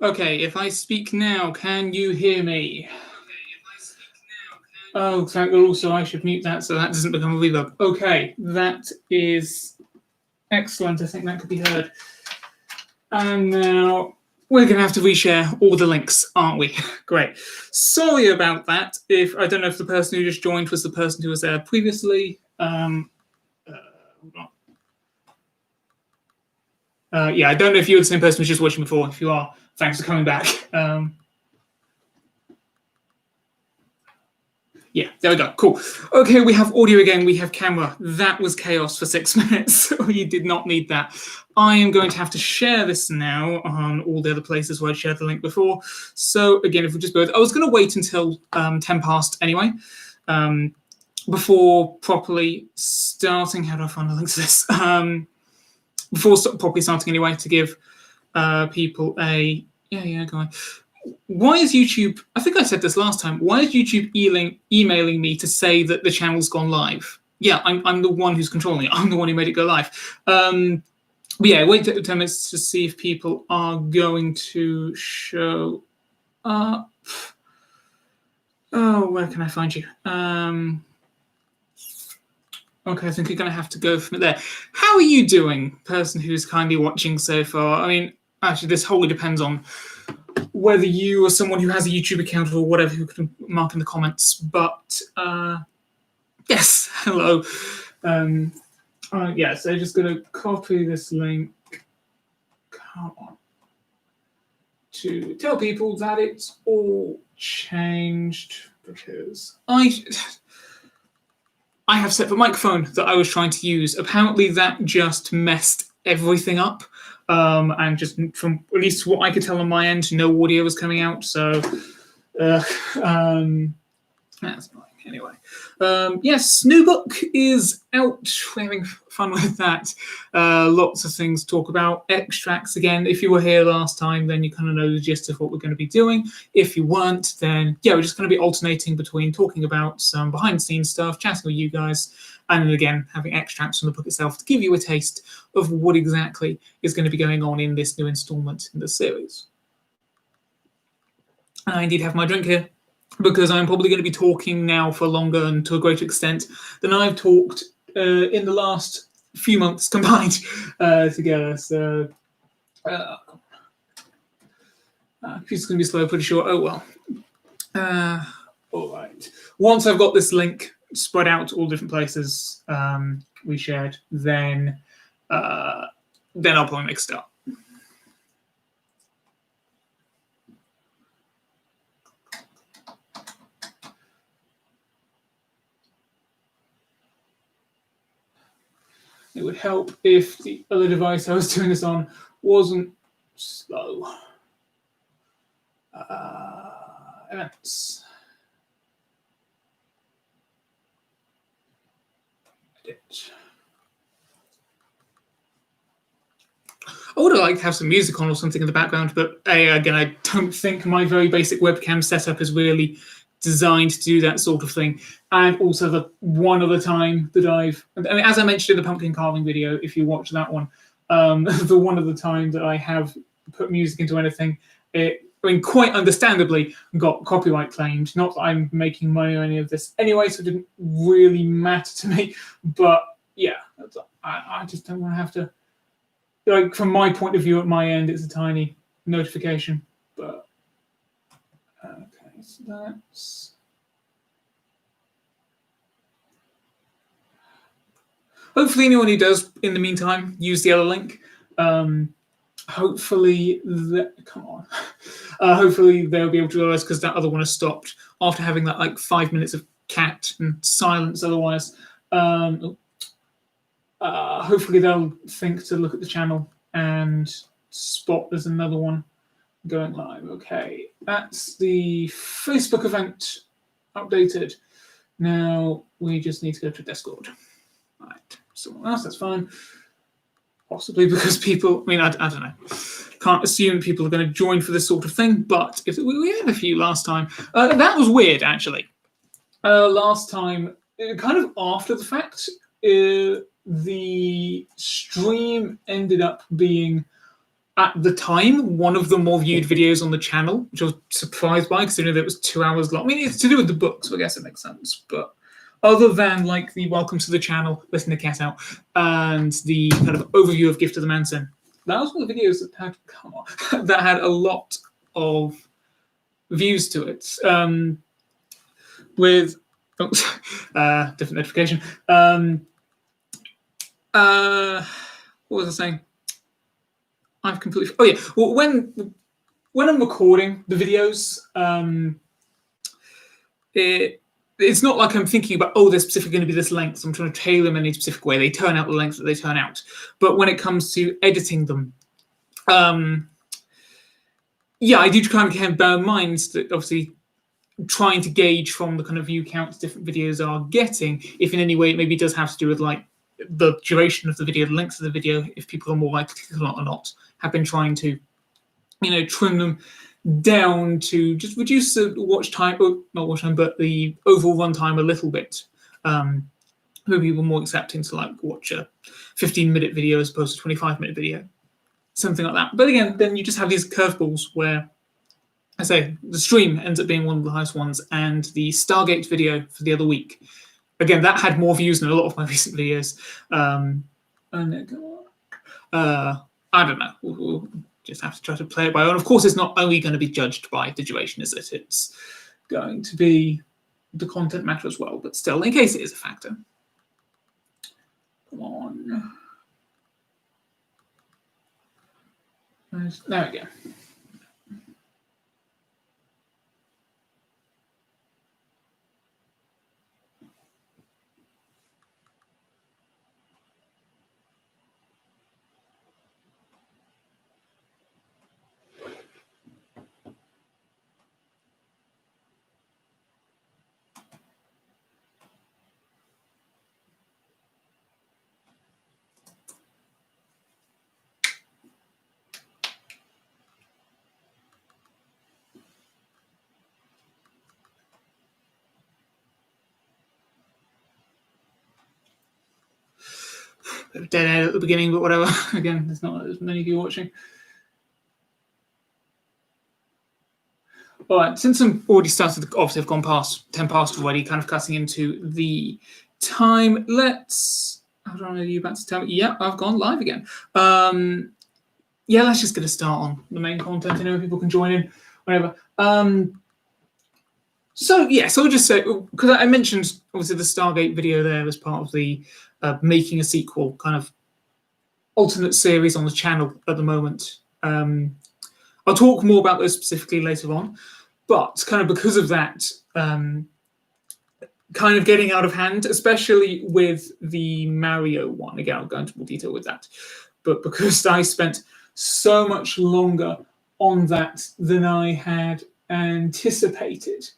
Okay, if I speak now, can you hear me? Oh, thank God. Also, I should mute that so that doesn't become a reverb. Okay, that is excellent. I think that could be heard. And now we're going to have to reshare all the links, aren't we? Great. Sorry about that. If I don't know if the person who just joined was the person who was there previously. Yeah, I don't know if you're the same person who's just watching before. If you are, thanks for coming back. Yeah, there we go. Cool. Okay, we have audio again. We have camera. That was chaos for 6 minutes. You did not need that. I am going to have to share this now on all the other places where I shared the link before. So again, if we just both, I was going to wait until 10 past anyway, before properly starting. How do I find the link to this? Before properly starting anyway, to give people a go on. Why is YouTube, I think I said this last time, why is YouTube emailing me to say that the channel's gone live? Yeah, I'm the one who's controlling it. I'm the one who made it go live. But yeah, wait 10 minutes to see if people are going to show up. Oh, where can I find you? Okay, I think you're going to have to go from there. How are you doing, person who's kindly watching so far? I mean, actually, this wholly depends on whether you are someone who has a YouTube account or whatever, who can mark in the comments. But yes, hello. Yeah, so just going to copy this link. Come on. To tell people that it's all changed because I have set the microphone that I was trying to use. Apparently that just messed everything up. And just from at least what I could tell on my end, no audio was coming out. So that's annoying. Anyway, yes, new book is out. We're having fun with that. Lots of things to talk about. Extracts again. If you were here last time, then you kind of know the gist of what we're going to be doing. If you weren't, then yeah, we're just going to be alternating between talking about some behind-the-scenes stuff, chatting with you guys, and then again having extracts from the book itself to give you a taste of what exactly is going to be going on in this new installment in the series. I indeed have my drink here, because I'm probably going to be talking now for longer and to a greater extent than I've talked in the last few months combined together. So it's going to be slow, pretty sure. Oh well. All right. Once I've got this link spread out to all different places we shared, then I'll probably make a start. It would help if the other device I was doing this on wasn't slow. Events. Edit. I would have liked to have some music on or something in the background, but again, I don't think my very basic webcam setup is really designed to do that sort of thing. And also the one other time that I mean, as I mentioned in the pumpkin carving video, if you watch that one, the one other time that I have put music into anything, I mean, quite understandably, got copyright claimed. Not that I'm making money or any of this anyway, so it didn't really matter to me. But yeah, I just don't want to have to, like, from my point of view at my end, it's a tiny notification. But okay, so that's... Hopefully anyone who does, in the meantime, use the other link, hopefully hopefully they'll be able to realize, because that other one has stopped after having that like 5 minutes of cat and silence otherwise. Hopefully they'll think to look at the channel and spot there's another one going live. Okay, that's the Facebook event updated. Now we just need to go to Discord. Right, someone else, that's fine. Possibly because people, I mean, I don't know. Can't assume people are going to join for this sort of thing, but if we had a few last time. That was weird, actually. Last time, kind of after the fact, the stream ended up being at the time, one of the more viewed videos on the channel, which I was surprised by, considering that it was 2 hours long. I mean, it's to do with the book, so I guess it makes sense. But other than like the welcome to the channel, letting the cat out, and the kind of overview of Gift of the Manson, that was one of the videos that had that had a lot of views to it. With different notification. What was I saying? I've completely. Oh yeah. Well, when I'm recording the videos, it's not like I'm thinking about, oh, they're specifically going to be this length, so I'm trying to tailor them in a specific way. They turn out the length that they turn out. But when it comes to editing them, yeah, I do kind of bear in mind that obviously trying to gauge from the kind of view counts different videos are getting, if in any way it maybe does have to do with like the duration of the video, the length of the video, if people are more likely to click on it or not, have been trying to, trim them down to just reduce the watch time, or not watch time, but the overall run time a little bit. For people more accepting to like watch a 15-minute video as opposed to a 25-minute video, something like that. But again, then you just have these curveballs where, I say, the stream ends up being one of the highest ones, and the Stargate video for the other week, again, that had more views than a lot of my recent videos. I don't know. We'll just have to try to play it by ear. And of course, it's not only going to be judged by the duration, is it? It's going to be the content matter as well. But still, in case it is a factor. Come on. There we go. Dead air at the beginning, but whatever. Again, there's not as many of you watching. All right, since I'm already started, obviously I've gone past 10 past already, kind of cutting into the time. Let's, hold on, are you about to tell me? Yeah, I've gone live again. Yeah, let's just get a start on the main content. I know people can join in, whatever. So I'll just say, because I mentioned obviously the Stargate video there as part of the making a sequel kind of alternate series on the channel at the moment. I'll talk more about those specifically later on, but kind of because of that, kind of getting out of hand, especially with the Mario one. Again, I'll go into more detail with that, but because I spent so much longer on that than I had anticipated,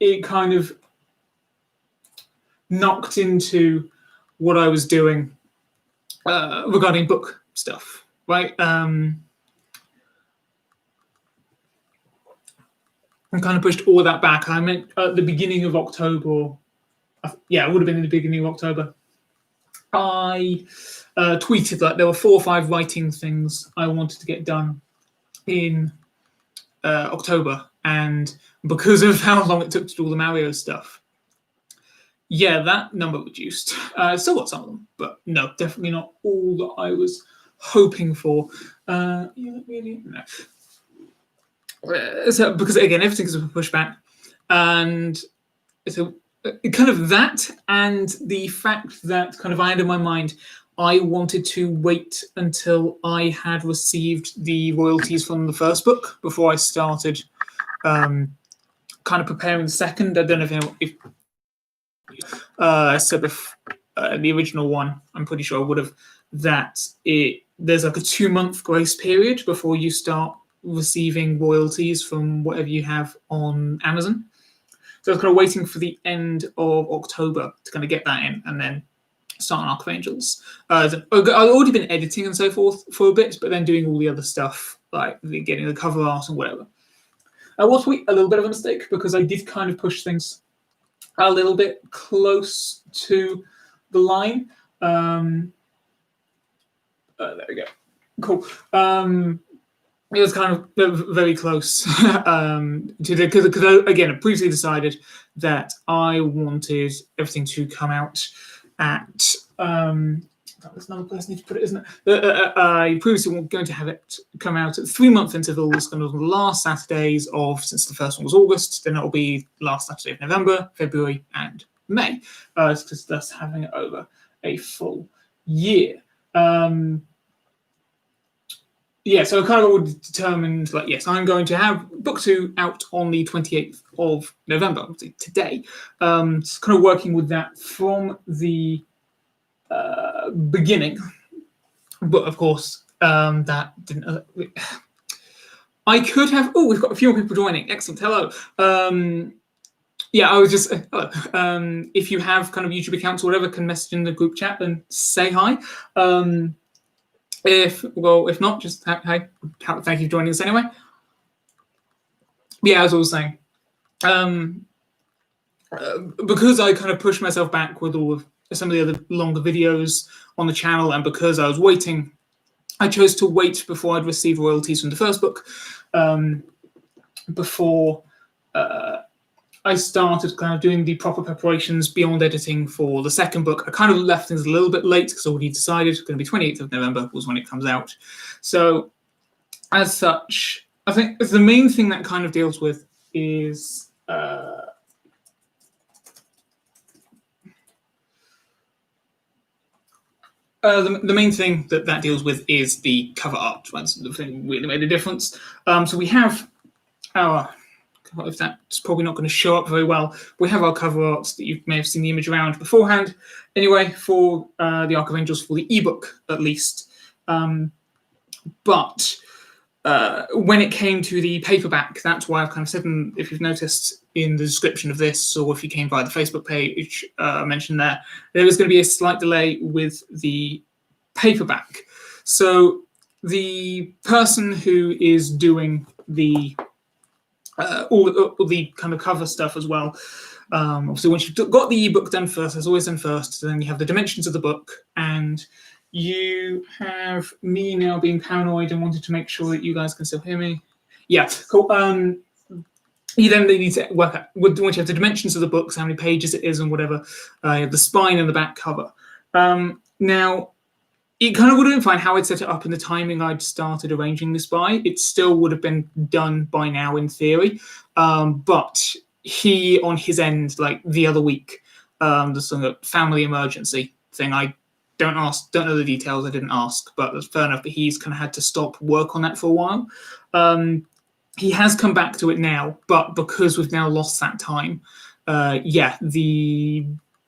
it kind of knocked into what I was doing regarding book stuff, right? I kind of pushed all that back. I meant at the beginning of October. Yeah, it would have been in the beginning of October. I tweeted that there were 4 or 5 writing things I wanted to get done in October, and because of how long it took to do all the Mario stuff, yeah, that number reduced. Still got some of them, but no, definitely not all that I was hoping for. Yeah, really, no. So because again, everything's been pushed back, and so kind of that, and the fact that kind of I had in my mind, I wanted to wait until I had received the royalties from the first book before I started kind of preparing the second. I don't know if so the original one, I'm pretty sure I would have, that there's like a 2-month grace period before you start receiving royalties from whatever you have on Amazon. So I was kind of waiting for the end of October to kind of get that in and then start on Archk of Angels. I'd already been editing and so forth for a bit, but then doing all the other stuff, like getting the cover art and whatever. Was a little bit of a mistake because I did kind of push things a little bit close to the line. There we go. Cool. It was kind of very close to because again, I previously decided that I wanted everything to come out at. That was another place I need to put it, isn't it? I previously was going to have it come out at 3-month intervals, kind of the last Saturdays of, since the first one was August, then it'll be last Saturday of November, February, and May, because that's having it over a full year. Yeah, so I kind of already determined, like, yes, I'm going to have book 2 out on the 28th of November, today. Just kind of working with that from the beginning, but of course, that didn't. I could have. Oh, we've got a few more people joining. Excellent. Hello. Yeah, I was just. Hello. If you have kind of YouTube accounts or whatever, can message in the group chat and say hi. If not, just hey, thank you for joining us anyway. Yeah, as I was saying, because I kind of pushed myself back with all of some of the other longer videos on the channel, and because I was waiting, I chose to wait before I'd receive royalties from the first book, before I started kind of doing the proper preparations beyond editing for the second book. I kind of left things a little bit late because I already decided it's going to be 28th of November was when it comes out. So as such, I think the main thing that kind of deals with is the main thing that deals with is the cover art. That's the thing really made a difference. So we have our, if that's probably not going to show up very well, we have our cover arts that you may have seen the image around beforehand. Anyway, for the Archk of Angels, for the ebook at least. But when it came to the paperback, that's why I've kind of said, if you've noticed in the description of this, or if you came by the Facebook page mentioned there is going to be a slight delay with the paperback. So the person who is doing the all the kind of cover stuff as well, obviously once you've got the ebook done first, it's always done first, so then you have the dimensions of the book, and you have me now being paranoid and wanted to make sure that you guys can still hear me. Yeah, cool. You then need to work out, once you have the dimensions of the books, how many pages it is and whatever, you have the spine and the back cover. Now, it kind of would have been fine how I'd set it up and the timing I'd started arranging this by. It still would have been done by now in theory. But he, on his end, like the other week, the sort of family emergency thing, I don't know the details, I didn't ask, but that's fair enough. But he's kind of had to stop work on that for a while. He has come back to it now, but because we've now lost that time, yeah, the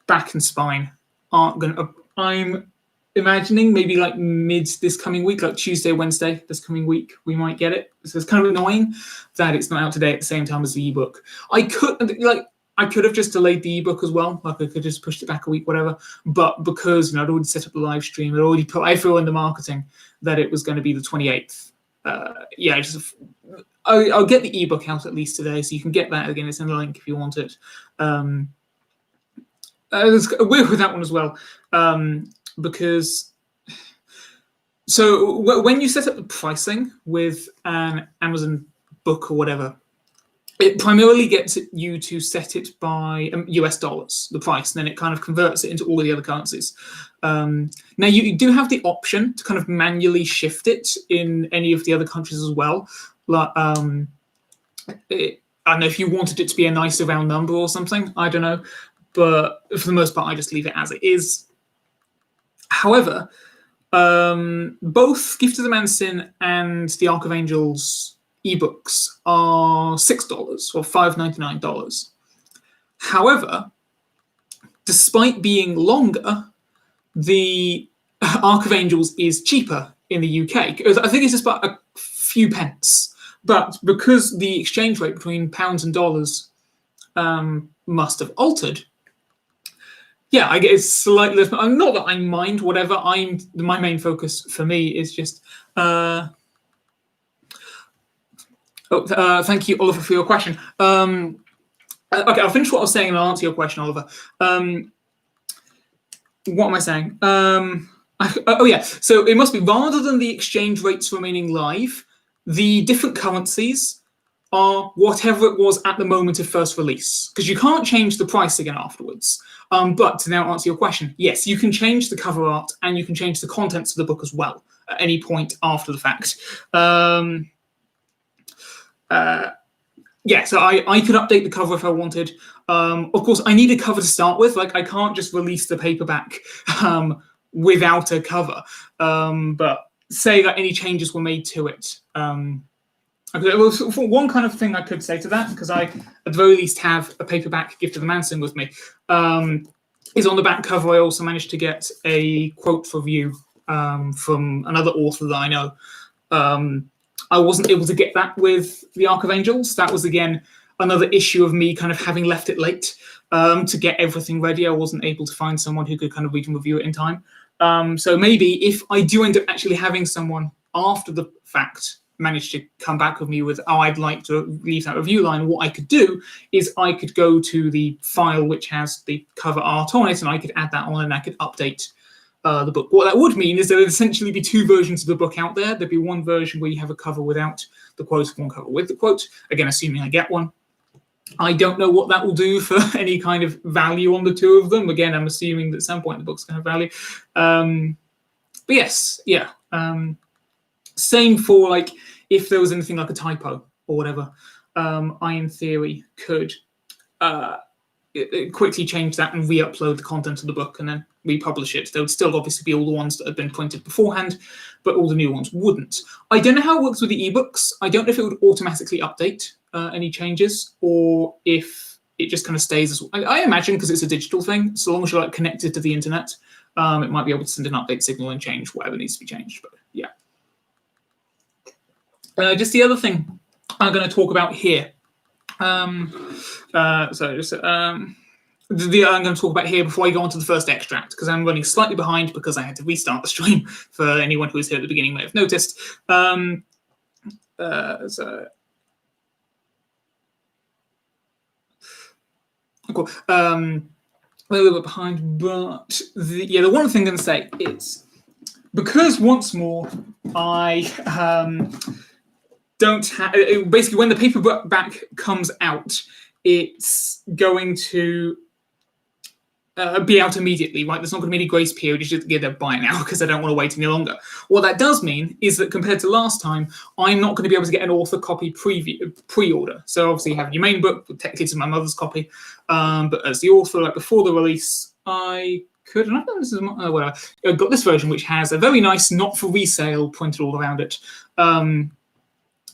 back and spine aren't going to. I'm imagining maybe like mid this coming week, like Tuesday, Wednesday this coming week, we might get it. So it's kind of annoying that it's not out today at the same time as the ebook. I could have just delayed the ebook as well. Like I could just pushed it back a week, whatever. But because I'd already set up the live stream, I'd already put everyone in the marketing that it was going to be the 28th. Yeah, I'll get the ebook out at least today, so you can get that again. It's in the link if you want it. There's weird with that one as well, because so when you set up the pricing with an Amazon book or whatever, it primarily gets you to set it by US dollars, the price, and then it kind of converts it into all the other currencies. Now, you do have the option to kind of manually shift it in any of the other countries as well. Like, I don't know if you wanted it to be a nicer round number or something, I don't know. But for the most part, I just leave it as it is. However, both Gift of the Man Sin and the Archk of Angels ebooks are $6 or $5.99. However, despite being longer, the Archk of Angels is cheaper in the UK. I think it's just about a few pence. But because the exchange rate between pounds and dollars must have altered, yeah, I get it's slightly. Not that I mind, whatever. My main focus for me is just. Thank you, Oliver, for your question. Okay, I'll finish what I was saying and I'll answer your question, Oliver. What am I saying? Oh yeah, so it must be rather than the exchange rates remaining live, the different currencies are whatever it was at the moment of first release, because you can't change the price again afterwards. But to now answer your question, yes, you can change the cover art and you can change the contents of the book as well at any point after the fact. Yeah, so I could update the cover if I wanted. Of course, I need a cover to start with. Like, I can't just release the paperback without a cover. But say that any changes were made to it. Okay, well, for one kind of thing I could say to that, because I at the very least have a paperback Gift of the Manson with me, is on the back cover. I also managed to get a quote review from another author that I know. I wasn't able to get that with the Archk of Angels. That was, again, another issue of me kind of having left it late to get everything ready. I wasn't able to find someone who could kind of read and review it in time. So maybe if I do end up actually having someone after the fact manage to come back with me with, oh, I'd like to leave that review line, what I could do is I could go to the file which has the cover art on it, and I could add that on and I could update the book. What that would mean is there would essentially be two versions of the book out there. There'd be one version where you have a cover without the quote, one cover with the quote. Again, assuming I get one. I don't know what that will do for any kind of value on the two of them. Again, I'm assuming that at some point the book's going to have value. But yes, yeah. Same for, like, if there was anything like a typo or whatever, I, in theory, could quickly change that and re-upload the content of the book and then republish it. There would still obviously be all the ones that had been printed beforehand, but all the new ones wouldn't. I don't know how it works with the ebooks. I don't know if it would automatically update any changes, or if it just kind of stays as I imagine, because it's a digital thing, so long as you're like connected to the internet, it might be able to send an update signal and change whatever needs to be changed. But yeah. Just the other thing I'm going to talk about here. I'm going to talk about here before I go on to the first extract, because I'm running slightly behind because I had to restart the stream for anyone who was here at the beginning may have noticed. So cool. A little bit behind, but the one thing I'm going to say is, because once more I don't have, basically when the paperback comes out, it's going to be out immediately, right? There's not going to be any grace period. You should get there buy it now because I don't want to wait any longer. What that does mean is that compared to last time, I'm not going to be able to get an author copy pre-order. So obviously you have your main book, technically it's my mother's copy, but as the author, like before the release, I could, and I thought this is well, I got this version which has a very nice not for resale printed all around it.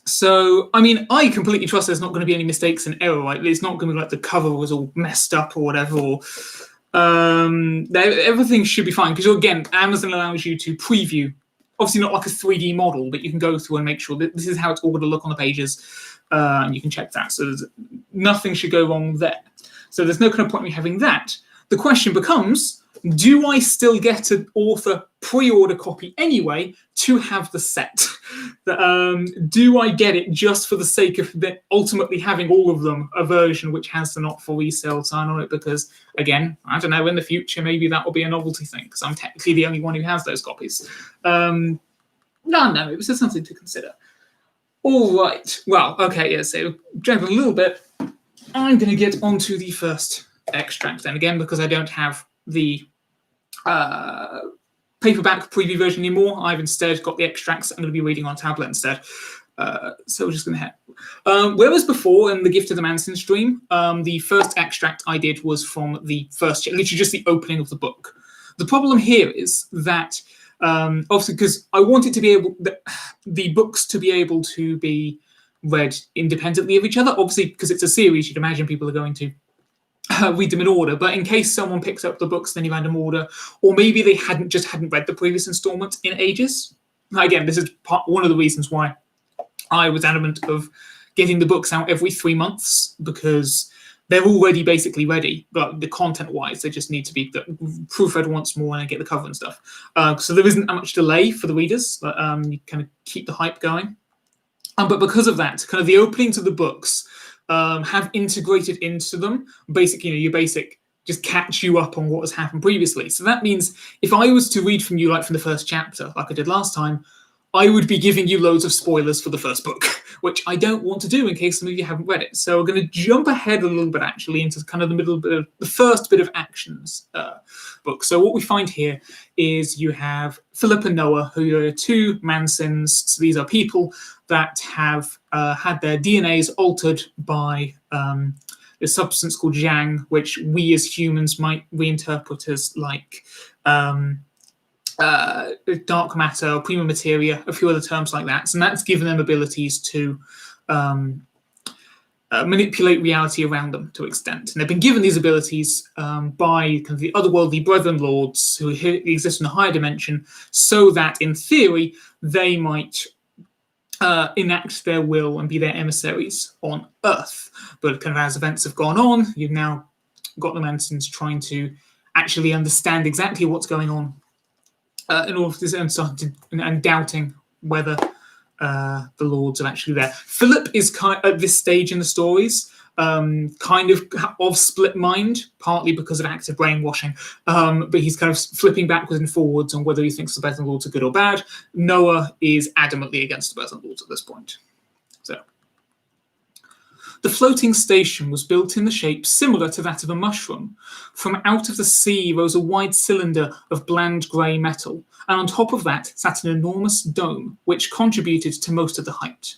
So, I mean, I completely trust there's not going to be any mistakes and error, right? It's not going to be like the cover was all messed up or whatever, or everything should be fine. Because, again, Amazon allows you to preview, obviously not like a 3D model, but you can go through and make sure that this is how it's all going to look on the pages, and you can check that. So nothing should go wrong there. So there's no kind of point in me having that. The question becomes, do I still get an author pre-order copy anyway to have the set? Do I get it just for the sake of ultimately having all of them a version which has the not for resale sign on it? Because, again, I don't know, in the future, maybe that will be a novelty thing because I'm technically the only one who has those copies. No, it was just something to consider. All right. Well, okay, yeah, so jumping a little bit, I'm going to get onto the first extract then, again, because I don't have the paperback preview version anymore. I've instead got the extracts I'm going to be reading on tablet instead. So we're just going to head. Whereas before in the Gift of the Manson stream, the first extract I did was from the first, literally just the opening of the book. The problem here is that, obviously, because I wanted to be able, the books to be able to be read independently of each other. Obviously, because it's a series, you'd imagine people are going to read them in order, but in case someone picks up the books in any random order, or maybe they hadn't read the previous installment in ages. Again, this is one of the reasons why I was adamant of getting the books out every 3 months, because they're already basically ready, but the content-wise, they just need to be proofread once more and get the cover and stuff. So there isn't that much delay for the readers, but you kind of keep the hype going. But because of that, kind of the openings of the books have integrated into them basically, your basic just catch you up on what has happened previously. So that means if I was to read from you like from the first chapter, like I did last time, I would be giving you loads of spoilers for the first book, which I don't want to do in case some of you haven't read it. So we're going to jump ahead a little bit actually into kind of the middle bit of the first bit of actions book. So what we find here is you have Philip and Noah, who are two Mansins. So these are people that have had their DNAs altered by a substance called Zhang, which we as humans might reinterpret as like dark matter or prima materia, a few other terms like that. And that's given them abilities to manipulate reality around them to an extent. And they've been given these abilities by kind of the otherworldly brethren lords who exist in a higher dimension, so that in theory they might enact their will and be their emissaries on Earth. But kind of as events have gone on, you've now got the Mansins trying to actually understand exactly what's going on in all of this and doubting whether the lords are actually there. Philip is at this stage in the stories kind of split mind, partly because of active brainwashing, but he's kind of flipping backwards and forwards on whether he thinks the Brethren Lords are good or bad. Noah is adamantly against the Brethren Lords at this point. So, the floating station was built in the shape similar to that of a mushroom. From out of the sea rose a wide cylinder of bland grey metal, and on top of that sat an enormous dome, which contributed to most of the height.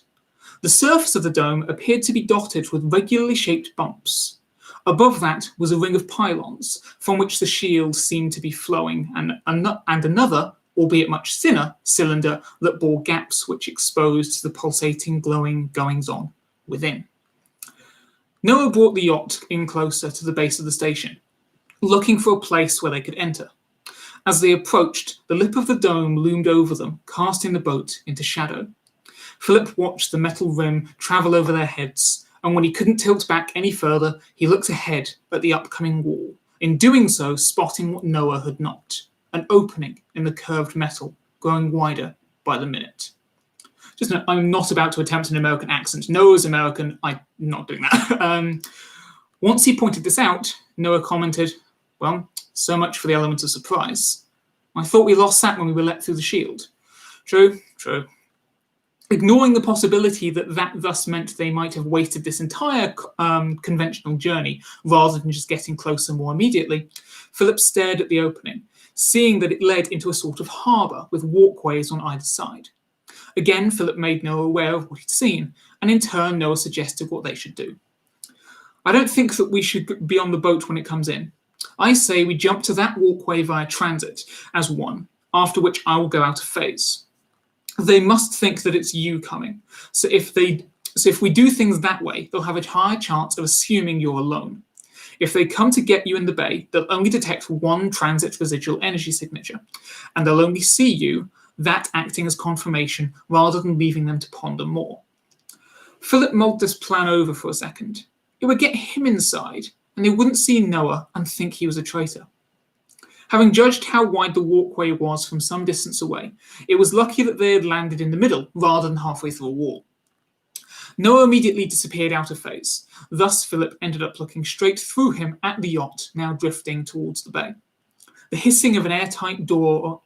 The surface of the dome appeared to be dotted with regularly shaped bumps. Above that was a ring of pylons, from which the shields seemed to be flowing, and another, albeit much thinner, cylinder that bore gaps which exposed the pulsating, glowing goings-on within. Noah brought the yacht in closer to the base of the station, looking for a place where they could enter. As they approached, the lip of the dome loomed over them, casting the boat into shadow. Philip watched the metal rim travel over their heads, and when he couldn't tilt back any further, he looked ahead at the upcoming wall, in doing so spotting what Noah had not, an opening in the curved metal, growing wider by the minute. Just note, I'm not about to attempt an American accent. Noah's American, I'm not doing that. Once he pointed this out, Noah commented, "Well, so much for the element of surprise. I thought we lost that when we were let through the shield." True. Ignoring the possibility that thus meant they might have wasted this entire conventional journey rather than just getting closer more immediately, Philip stared at the opening, seeing that it led into a sort of harbour with walkways on either side. Again, Philip made Noah aware of what he'd seen, and in turn Noah suggested what they should do. "I don't think that we should be on the boat when it comes in. I say we jump to that walkway via transit as one, after which I will go out of phase. They must think that it's you coming, so if we do things that way, they'll have a higher chance of assuming you're alone. If they come to get you in the bay, they'll only detect one transit residual energy signature, and they'll only see you, that acting as confirmation rather than leaving them to ponder more." Philip mulled this plan over for a second. It would get him inside, and they wouldn't see Noah and think he was a traitor. Having judged how wide the walkway was from some distance away, it was lucky that they had landed in the middle rather than halfway through a wall. Noah immediately disappeared out of phase. Thus, Philip ended up looking straight through him at the yacht, now drifting towards the bay. The hissing of an airtight door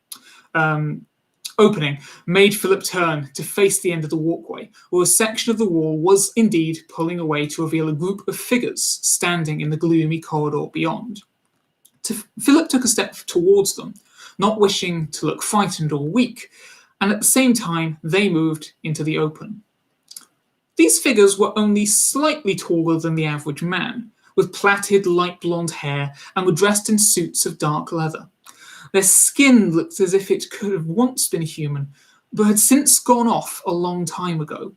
opening made Philip turn to face the end of the walkway, where a section of the wall was indeed pulling away to reveal a group of figures standing in the gloomy corridor beyond. Philip took a step towards them, not wishing to look frightened or weak, and at the same time they moved into the open. These figures were only slightly taller than the average man, with plaited light blonde hair, and were dressed in suits of dark leather. Their skin looked as if it could have once been human, but had since gone off a long time ago.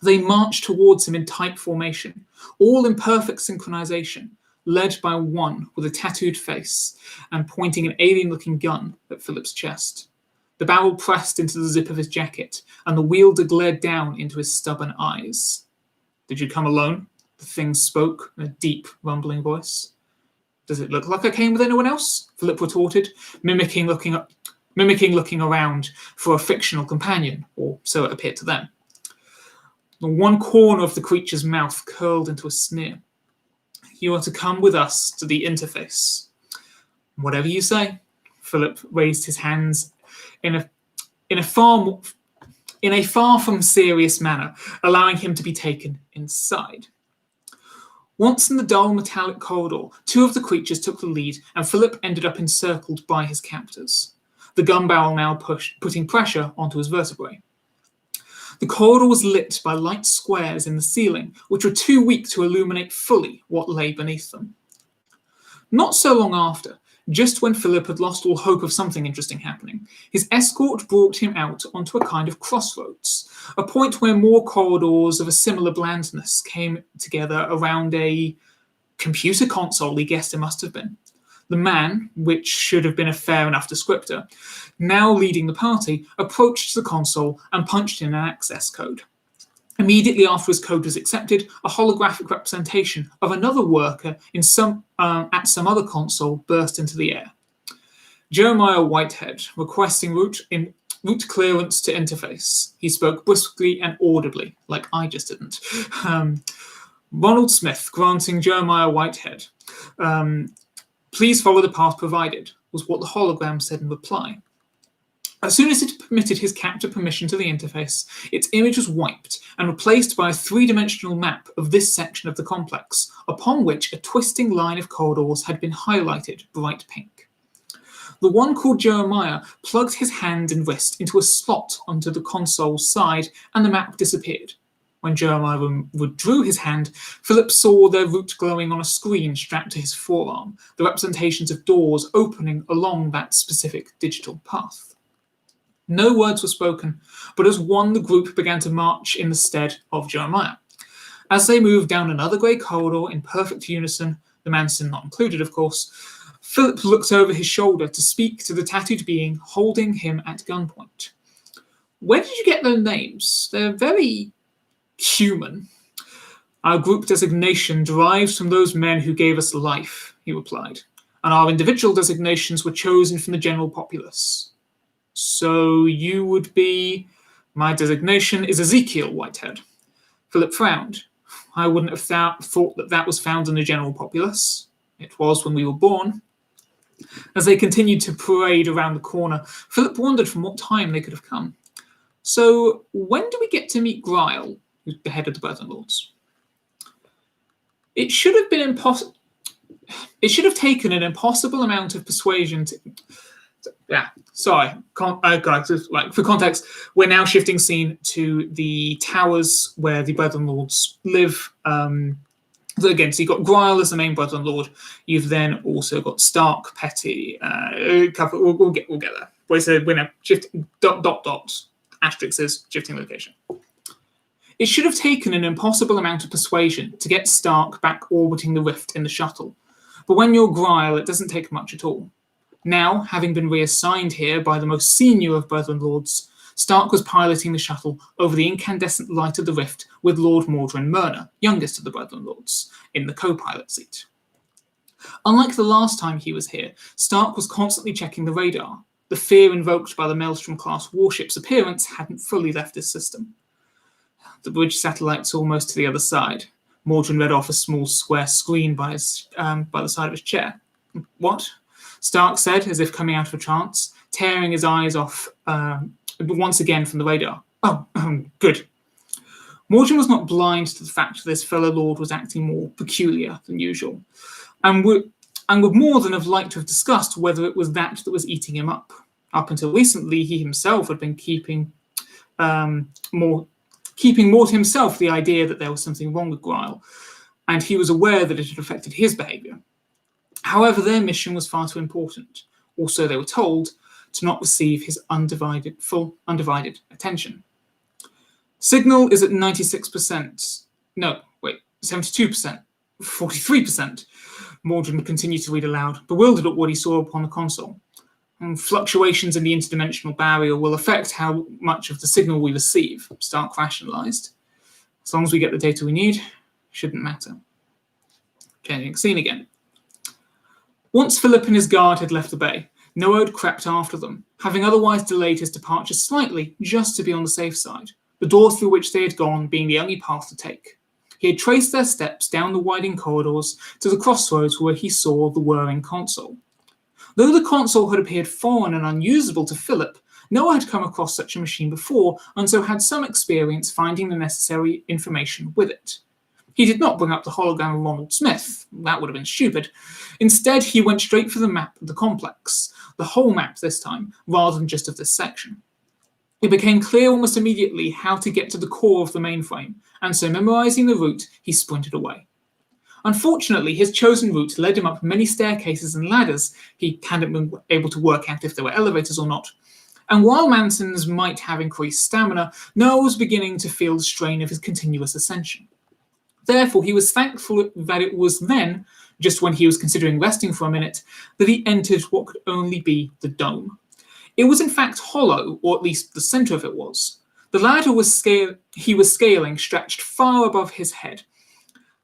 They marched towards him in tight formation, all in perfect synchronization, led by one with a tattooed face and pointing an alien-looking gun at Philip's chest. The barrel pressed into the zip of his jacket, and the wielder glared down into his stubborn eyes. "Did you come alone?" the thing spoke in a deep, rumbling voice. "Does it look like I came with anyone else?" Philip retorted, mimicking looking around for a fictional companion, or so it appeared to them. The one corner of the creature's mouth curled into a sneer. you are to come with us to the interface. Whatever you say. Philip raised his hands in a far from serious manner, allowing him to be taken inside. Once in the dull metallic corridor, two of the creatures took the lead, and Philip ended up encircled by his captors, the gun barrel now putting pressure onto his vertebrae. The corridor was lit by light squares in the ceiling, which were too weak to illuminate fully what lay beneath them. Not so long after, just when Philip had lost all hope of something interesting happening, his escort brought him out onto a kind of crossroads, a point where more corridors of a similar blandness came together around a computer console he guessed it must have been. The man, which should have been a fair enough descriptor, now leading the party, approached the console and punched in an access code. Immediately after his code was accepted, a holographic representation of another worker at some other console burst into the air. Jeremiah Whitehead, requesting root clearance to interface. He spoke briskly and audibly, like I just didn't. Ronald Smith, granting Jeremiah Whitehead, please follow the path provided, was what the hologram said in reply. As soon as it permitted his captor permission to the interface, its image was wiped and replaced by a three-dimensional map of this section of the complex, upon which a twisting line of corridors had been highlighted bright pink. The one called Jeremiah plugged his hand and wrist into a slot onto the console's side, and the map disappeared. When Jeremiah withdrew his hand, Philip saw their root glowing on a screen strapped to his forearm, the representations of doors opening along that specific digital path. No words were spoken, but as one, the group began to march in the stead of Jeremiah. As they moved down another grey corridor in perfect unison, the Manson not included, of course, Philip looked over his shoulder to speak to the tattooed being holding him at gunpoint. Where did you get their names? They're very human. Our group designation derives from those men who gave us life, he replied, and our individual designations were chosen from the general populace. So you would be... My designation is Ezekiel Whitehead. Philip frowned. I wouldn't have thought that was found in the general populace. It was when we were born. As they continued to parade around the corner, Philip wondered from what time they could have come. So when do we get to meet Grile, who's the head of the Brethren Lords? It should have taken an impossible amount of persuasion to... For context, we're now shifting scene to the towers where the Brethren Lords live. Again, so you've got Grile as the main Brethren Lord. You've then also got Stark, Petty. We'll get there. We're now shifting ... Asterisk says shifting location. It should have taken an impossible amount of persuasion to get Stark back orbiting the rift in the shuttle, but when you're Grile, it doesn't take much at all. Now, having been reassigned here by the most senior of Brethren Lords, Stark was piloting the shuttle over the incandescent light of the rift with Lord Mordrin Myrna, youngest of the Brethren Lords, in the co-pilot seat. Unlike the last time he was here, Stark was constantly checking the radar. The fear invoked by the Maelstrom-class warship's appearance hadn't fully left his system. The bridge satellite's almost to the other side. Mordrin read off a small square screen by the side of his chair. What? Stark said, as if coming out of a trance, tearing his eyes off once again from the radar. Oh, good. Mordrin was not blind to the fact that this fellow lord was acting more peculiar than usual, and would more than have liked to have discussed whether it was that was eating him up. Up until recently, he himself had been keeping more to himself the idea that there was something wrong with Grile, and he was aware that it had affected his behaviour. However, their mission was far too important. Also, they were told to not receive his undivided attention. Signal is at 96%. No, wait, 72%. 43%. Mordrin continued to read aloud, bewildered at what he saw upon the console. And fluctuations in the interdimensional barrier will affect how much of the signal we receive, Stark rationalised. As long as we get the data we need, shouldn't matter. Changing scene again. Once Philip and his guard had left the bay, Noah crept after them, having otherwise delayed his departure slightly just to be on the safe side, the door through which they had gone being the only path to take. He had traced their steps down the winding corridors to the crossroads where he saw the whirring console. Though the console had appeared foreign and unusable to Philip, Noah had come across such a machine before and so had some experience finding the necessary information with it. He did not bring up the hologram of Ronald Smith. That would have been stupid. Instead, he went straight for the map of the complex, the whole map this time, rather than just of this section. It became clear almost immediately how to get to the core of the mainframe, and so memorizing the route, he sprinted away. Unfortunately, his chosen route led him up many staircases and ladders he hadn't been able to work out if there were elevators or not. And while Manson's might have increased stamina, Noah was beginning to feel the strain of his continuous ascension. Therefore, he was thankful that it was then, just when he was considering resting for a minute, that he entered what could only be the dome. It was in fact hollow, or at least the center of it was. The ladder he was scaling stretched far above his head,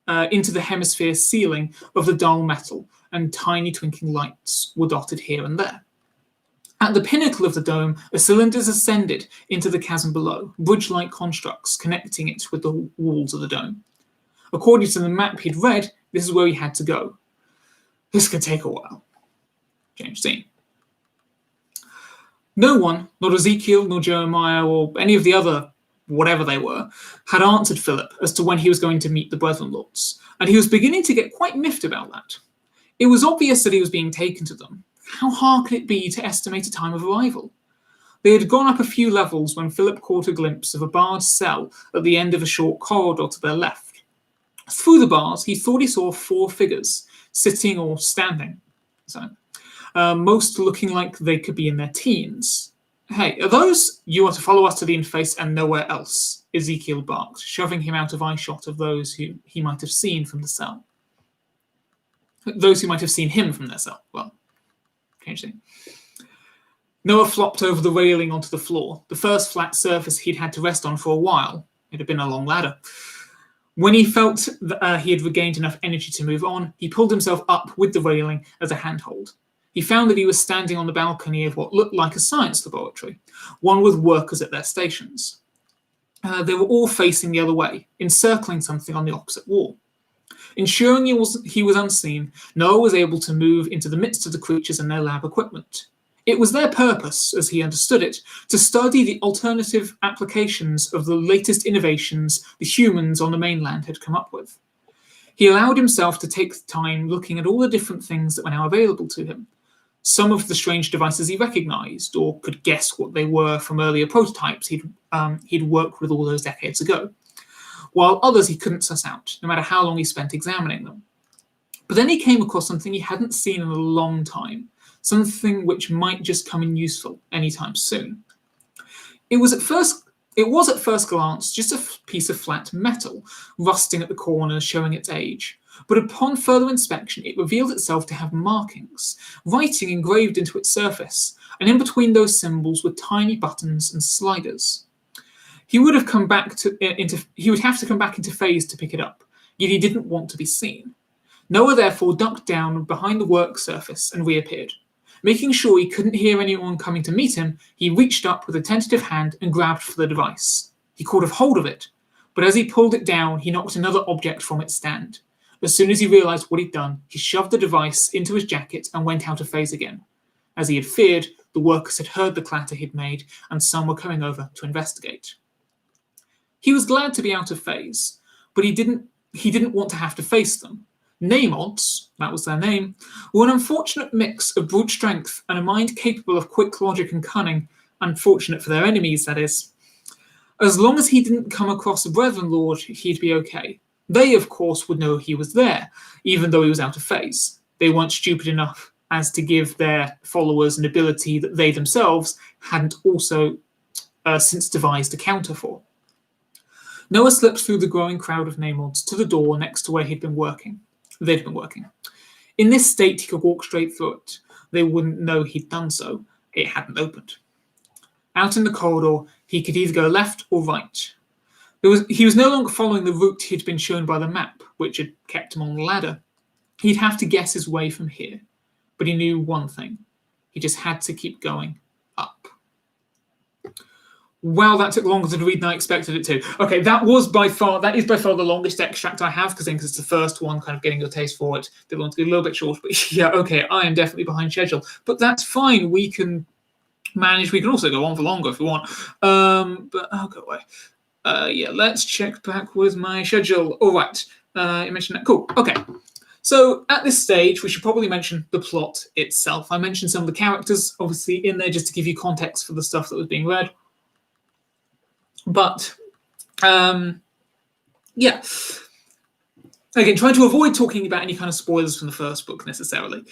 into the hemisphere ceiling of the dull metal, and tiny twinkling lights were dotted here and there. At the pinnacle of the dome, the cylinders ascended into the chasm below, bridge-like constructs connecting it with the walls of the dome. According to the map he'd read, this is where he had to go. This could take a while. Change scene. No one, not Ezekiel, nor Jeremiah, or any of the other whatever they were, had answered Philip as to when he was going to meet the Brethren Lords, and he was beginning to get quite miffed about that. It was obvious that he was being taken to them. How hard could it be to estimate a time of arrival? They had gone up a few levels when Philip caught a glimpse of a barred cell at the end of a short corridor to their left. Through the bars, he thought he saw 4 figures, sitting or standing, most looking like they could be in their teens. Hey, are those? You are to follow us to the interface and nowhere else, Ezekiel barked, shoving him out of eyeshot of those who he might have seen from the cell. Those who might have seen him from their cell. Well, change thing. Noah flopped over the railing onto the floor, the first flat surface he'd had to rest on for a while. It had been a long ladder. When he felt that he had regained enough energy to move on, he pulled himself up with the railing as a handhold. He found that he was standing on the balcony of what looked like a science laboratory, one with workers at their stations. They were all facing the other way, encircling something on the opposite wall. Ensuring he was unseen, Noah was able to move into the midst of the creatures and their lab equipment. It was their purpose, as he understood it, to study the alternative applications of the latest innovations the humans on the mainland had come up with. He allowed himself to take time looking at all the different things that were now available to him. Some of the strange devices he recognized, or could guess what they were from earlier prototypes he'd worked with all those decades ago, while others he couldn't suss out, no matter how long he spent examining them. But then he came across something he hadn't seen in a long time, something which might just come in useful anytime soon. It was at first glance just a piece of flat metal, rusting at the corners, showing its age. But upon further inspection, it revealed itself to have markings, writing engraved into its surface, and in between those symbols were tiny buttons and sliders. He would have to come back into phase to pick it up, yet he didn't want to be seen. Noah therefore ducked down behind the work surface and reappeared. Making sure he couldn't hear anyone coming to meet him, he reached up with a tentative hand and grabbed for the device. He caught a hold of it, but as he pulled it down, he knocked another object from its stand. As soon as he realized what he'd done, he shoved the device into his jacket and went out of phase again. As he had feared, the workers had heard the clatter he'd made, and some were coming over to investigate. He was glad to be out of phase, but he didn't want to have to face them. Namods, that was their name, were an unfortunate mix of brute strength and a mind capable of quick logic and cunning, unfortunate for their enemies, that is. As long as he didn't come across a Brethren Lord, he'd be okay. They, of course, would know he was there, even though he was out of phase. They weren't stupid enough as to give their followers an ability that they themselves hadn't also since devised a counter for. Noah slipped through the growing crowd of Namods to the door next to where they'd been working. In this state, he could walk straight through it. They wouldn't know he'd done so. It hadn't opened. Out in the corridor, he could either go left or right. He was no longer following the route he'd been shown by the map, which had kept him on the ladder. He'd have to guess his way from here. But he knew one thing. He just had to keep going up. Wow, that took longer to read than I expected it to. Okay, that is by far the longest extract I have, because it's the first one, kind of getting your taste for it. The one's a little bit short, but yeah, okay, I am definitely behind schedule. But that's fine. We can manage. We can also go on for longer if we want. But I'll go away. Yeah, let's check back with my schedule. All right, you mentioned that. Cool. Okay. So at this stage, we should probably mention the plot itself. I mentioned some of the characters, obviously, in there just to give you context for the stuff that was being read. But yeah, again, trying to avoid talking about any kind of spoilers from the first book necessarily.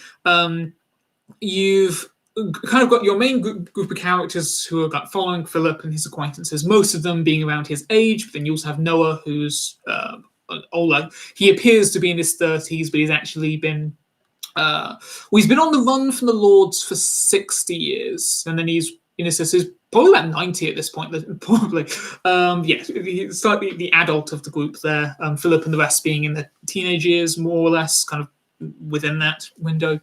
You've kind of got your main group of characters who are following Philip and his acquaintances, most of them being around his age, but then you also have Noah, who's older. He appears to be in his 30s, but he's actually been he's been on the run from the Lords for 60 years, and then he's probably about 90 at this point, probably. He's slightly the adult of the group there. Philip and the rest being in their teenage years, more or less, kind of within that window.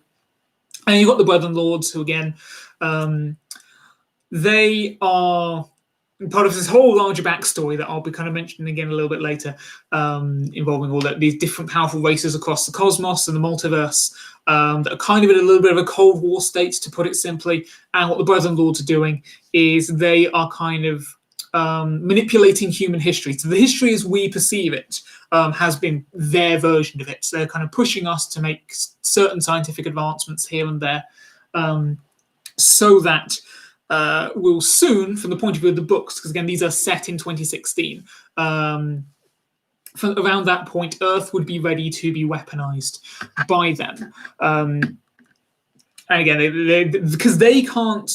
And you've got the Brethren Lords, who again, they are part of this whole larger backstory that I'll be kind of mentioning again a little bit later, involving all these different powerful races across the cosmos and the multiverse that are kind of in a little bit of a Cold War state, to put it simply. And what the Brethren Lords are doing is they are kind of manipulating human history. So the history as we perceive it has been their version of it. So they're kind of pushing us to make certain scientific advancements here and there, so that will soon, from the point of view of the books, because again, these are set in 2016, from around that point, Earth would be ready to be weaponized by them. And again, because they can't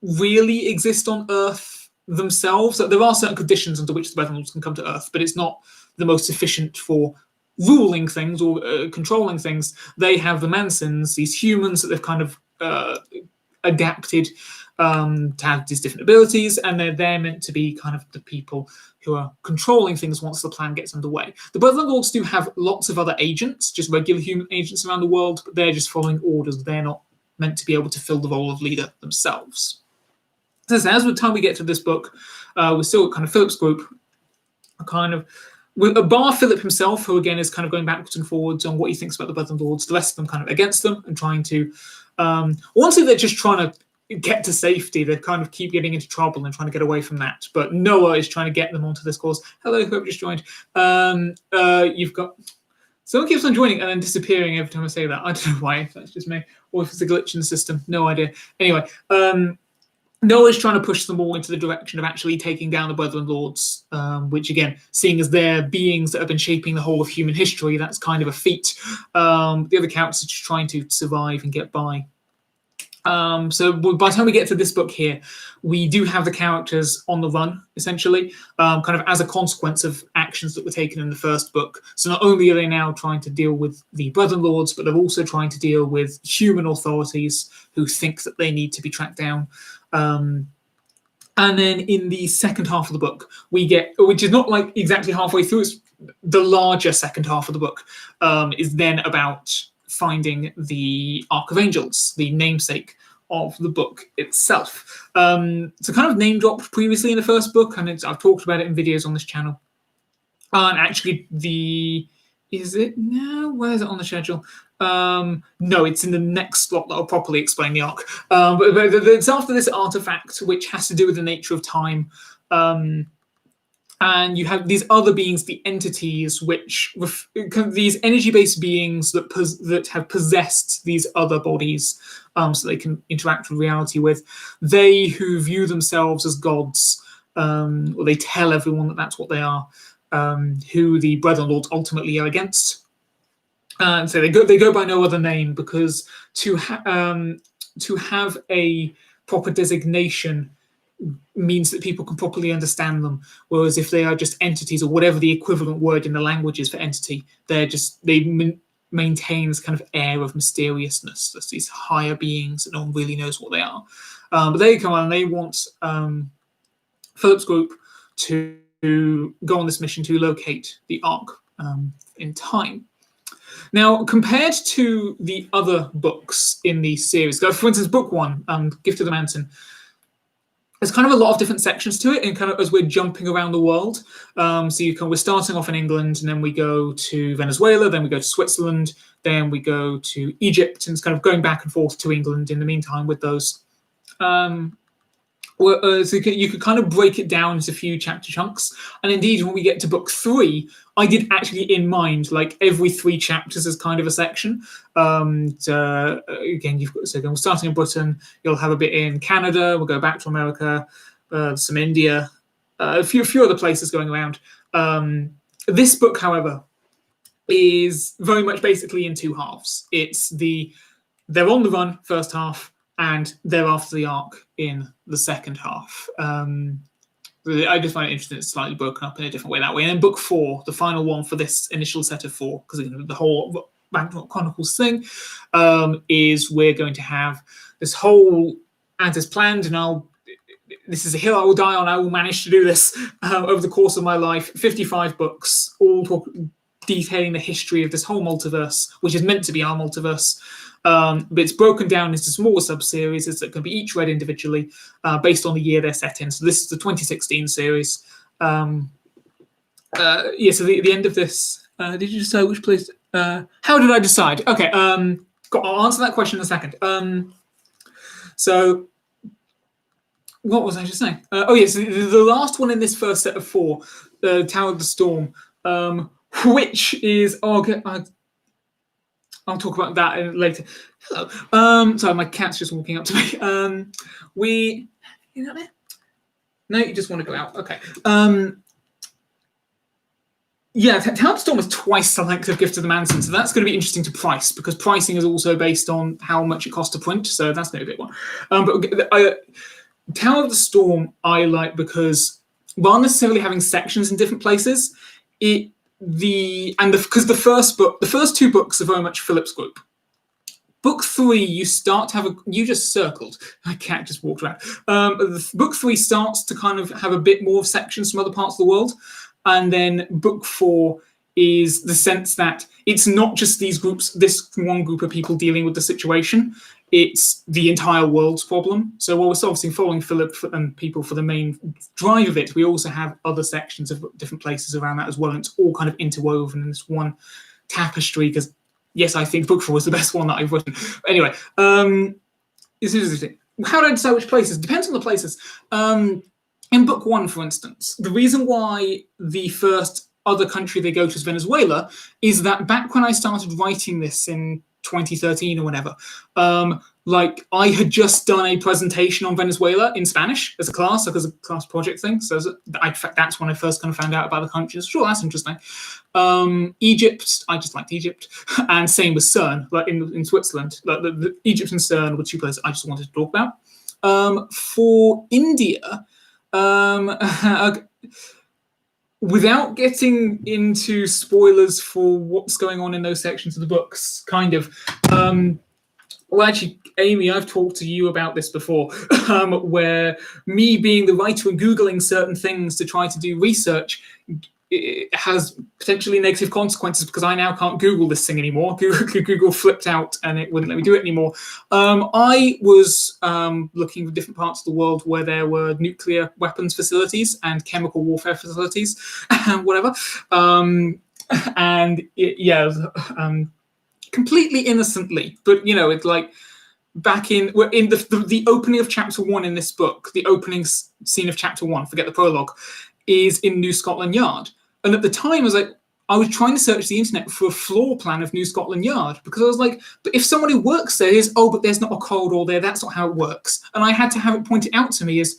really exist on Earth themselves. There are certain conditions under which the Brethren Lords can come to Earth, but it's not the most efficient for ruling things or controlling things. They have the Mansons, these humans that they've kind of adapted to have these different abilities, and they're meant to be kind of the people who are controlling things once the plan gets underway. The Brethren Lords do have lots of other agents, just regular human agents around the world, but they're just following orders. They're not meant to be able to fill the role of leader themselves. So as the time we get to this book, we're still kind of Philip's group, kind of with bar Philip himself, who again is kind of going backwards and forwards on what he thinks about the Brethren Lords. The rest of them kind of against them and trying to, honestly, they're just trying to get to safety. They kind of keep getting into trouble and trying to get away from that. But Noah is trying to get them onto this course. Hello, whoever just joined. You've got someone keeps on joining and then disappearing every time I say that. I don't know why, if that's just me, or if it's a glitch in the system. No idea. Anyway, Noah's trying to push them all into the direction of actually taking down the Brethren Lords, which again, seeing as they're beings that have been shaping the whole of human history, that's kind of a feat. The other characters are just trying to survive and get by. So by the time we get to this book here, we do have the characters on the run, essentially, kind of as a consequence of actions that were taken in the first book. So not only are they now trying to deal with the Brethren Lords, but they're also trying to deal with human authorities who think that they need to be tracked down. And then in the second half of the book, we get, which is not like exactly halfway through, it's the larger second half of the book, is then about finding the Archk of Angels, the namesake of the book itself. So kind of name dropped previously in the first book, and I've talked about it in videos on this channel. And actually, is it now? Where is it on the schedule? No, it's in the next slot that I'll properly explain the Ark. But it's after this artifact, which has to do with the nature of time. And you have these other beings, the entities, which these energy-based beings that have possessed these other bodies, so they can interact with reality with. They who view themselves as gods, or they tell everyone that that's what they are, who the Brethren Lords ultimately are against. So they go by no other name, because to have a proper designation means that people can properly understand them, whereas if they are just entities, or whatever the equivalent word in the language is for entity, they maintain this kind of air of mysteriousness. There's these higher beings that no one really knows what they are. But they come on and they want Philip's group to go on this mission to locate the Ark in time. Now, compared to the other books in the series, for instance, book one, Gift of the Mountain, there's kind of a lot of different sections to it, and kind of as we're jumping around the world. We're starting off in England, and then we go to Venezuela, then we go to Switzerland, then we go to Egypt, and it's kind of going back and forth to England in the meantime with those. So you could kind of break it down into a few chapter chunks. And indeed, when we get to book 3, I did actually in mind, like every 3 chapters as kind of a section. Again, we're starting in Britain, you'll have a bit in Canada, we'll go back to America, some India, a few other places going around. This book, however, is very much basically in 2 halves. They're on the run first half, and they're after the Ark in the second half. I just find it interesting it's slightly broken up in a different way that way. And then book 4, the final one for this initial set of 4, because the whole Chronicles thing, is we're going to have this whole, as planned, and this is a hill I will die on. I will manage to do this over the course of my life. 55 books, all detailing the history of this whole multiverse, which is meant to be our multiverse. But it's broken down into smaller sub-series that can be each read individually based on the year they're set in. So this is the 2016 series. So the end of this, did you decide which place? How did I decide? Okay, I'll answer that question in a second. So what was I just saying? So the last one in this first set of 4, Tower of the Storm, which is... I'll talk about that later. Hello. Sorry, my cat's just walking up to me. You not there? No, you just want to go out. Okay. Tower of the Storm is twice the length of Gift of the Manson, so that's going to be interesting to price, because pricing is also based on how much it costs to print, so that's going to be a big one. Tower of the Storm I like because, while necessarily having sections in different places, because the first 2 books are very much Philip's group. Book 3, you start to have you just circled. My cat just walked around. Book 3 starts to kind of have a bit more of sections from other parts of the world, and then book 4 is the sense that it's not just these groups, this one group of people dealing with the situation. It's the entire world's problem. So while we're obviously following Philip and people for the main drive of it, we also have other sections of different places around that as well. And it's all kind of interwoven in this one tapestry. Because, yes, I think book 4 is the best one that I've written. But anyway, it's interesting. How do I decide which places? Depends on the places. In book 1, for instance, the reason why the first other country they go to is Venezuela is that back when I started writing this in 2013 or whatever, I had just done a presentation on Venezuela in Spanish as a class, like as a class project thing. So in fact, that's when I first kind of found out about the country. Sure, that's interesting. Egypt, I just liked Egypt, and same with CERN, like in Switzerland. Like the Egypt and CERN were 2 places I just wanted to talk about. For India, without getting into spoilers for what's going on in those sections of the books, kind of. Well, actually, Amy, I've talked to you about this before, where me being the writer and Googling certain things to try to do research, it has potentially negative consequences because I now can't Google this thing anymore. Google flipped out and it wouldn't let me do it anymore. I was looking for different parts of the world where there were nuclear weapons facilities and chemical warfare facilities, whatever. Completely innocently, but it's like back in the opening of chapter 1 in this book, the opening scene of chapter 1, forget the prologue, is in New Scotland Yard. And at the time, I was trying to search the internet for a floor plan of New Scotland Yard, because I was like, but if somebody works there, but there's not a corridor there, that's not how it works. And I had to have it pointed out to me as,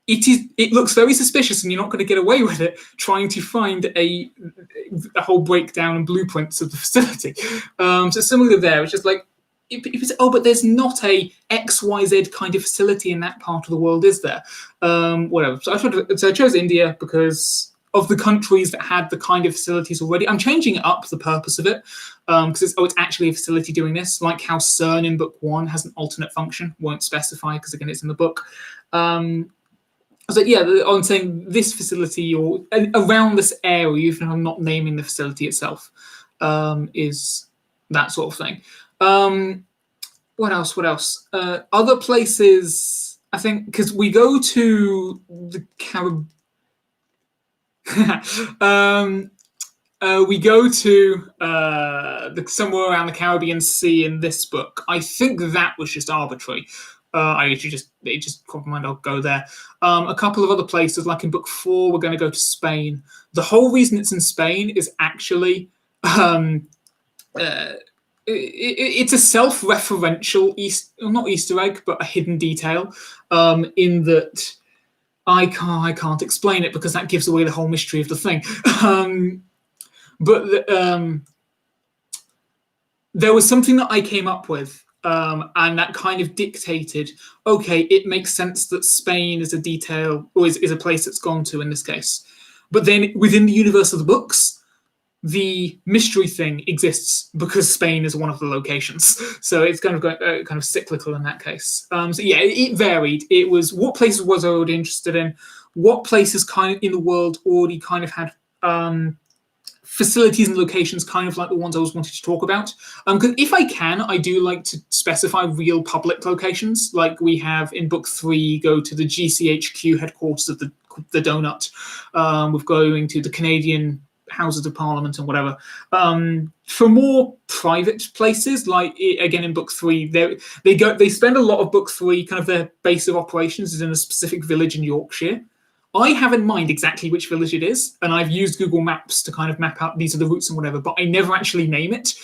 it looks very suspicious and you're not going to get away with it trying to find a whole breakdown and blueprints of the facility. So similarly there, it's just like, if it's, but there's not a XYZ kind of facility in that part of the world, is there? Whatever. So I chose India because of the countries that had the kind of facilities already. I'm changing it up, the purpose of it, because it's actually a facility doing this, like how CERN in book 1 has an alternate function, won't specify because again it's in the book. So I'm saying this facility or around this area, even if I'm not naming the facility itself, is that sort of thing. What else? Other places I think because we go to the we go to somewhere around the Caribbean Sea in this book. I think that was just arbitrary. I actually it just crossed my mind. I'll go there. A couple of other places, like in book 4, we're going to go to Spain. The whole reason it's in Spain is actually it's a self-referential not Easter egg, but a hidden detail. In that I can't explain it because that gives away the whole mystery of the thing. But there was something that I came up with, and that kind of dictated, okay, it makes sense that Spain is a detail, or is a place that's gone to in this case. But then within the universe of the books, the mystery thing exists because Spain is one of the locations. So it's kind of cyclical in that case. So yeah, it varied. It was what places was I already interested in, what places kind of in the world already kind of had facilities and locations kind of like the ones I was wanting to talk about. Because if I can, I do like to specify real public locations. Like we have in book 3, go to the GCHQ headquarters of the Donut. We're going to the Canadian Houses of Parliament and whatever. For more private places, like again in book 3, they spend a lot of book 3, kind of their base of operations is in a specific village in Yorkshire. I have in mind exactly which village it is, and I've used Google Maps to kind of map out these are the routes and whatever, but I never actually name it.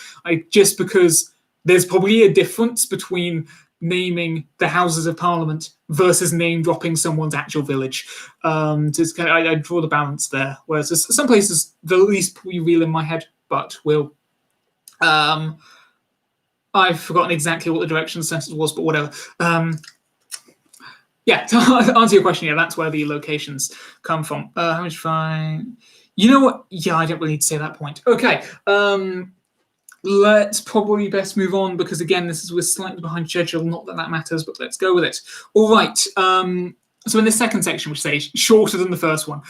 Just because there's probably a difference between naming the Houses of Parliament versus name dropping someone's actual village. So it's I draw the balance there. Whereas some places, the least probably real in my head, but will. I've forgotten exactly what the direction of the sentence was, but whatever. Yeah, to answer your question, yeah, that's where the locations come from. How much fine? You know what? Yeah, I don't really need to say that point. Okay. Let's probably best move on because again, we're slightly behind schedule. Not that matters, but let's go with it. All right. So in this second section, which say shorter than the first one,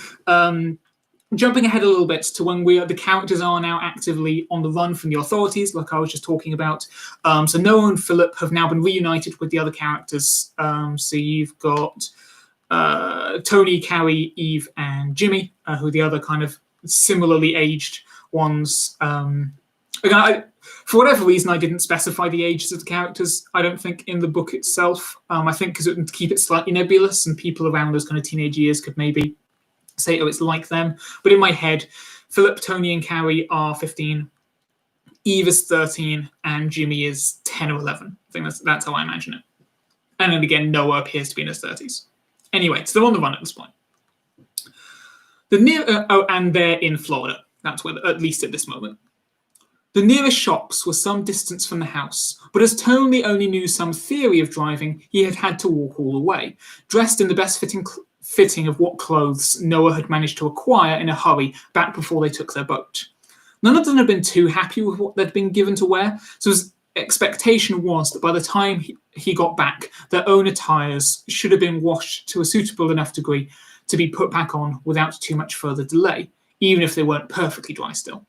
jumping ahead a little bit to when the characters are now actively on the run from the authorities, like I was just talking about. So Noah and Philip have now been reunited with the other characters. So you've got Tony, Carrie, Eve, and Jimmy, who are the other kind of similarly aged ones. Again, for whatever reason, I didn't specify the ages of the characters, I don't think, in the book itself. I think because it would keep it slightly nebulous and people around those kind of teenage years could maybe say, oh, it's like them. But in my head, Philip, Tony, and Carrie are 15, Eve is 13, and Jimmy is 10 or 11. I think that's how I imagine it. And then again, Noah appears to be in his 30s. Anyway, so they're on the run at this point. And they're in Florida. That's where, at least at this moment. The nearest shops were some distance from the house, but as Tony only knew some theory of driving, he had to walk all the way, dressed in the best fitting of what clothes Noah had managed to acquire in a hurry back before they took their boat. None of them had been too happy with what they'd been given to wear, so his expectation was that by the time he got back, their own attires should have been washed to a suitable enough degree to be put back on without too much further delay, even if they weren't perfectly dry still.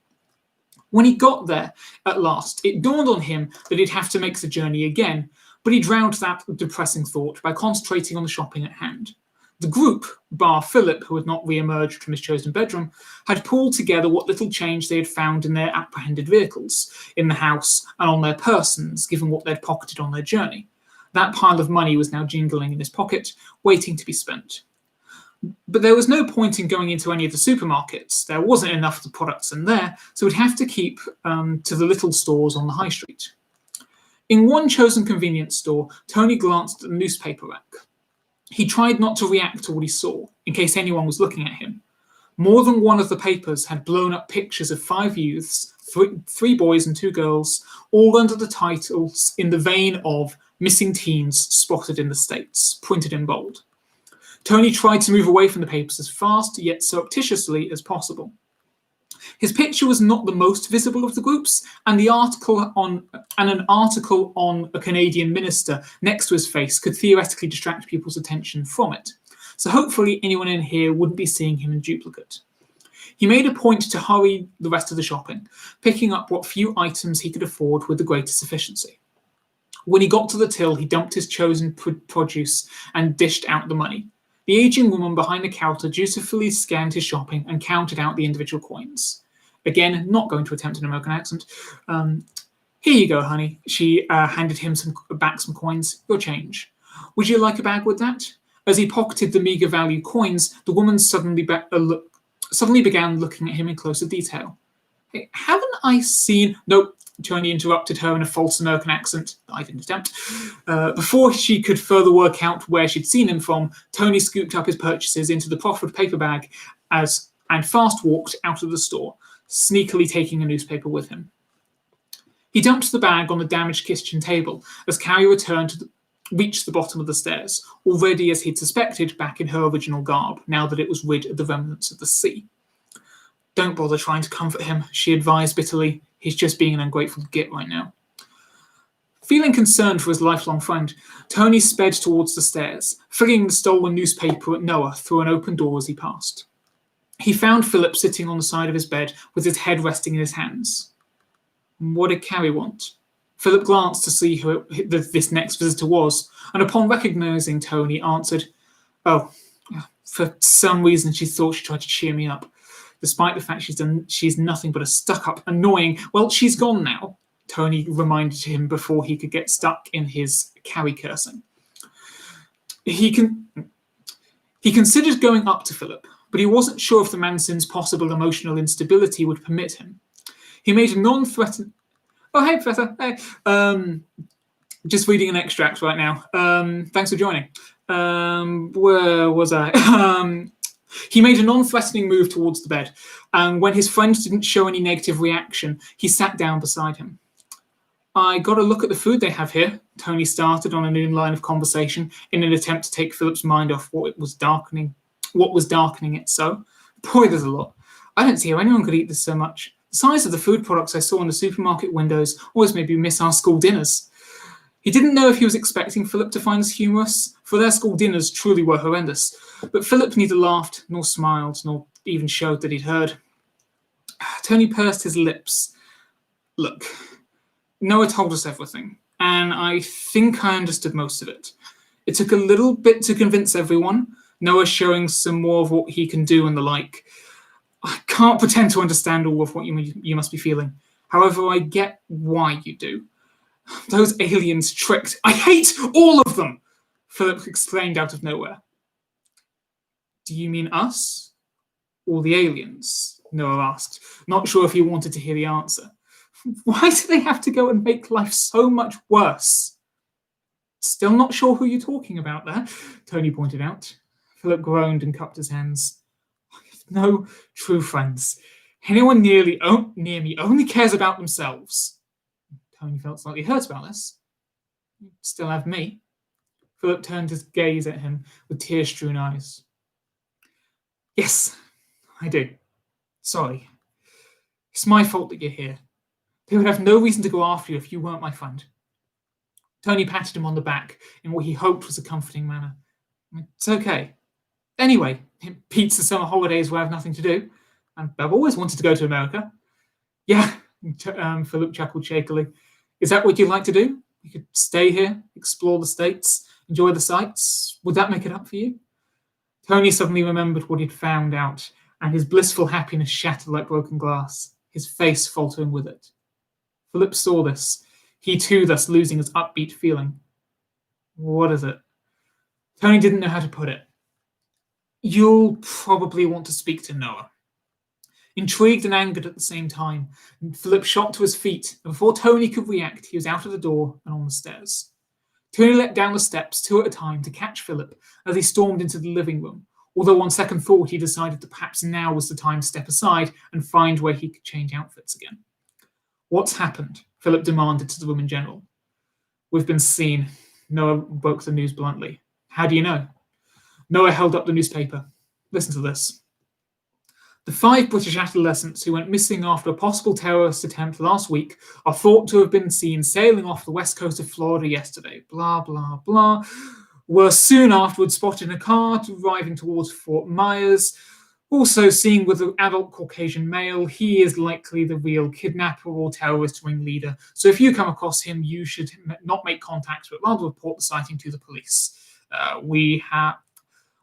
When he got there, at last, it dawned on him that he'd have to make the journey again, but he drowned that depressing thought by concentrating on the shopping at hand. The group, bar Philip, who had not re-emerged from his chosen bedroom, had pulled together what little change they had found in their apprehended vehicles, in the house, and on their persons, given what they'd pocketed on their journey. That pile of money was now jingling in his pocket, waiting to be spent. But there was no point in going into any of the supermarkets. There wasn't enough of the products in there, so we'd have to keep to the little stores on the high street. In one chosen convenience store, Tony glanced at the newspaper rack. He tried not to react to what he saw, in case anyone was looking at him. More than one of the papers had blown up pictures of 5 youths, 3 boys and 2 girls, all under the titles in the vein of "Missing Teens Spotted in the States," printed in bold. Tony tried to move away from the papers as fast, yet surreptitiously as possible. His picture was not the most visible of the groups, and an article on a Canadian minister next to his face could theoretically distract people's attention from it. So hopefully anyone in here wouldn't be seeing him in duplicate. He made a point to hurry the rest of the shopping, picking up what few items he could afford with the greatest efficiency. When he got to the till, he dumped his chosen produce and dished out the money. The aging woman behind the counter dutifully scanned his shopping and counted out the individual coins. Again, not going to attempt an American accent. Here you go, honey. She handed him back some coins. Your change. Would you like a bag with that? As he pocketed the meager value coins, the woman suddenly began looking at him in closer detail. Hey, haven't I seen... Nope, Tony interrupted her in a false American accent that I didn't attempt. Before she could further work out where she'd seen him from, Tony scooped up his purchases into the proffered paper bag and fast walked out of the store, sneakily taking a newspaper with him. He dumped the bag on the damaged kitchen table as Carrie reached the bottom of the stairs, already, as he'd suspected, back in her original garb, now that it was rid of the remnants of the sea. Don't bother trying to comfort him, she advised bitterly. He's just being an ungrateful git right now. Feeling concerned for his lifelong friend, Tony sped towards the stairs, flinging the stolen newspaper at Noah through an open door as he passed. He found Philip sitting on the side of his bed with his head resting in his hands. What did Carrie want? Philip glanced to see who this next visitor was, and upon recognising Tony, answered, "Oh, for some reason she thought she tried to cheer me up. Despite the fact she's nothing but a stuck-up, annoying... Well, she's gone now," Tony reminded him before he could get stuck in his Carrie cursing. He considered going up to Philip, but he wasn't sure if the Manson's possible emotional instability would permit him. He made a non-threatening... Oh, hey, Professor. Hey. Just reading an extract right now. Thanks for joining. Where was I? He made a non-threatening move towards the bed, and when his friend didn't show any negative reaction, he sat down beside him. I got a look at the food they have here, Tony started on a new line of conversation in an attempt to take Philip's mind off what was darkening it so. Boy, there's a lot. I don't see how anyone could eat this so much. The size of the food products I saw in the supermarket windows always made me miss our school dinners. He didn't know if he was expecting Philip to find this humorous, for their school dinners truly were horrendous. But Philip neither laughed, nor smiled, nor even showed that he'd heard. Tony pursed his lips. Look, Noah told us everything, and I think I understood most of it. It took a little bit to convince everyone, Noah showing some more of what he can do and the like. I can't pretend to understand all of what you must be feeling. However, I get why you do. Those aliens tricked... I hate all of them! Philip exclaimed out of nowhere. Do you mean us? Or the aliens? Noah asked, not sure if he wanted to hear the answer. Why do they have to go and make life so much worse? Still not sure who you're talking about there, Tony pointed out. Philip groaned and cupped his hands. I have no true friends. Anyone near me only cares about themselves. Tony felt slightly hurt about this. You still have me. Philip turned his gaze at him with tear-strewn eyes. Yes, I do. Sorry. It's my fault that you're here. They would have no reason to go after you if you weren't my friend. Tony patted him on the back in what he hoped was a comforting manner. It's okay. Anyway, it beats the summer holidays where I have nothing to do. And I've always wanted to go to America. Yeah, Philip chuckled shakily. Is that what you'd like to do? You could stay here, explore the States, enjoy the sights. Would that make it up for you? Tony suddenly remembered what he'd found out, and his blissful happiness shattered like broken glass, his face faltering with it. Philip saw this, he too thus losing his upbeat feeling. What is it? Tony didn't know how to put it. You'll probably want to speak to Noah. Intrigued and angered at the same time, Philip shot to his feet, and before Tony could react, he was out of the door and on the stairs. Tony let down the steps, two at a time, to catch Philip as he stormed into the living room, although on second thought he decided that perhaps now was the time to step aside and find where he could change outfits again. What's happened? Philip demanded to the room in general. We've been seen. Noah broke the news bluntly. How do you know? Noah held up the newspaper. Listen to this. The 5 British adolescents who went missing after a possible terrorist attempt last week are thought to have been seen sailing off the west coast of Florida yesterday. Blah, blah, blah. Were soon afterwards spotted in a car driving towards Fort Myers. Also, seeing with the adult Caucasian male, he is likely the real kidnapper or terrorist ringleader. So if you come across him, you should not make contact, but rather report the sighting to the police. We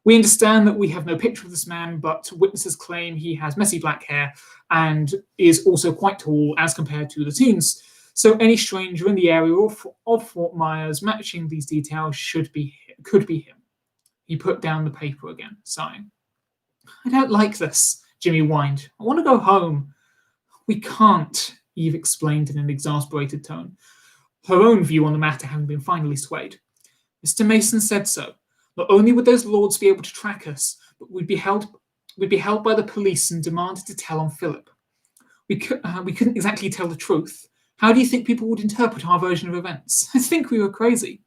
understand that we have no picture of this man, but witnesses claim he has messy black hair and is also quite tall as compared to the teens. So any stranger in the area of Fort Myers matching these details could be him. He put down the paper again, sighing. I don't like this, Jimmy whined. I want to go home. We can't, Eve explained in an exasperated tone, her own view on the matter having been finally swayed. Mr. Mason said so. Not only would those lords be able to track us, but we'd be held by the police and demanded to tell on Philip. We couldn't exactly tell the truth. How do you think people would interpret our version of events? I think we were crazy.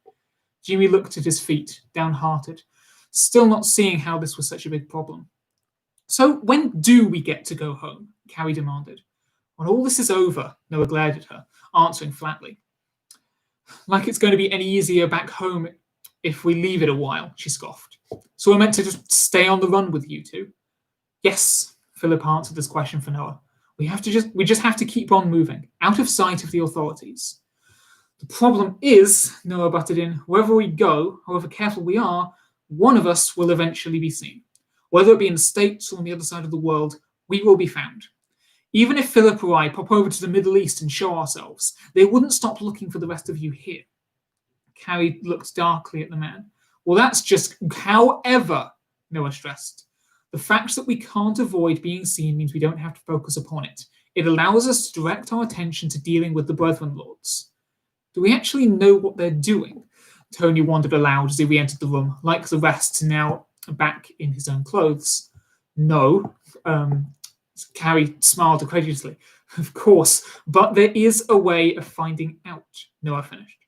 Jimmy looked at his feet, downhearted, still not seeing how this was such a big problem. So when do we get to go home? Carrie demanded. When all this is over, Noah glared at her, answering flatly. Like it's going to be any easier back home if we leave it a while, she scoffed. So we're meant to just stay on the run with you two? Yes, Philip answered this question for Noah. We just have to keep on moving, out of sight of the authorities. The problem is, Noah butted in, wherever we go, however careful we are, one of us will eventually be seen. Whether it be in the States or on the other side of the world, we will be found. Even if Philip or I pop over to the Middle East and show ourselves, they wouldn't stop looking for the rest of you here. Carrie looked darkly at the man. Well, that's just however, Noah stressed. The fact that we can't avoid being seen means we don't have to focus upon it. It allows us to direct our attention to dealing with the Brethren Lords. Do we actually know what they're doing? Tony wondered aloud as he re-entered the room, like the rest, now back in his own clothes. No, Carrie smiled incredulously. Of course, but there is a way of finding out, Noah finished.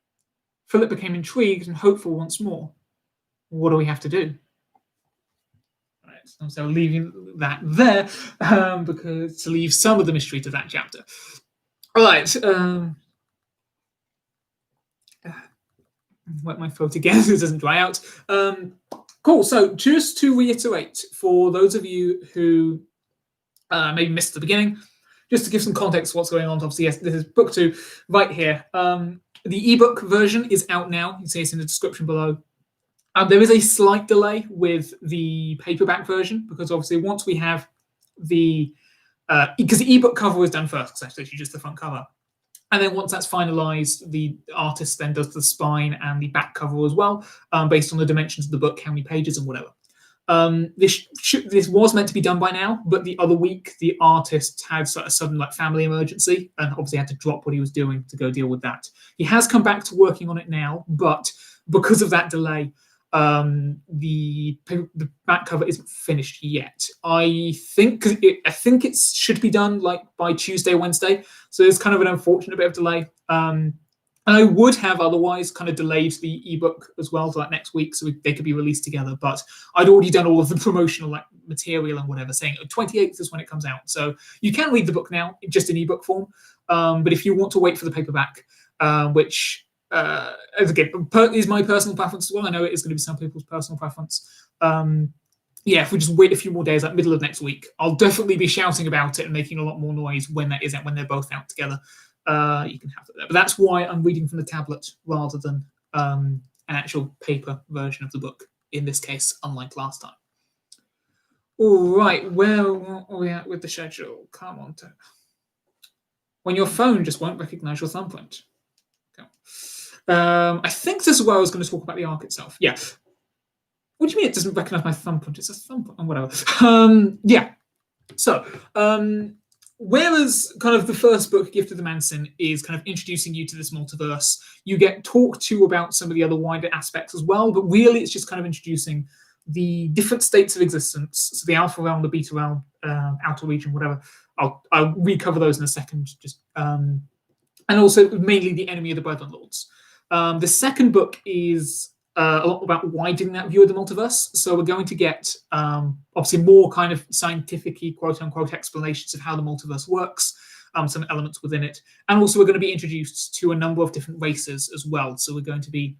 Philip became intrigued and hopeful once more. What do we have to do? Right, so leaving that there, because to leave some of the mystery to that chapter. All right. Wet my throat again so it doesn't dry out. Cool. So just to reiterate, for those of you who maybe missed the beginning, just to give some context to what's going on. Obviously, yes, this is book 2 right here. The ebook version is out now. You can see it's in the description below. There is a slight delay with the paperback version because obviously once we have because the ebook cover was done first, because that's actually just the front cover. And then once that's finalized, the artist then does the spine and the back cover as well, based on the dimensions of the book, how many pages and whatever. This was meant to be done by now, but the other week the artist had a sudden family emergency and obviously had to drop what he was doing to go deal with that. He has come back to working on it now, but because of that delay, the back cover isn't finished yet. I think it should be done by Tuesday, Wednesday. So there's kind of an unfortunate bit of delay. And I would have otherwise kind of delayed the ebook as well to next week so they could be released together. But I'd already done all of the promotional material and whatever, saying 28th is when it comes out. So you can read the book now, just in ebook form. But if you want to wait for the paperback, which again is my personal preference as well. I know it is going to be some people's personal preference. If we just wait a few more days, middle of next week, I'll definitely be shouting about it and making a lot more noise when that is out, when they're both out together. You can have it there. But that's why I'm reading from the tablet rather than an actual paper version of the book, in this case, unlike last time. All right, where are we at with the schedule? Come on, Tony. When your phone just won't recognize your thumbprint. Okay. I think this is where I was going to talk about the arc itself. Yeah. What do you mean it doesn't recognize my thumbprint? It's a thumbprint or whatever. Yeah. So, whereas kind of the first book, Gift of the Manson, is kind of introducing you to this multiverse, you get talked to about some of the other wider aspects as well, but really it's just kind of introducing the different states of existence. So the alpha realm, the beta realm, outer region, whatever. I'll recover those in a second. And also mainly the enemy of the Brethren Lords. The second book is a lot about widening that view of the multiverse. So we're going to get obviously more kind of scientific-y, quote-unquote, explanations of how the multiverse works, some elements within it. And also we're going to be introduced to a number of different races as well. So we're going to be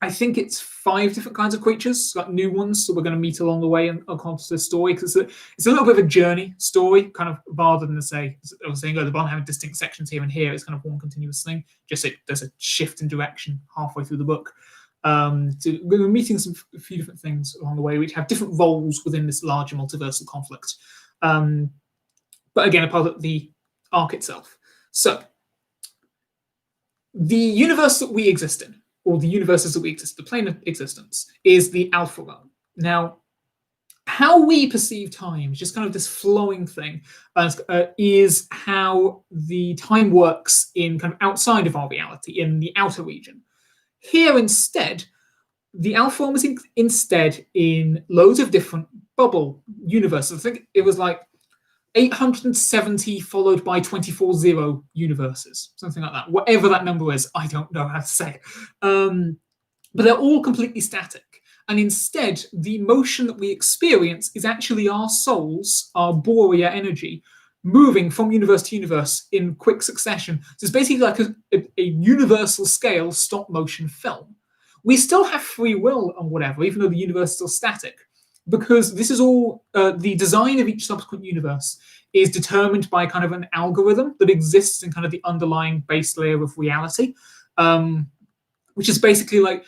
I think it's 5 different kinds of creatures, like new ones that we're going to meet along the way and across the story, because it's a little bit of a journey story, kind of, rather than to say, I was saying, oh, the bond having distinct sections here and here. It's kind of one continuous thing. Just there's a shift in direction halfway through the book. So we're meeting a few different things along the way, which have different roles within this larger multiversal conflict. But again, a part of the arc itself. So the universe that we exist in, or the universes that we exist, the plane of existence, is the alpha realm. Now, how we perceive time, just kind of this flowing thing, is how the time works in kind of outside of our reality, in the outer region. Here, instead, the alpha realm is instead in loads of different bubble universes. I think it was like 870 followed by 24 zero universes, something like that. Whatever that number is, I don't know how to say it. But they're all completely static. And instead, the motion that we experience is actually our souls, our Borea energy, moving from universe to universe in quick succession. So it's basically like a universal scale stop motion film. We still have free will and whatever, even though the universe is still static, because this is all, the design of each subsequent universe is determined by kind of an algorithm that exists in kind of the underlying base layer of reality, which is basically like,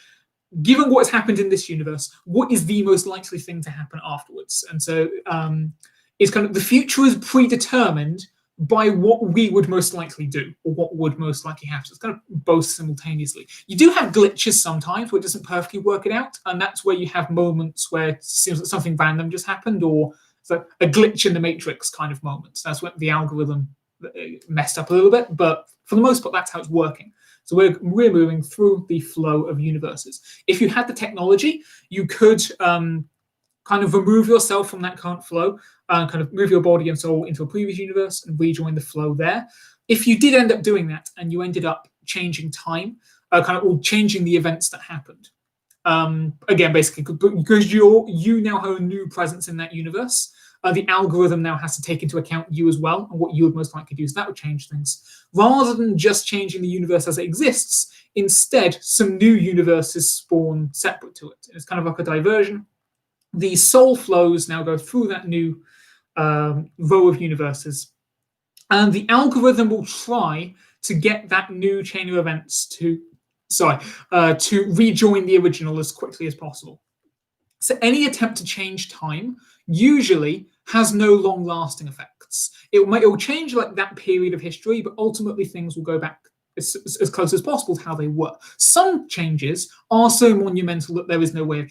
given what has happened in this universe, what is the most likely thing to happen afterwards? And so it's kind of, the future is predetermined by what we would most likely do, or what would most likely happen. So it's kind of both simultaneously. You do have glitches sometimes where it doesn't perfectly work it out, and that's where you have moments where it seems like something random just happened, or so a glitch in the matrix kind of moments. That's when the algorithm messed up a little bit, but for the most part, that's how it's working. So we're moving through the flow of universes. If you had the technology, you could kind of remove yourself from that current flow, kind of move your body and soul into a previous universe and rejoin the flow there. If you did end up doing that and you ended up changing time, kind of, or changing the events that happened, again, basically, because you now have a new presence in that universe, the algorithm now has to take into account you as well and what you would most likely do. So that would change things. Rather than just changing the universe as it exists, instead, some new universes spawn separate to it. It's kind of like a diversion. The soul flows now go through that new row of universes, and the algorithm will try to get that new chain of events to rejoin the original as quickly as possible. So any attempt to change time usually has no long-lasting effects. It will change like that period of history, but ultimately things will go back as close as possible to how they were. Some changes are so monumental that there is no way of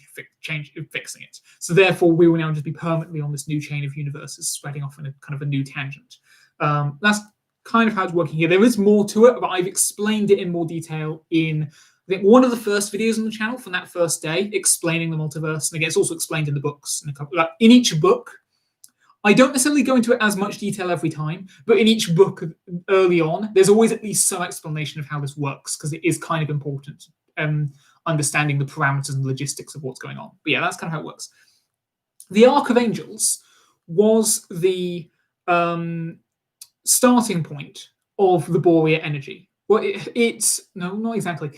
fixing it. So therefore, we will now just be permanently on this new chain of universes, spreading off in a kind of a new tangent. That's kind of how it's working here. There is more to it, but I've explained it in more detail in, I think, one of the first videos on the channel from that first day, explaining the multiverse. And again, it's also explained in the books. In each book, I don't necessarily go into it as much detail every time, but in each book early on, there's always at least some explanation of how this works, because it is kind of important, understanding the parameters and logistics of what's going on. But yeah, that's kind of how it works. The Arch of Angels was the starting point of the Borea energy. Well, it's no, not exactly.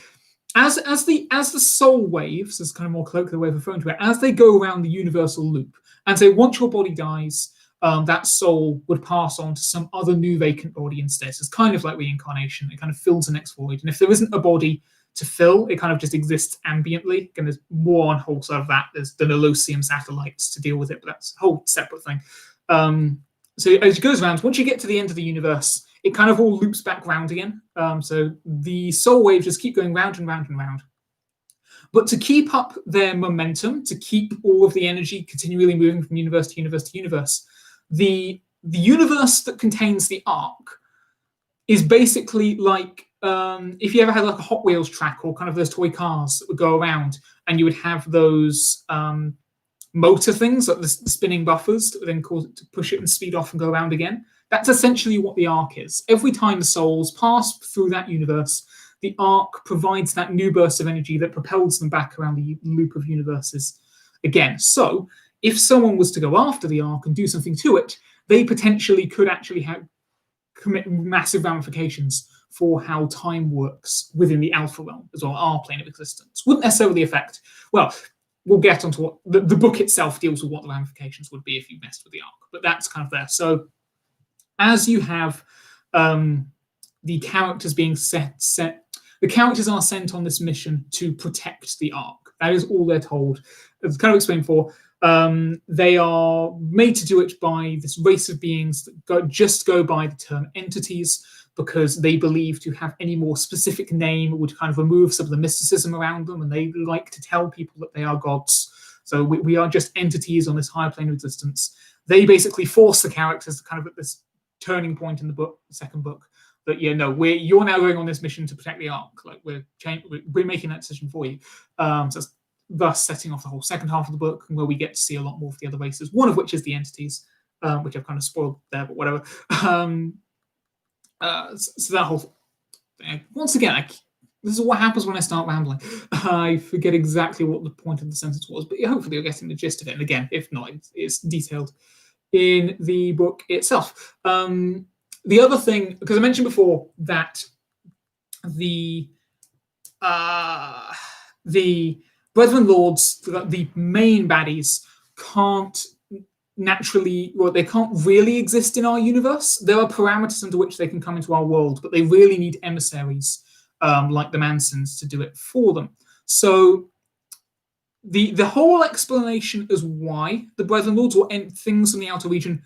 As the soul waves, as kind of more colloquial way of referring to it, as they go around the universal loop, and so once your body dies, that soul would pass on to some other new vacant body instead. So it's kind of like reincarnation. It kind of fills the next void. And if there isn't a body to fill, it kind of just exists ambiently. And there's more on whole side of that. There's the Nilosium satellites to deal with it, but that's a whole separate thing. So as it goes around, once you get to the end of the universe, it kind of all loops back round again. So the soul waves just keep going round and round and round. But to keep up their momentum, to keep all of the energy continually moving from universe to universe to universe, the universe that contains the Ark is basically like, if you ever had like a Hot Wheels track or kind of those toy cars that would go around, and you would have those motor things, like the spinning buffers that would then cause it to push it and speed off and go around again. That's essentially what the Ark is. Every time the souls pass through that universe, the Ark provides that new burst of energy that propels them back around the loop of universes again. So if someone was to go after the Ark and do something to it, they potentially could actually massive ramifications for how time works within the Alpha realm as well, our plane of existence. Wouldn't necessarily affect, well, we'll get onto what the book itself deals with what the ramifications would be if you messed with the Ark, but that's kind of there. So as you have the characters being the characters are sent on this mission to protect the Ark. That is all they're told. It's kind of explained for. They are made to do it by this race of beings that just go by the term entities, because they believe to have any more specific name would kind of remove some of the mysticism around them, and they like to tell people that they are gods. So we are just entities on this higher plane of existence. They basically force the characters kind of at this turning point in the book, the second book, that you're now going on this mission to protect the Ark. Like we're making that decision for you. So thus setting off the whole second half of the book, where we get to see a lot more of the other races. One of which is the entities, which I've kind of spoiled there, but whatever. So that whole thing. Once again, this is what happens when I start rambling. I forget exactly what the point of the sentence was, but hopefully you're getting the gist of it. And again, if not, it's detailed in the book itself. The other thing, because I mentioned before that the Brethren Lords, the main baddies, can't naturally, well, they can't really exist in our universe. There are parameters under which they can come into our world, but they really need emissaries like the Mansons to do it for them. So the whole explanation as why the Brethren Lords or things from the outer region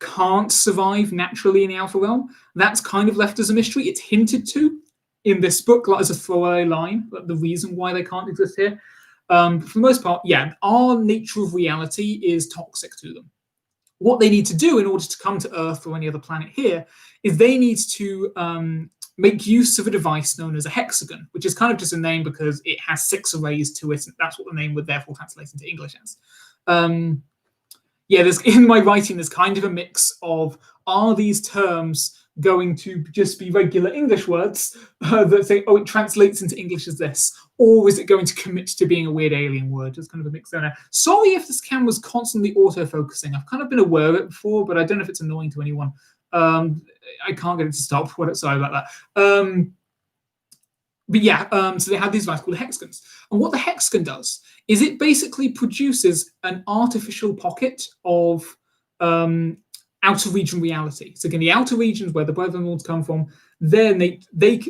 can't survive naturally in the Alpha realm, that's kind of left as a mystery. It's hinted to in this book, like as a throwaway line, but the reason why they can't exist here. For the most part, yeah, our nature of reality is toxic to them. What they need to do in order to come to Earth or any other planet here is they need to make use of a device known as a hexagon, which is kind of just a name because it has 6 arrays to it, and that's what the name would therefore translate into English as. In my writing, there's kind of a mix of, are these terms going to just be regular English words that say, oh, it translates into English as this, or is it going to commit to being a weird alien word? There's kind of a mix there. Sorry if this camera's constantly auto-focusing. I've kind of been aware of it before, but I don't know if it's annoying to anyone. I can't get it to stop. Sorry about that. So they have these devices called hexagons. And what the hexagon does is it basically produces an artificial pocket of outer region reality. So again, the outer regions where the Brethren Lords come from, then they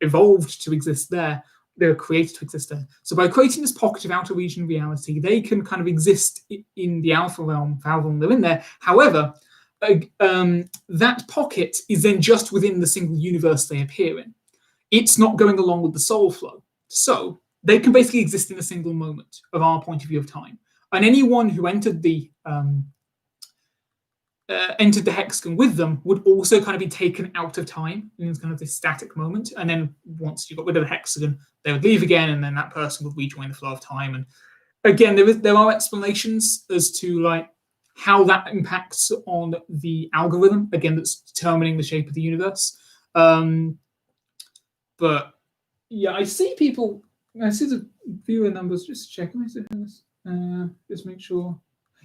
evolved to exist there. They were created to exist there. So by creating this pocket of outer region reality, they can kind of exist in the Alpha realm, however long they're in there. However, that pocket is then just within the single universe they appear in. It's not going along with the soul flow. So they can basically exist in a single moment of our point of view of time. And anyone who entered the hexagon with them would also kind of be taken out of time in kind of this static moment. And then once you got rid of the hexagon, they would leave again, and then that person would rejoin the flow of time. And again, there are explanations as to like how that impacts on the algorithm, again, that's determining the shape of the universe. But yeah, I see the viewer numbers. Just checking. Just make sure.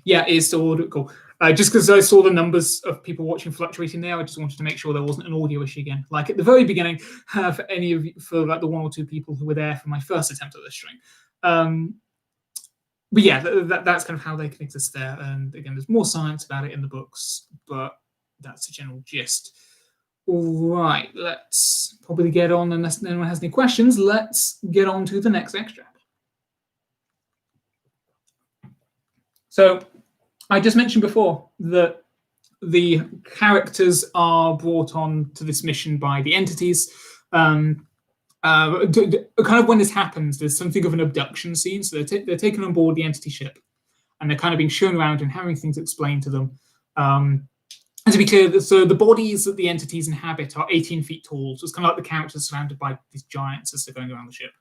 Yeah, it is still audio. Cool. Just because I saw the numbers of people watching fluctuating there, I just wanted to make sure there wasn't an audio issue again. Like at the very beginning, for any of you, for like the 1 or 2 people who were there for my first attempt at this stream. But yeah, that's kind of how they can exist there. And again, there's more science about it in the books, but that's the general gist. All right, let's probably get on, unless anyone has any questions, let's get on to the next extract. So I just mentioned before that the characters are brought on to this mission by the entities. Kind of when this happens, there's something of an abduction scene. So they're taken on board the entity ship, and they're kind of being shown around and having things explained to them. And to be clear, so the bodies that the entities inhabit are 18 feet tall. So it's kind of like the characters surrounded by these giants as they're going around the ship.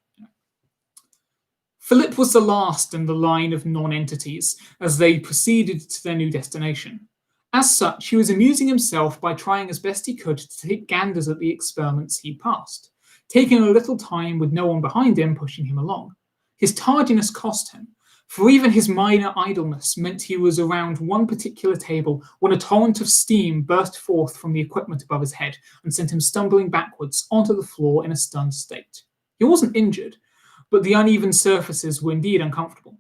Philip was the last in the line of non-entities as they proceeded to their new destination. As such, he was amusing himself by trying as best he could to take ganders at the experiments he passed, taking a little time with no one behind him pushing him along. His tardiness cost him, For even his minor idleness meant he was around one particular table when a torrent of steam burst forth from the equipment above his head and sent him stumbling backwards onto the floor in a stunned state. He wasn't injured, but the uneven surfaces were indeed uncomfortable.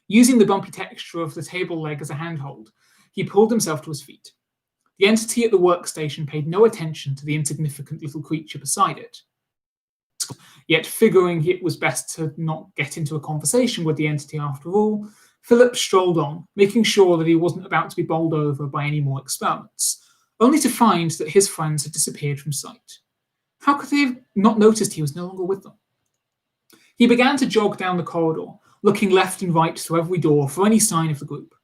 Using the bumpy texture of the table leg as a handhold, he pulled himself to his feet. The entity at the workstation paid no attention to the insignificant little creature beside it. Yet, figuring it was best to not get into a conversation with the entity after all, Philip strolled on, making sure that he wasn't about to be bowled over by any more experiments, only to find that his friends had disappeared from sight. How could they have not noticed he was no longer with them? He began to jog down the corridor, looking left and right through every door for any sign of the group.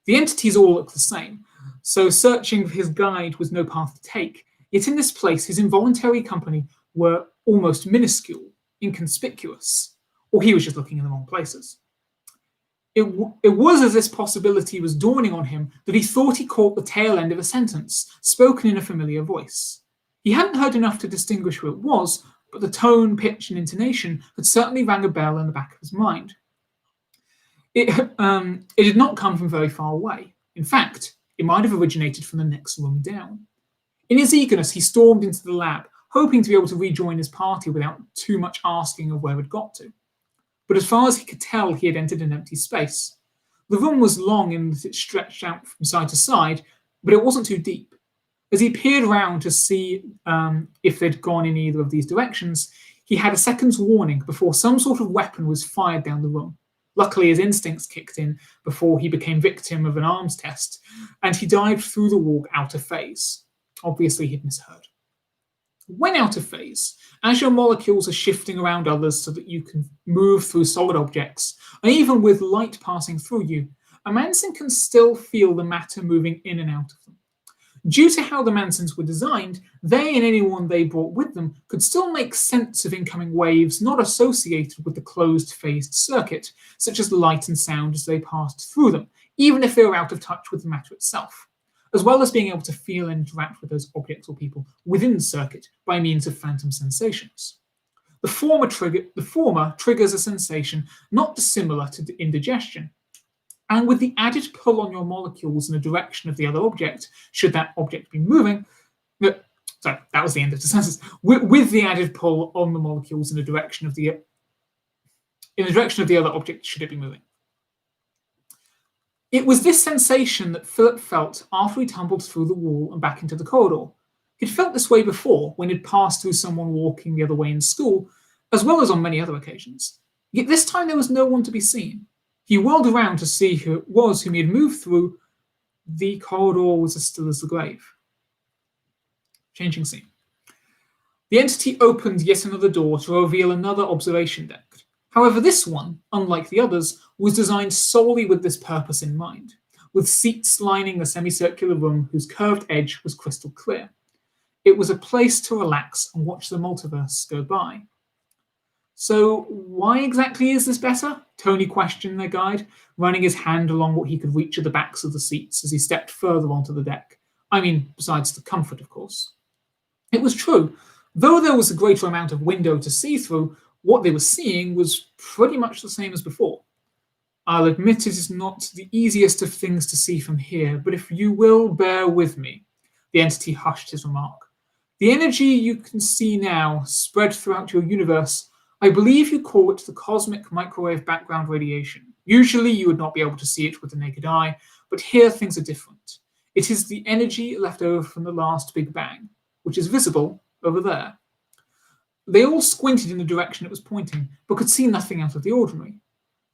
The entities all looked the same, so searching for his guide was no path to take, yet in this place his involuntary company were almost minuscule, inconspicuous, or he was just looking in the wrong places. It was as this possibility was dawning on him that he thought he caught the tail end of a sentence, spoken in a familiar voice. He hadn't heard enough to distinguish who it was, but the tone, pitch, and intonation had certainly rang a bell in the back of his mind. It had not come from very far away. In fact, it might have originated from the next room down. In his eagerness, he stormed into the lab, hoping to be able to rejoin his party without too much asking of where it got to. But as far as he could tell, he had entered an empty space. The room was long in that it stretched out from side to side, but it wasn't too deep. As he peered around to see if they'd gone in either of these directions, he had a second's warning before some sort of weapon was fired down the room. Luckily, his instincts kicked in before he became victim of an arms test, and he dived through the wall out of phase. Obviously, he'd misheard. When out of phase, as your molecules are shifting around others so that you can move through solid objects, and even with light passing through you, a Manson can still feel the matter moving in and out of them. Due to how the Mansons were designed, they and anyone they brought with them could still make sense of incoming waves not associated with the closed-phased circuit, such as light and sound as they passed through them, even if they were out of touch with the matter itself, as well as being able to feel and interact with those objects or people within the circuit by means of phantom sensations. The former triggers a sensation not dissimilar to indigestion, and with the added pull on your molecules in the direction of the other object, should that object be moving, sorry, that was the end of the sentence. With the added pull on the molecules in the direction of the other object, should it be moving. It was this sensation that Philip felt after he tumbled through the wall and back into the corridor. He'd felt this way before when he'd passed through someone walking the other way in school, as well as on many other occasions. Yet this time there was no one to be seen. He whirled around to see who it was whom he had moved through. The corridor was as still as the grave. Changing scene. The entity opened yet another door to reveal another observation deck. However, this one, unlike the others, was designed solely with this purpose in mind, with seats lining the semicircular room whose curved edge was crystal clear. It was a place to relax and watch the multiverse go by. So why exactly is this better? Tony questioned their guide, running his hand along what he could reach at the backs of the seats as he stepped further onto the deck. I mean, besides the comfort, of course. It was true. Though there was a greater amount of window to see through, what they were seeing was pretty much the same as before. I'll admit it is not the easiest of things to see from here, but if you will bear with me, the entity hushed his remark. The energy you can see now, spread throughout your universe, I believe you call it the cosmic microwave background radiation. Usually you would not be able to see it with the naked eye, but here things are different. It is the energy left over from the last Big Bang, which is visible over there. They all squinted in the direction it was pointing, but could see nothing out of the ordinary.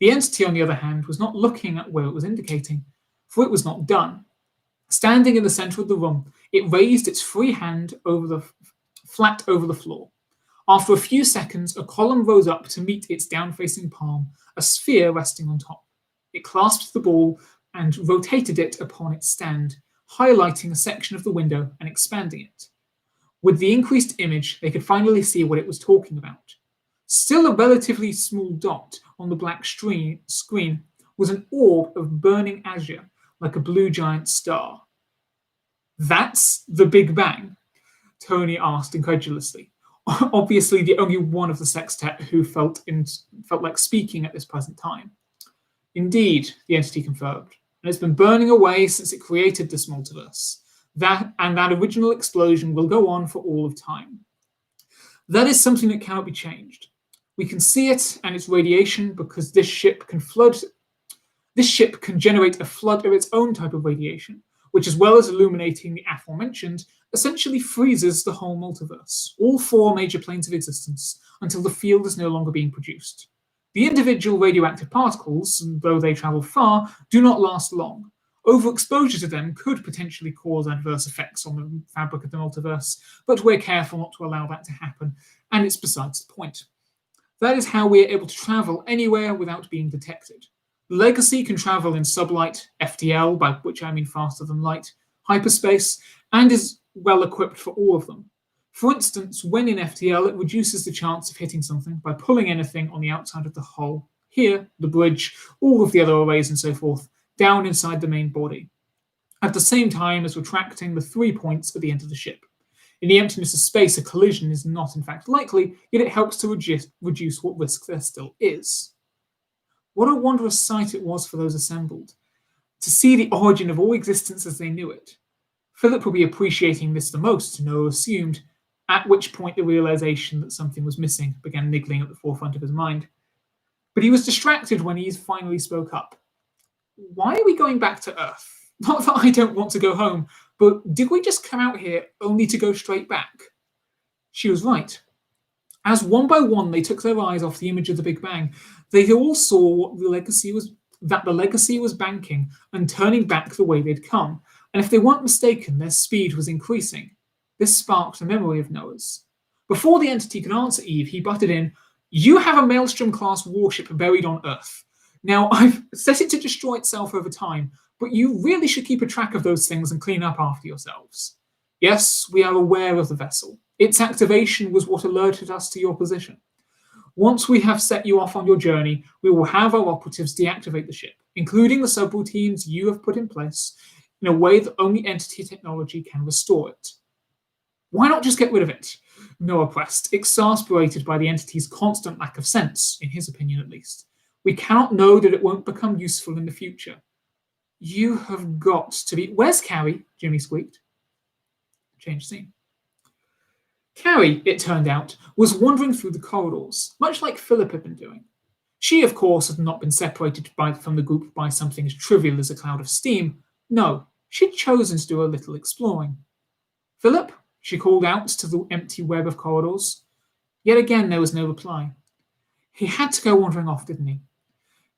The entity, on the other hand, was not looking at where it was indicating, for it was not done. Standing in the center of the room, it raised its free hand flat over the floor. After a few seconds, a column rose up to meet its down-facing palm, a sphere resting on top. It clasped the ball and rotated it upon its stand, highlighting a section of the window and expanding it. With the increased image, they could finally see what it was talking about. Still a relatively small dot on the black screen was an orb of burning azure, like a blue giant star. That's the Big Bang? Tony asked incredulously. Obviously the only one of the sextet who felt like speaking at this present time. Indeed, the entity confirmed, and it's been burning away since it created this multiverse. That original explosion will go on for all of time. That is something that cannot be changed. We can see it and its radiation because this ship can generate a flood of its own type of radiation, which, as well as illuminating the aforementioned, essentially freezes the whole multiverse, all four major planes of existence, until the field is no longer being produced. The individual radioactive particles, though they travel far, do not last long. Overexposure to them could potentially cause adverse effects on the fabric of the multiverse, but we're careful not to allow that to happen, and it's besides the point. That is how we are able to travel anywhere without being detected. Legacy can travel in sublight, FTL, by which I mean faster than light, hyperspace, and is well equipped for all of them. For instance, when in FTL, it reduces the chance of hitting something by pulling anything on the outside of the hull, here, the bridge, all of the other arrays and so forth, down inside the main body, at the same time as retracting the 3 points at the end of the ship. In the emptiness of space, a collision is not in fact likely, yet it helps to reduce what risk there still is. What a wondrous sight it was for those assembled, to see the origin of all existence as they knew it. Philip will be appreciating this the most, Noah assumed, at which point the realization that something was missing began niggling at the forefront of his mind. But he was distracted when he finally spoke up. Why are we going back to Earth? Not that I don't want to go home, but did we just come out here only to go straight back? She was right. As one by one they took their eyes off the image of the Big Bang, they all saw that the legacy was banking and turning back the way they'd come, and if they weren't mistaken, their speed was increasing. This sparked a memory of Noah's. Before the entity could answer Eve, he butted in, "You have a Maelstrom-class warship buried on Earth. Now, I've set it to destroy itself over time, but you really should keep a track of those things and clean up after yourselves. Yes, we are aware of the vessel. Its activation was what alerted us to your position. Once we have set you off on your journey, we will have our operatives deactivate the ship, including the subroutines you have put in place, in a way that only entity technology can restore it." Why not just get rid of it? Noah pressed, exasperated by the entity's constant lack of sense, in his opinion at least. We cannot know that it won't become useful in the future. You have got to be... Where's Carrie? Jimmy squeaked. Change scene. Carrie, it turned out, was wandering through the corridors, much like Philip had been doing. She, of course, had not been separated from the group by something as trivial as a cloud of steam. No, she'd chosen to do a little exploring. "Philip?" she called out to the empty web of corridors. Yet again there was no reply. He had to go wandering off, didn't he?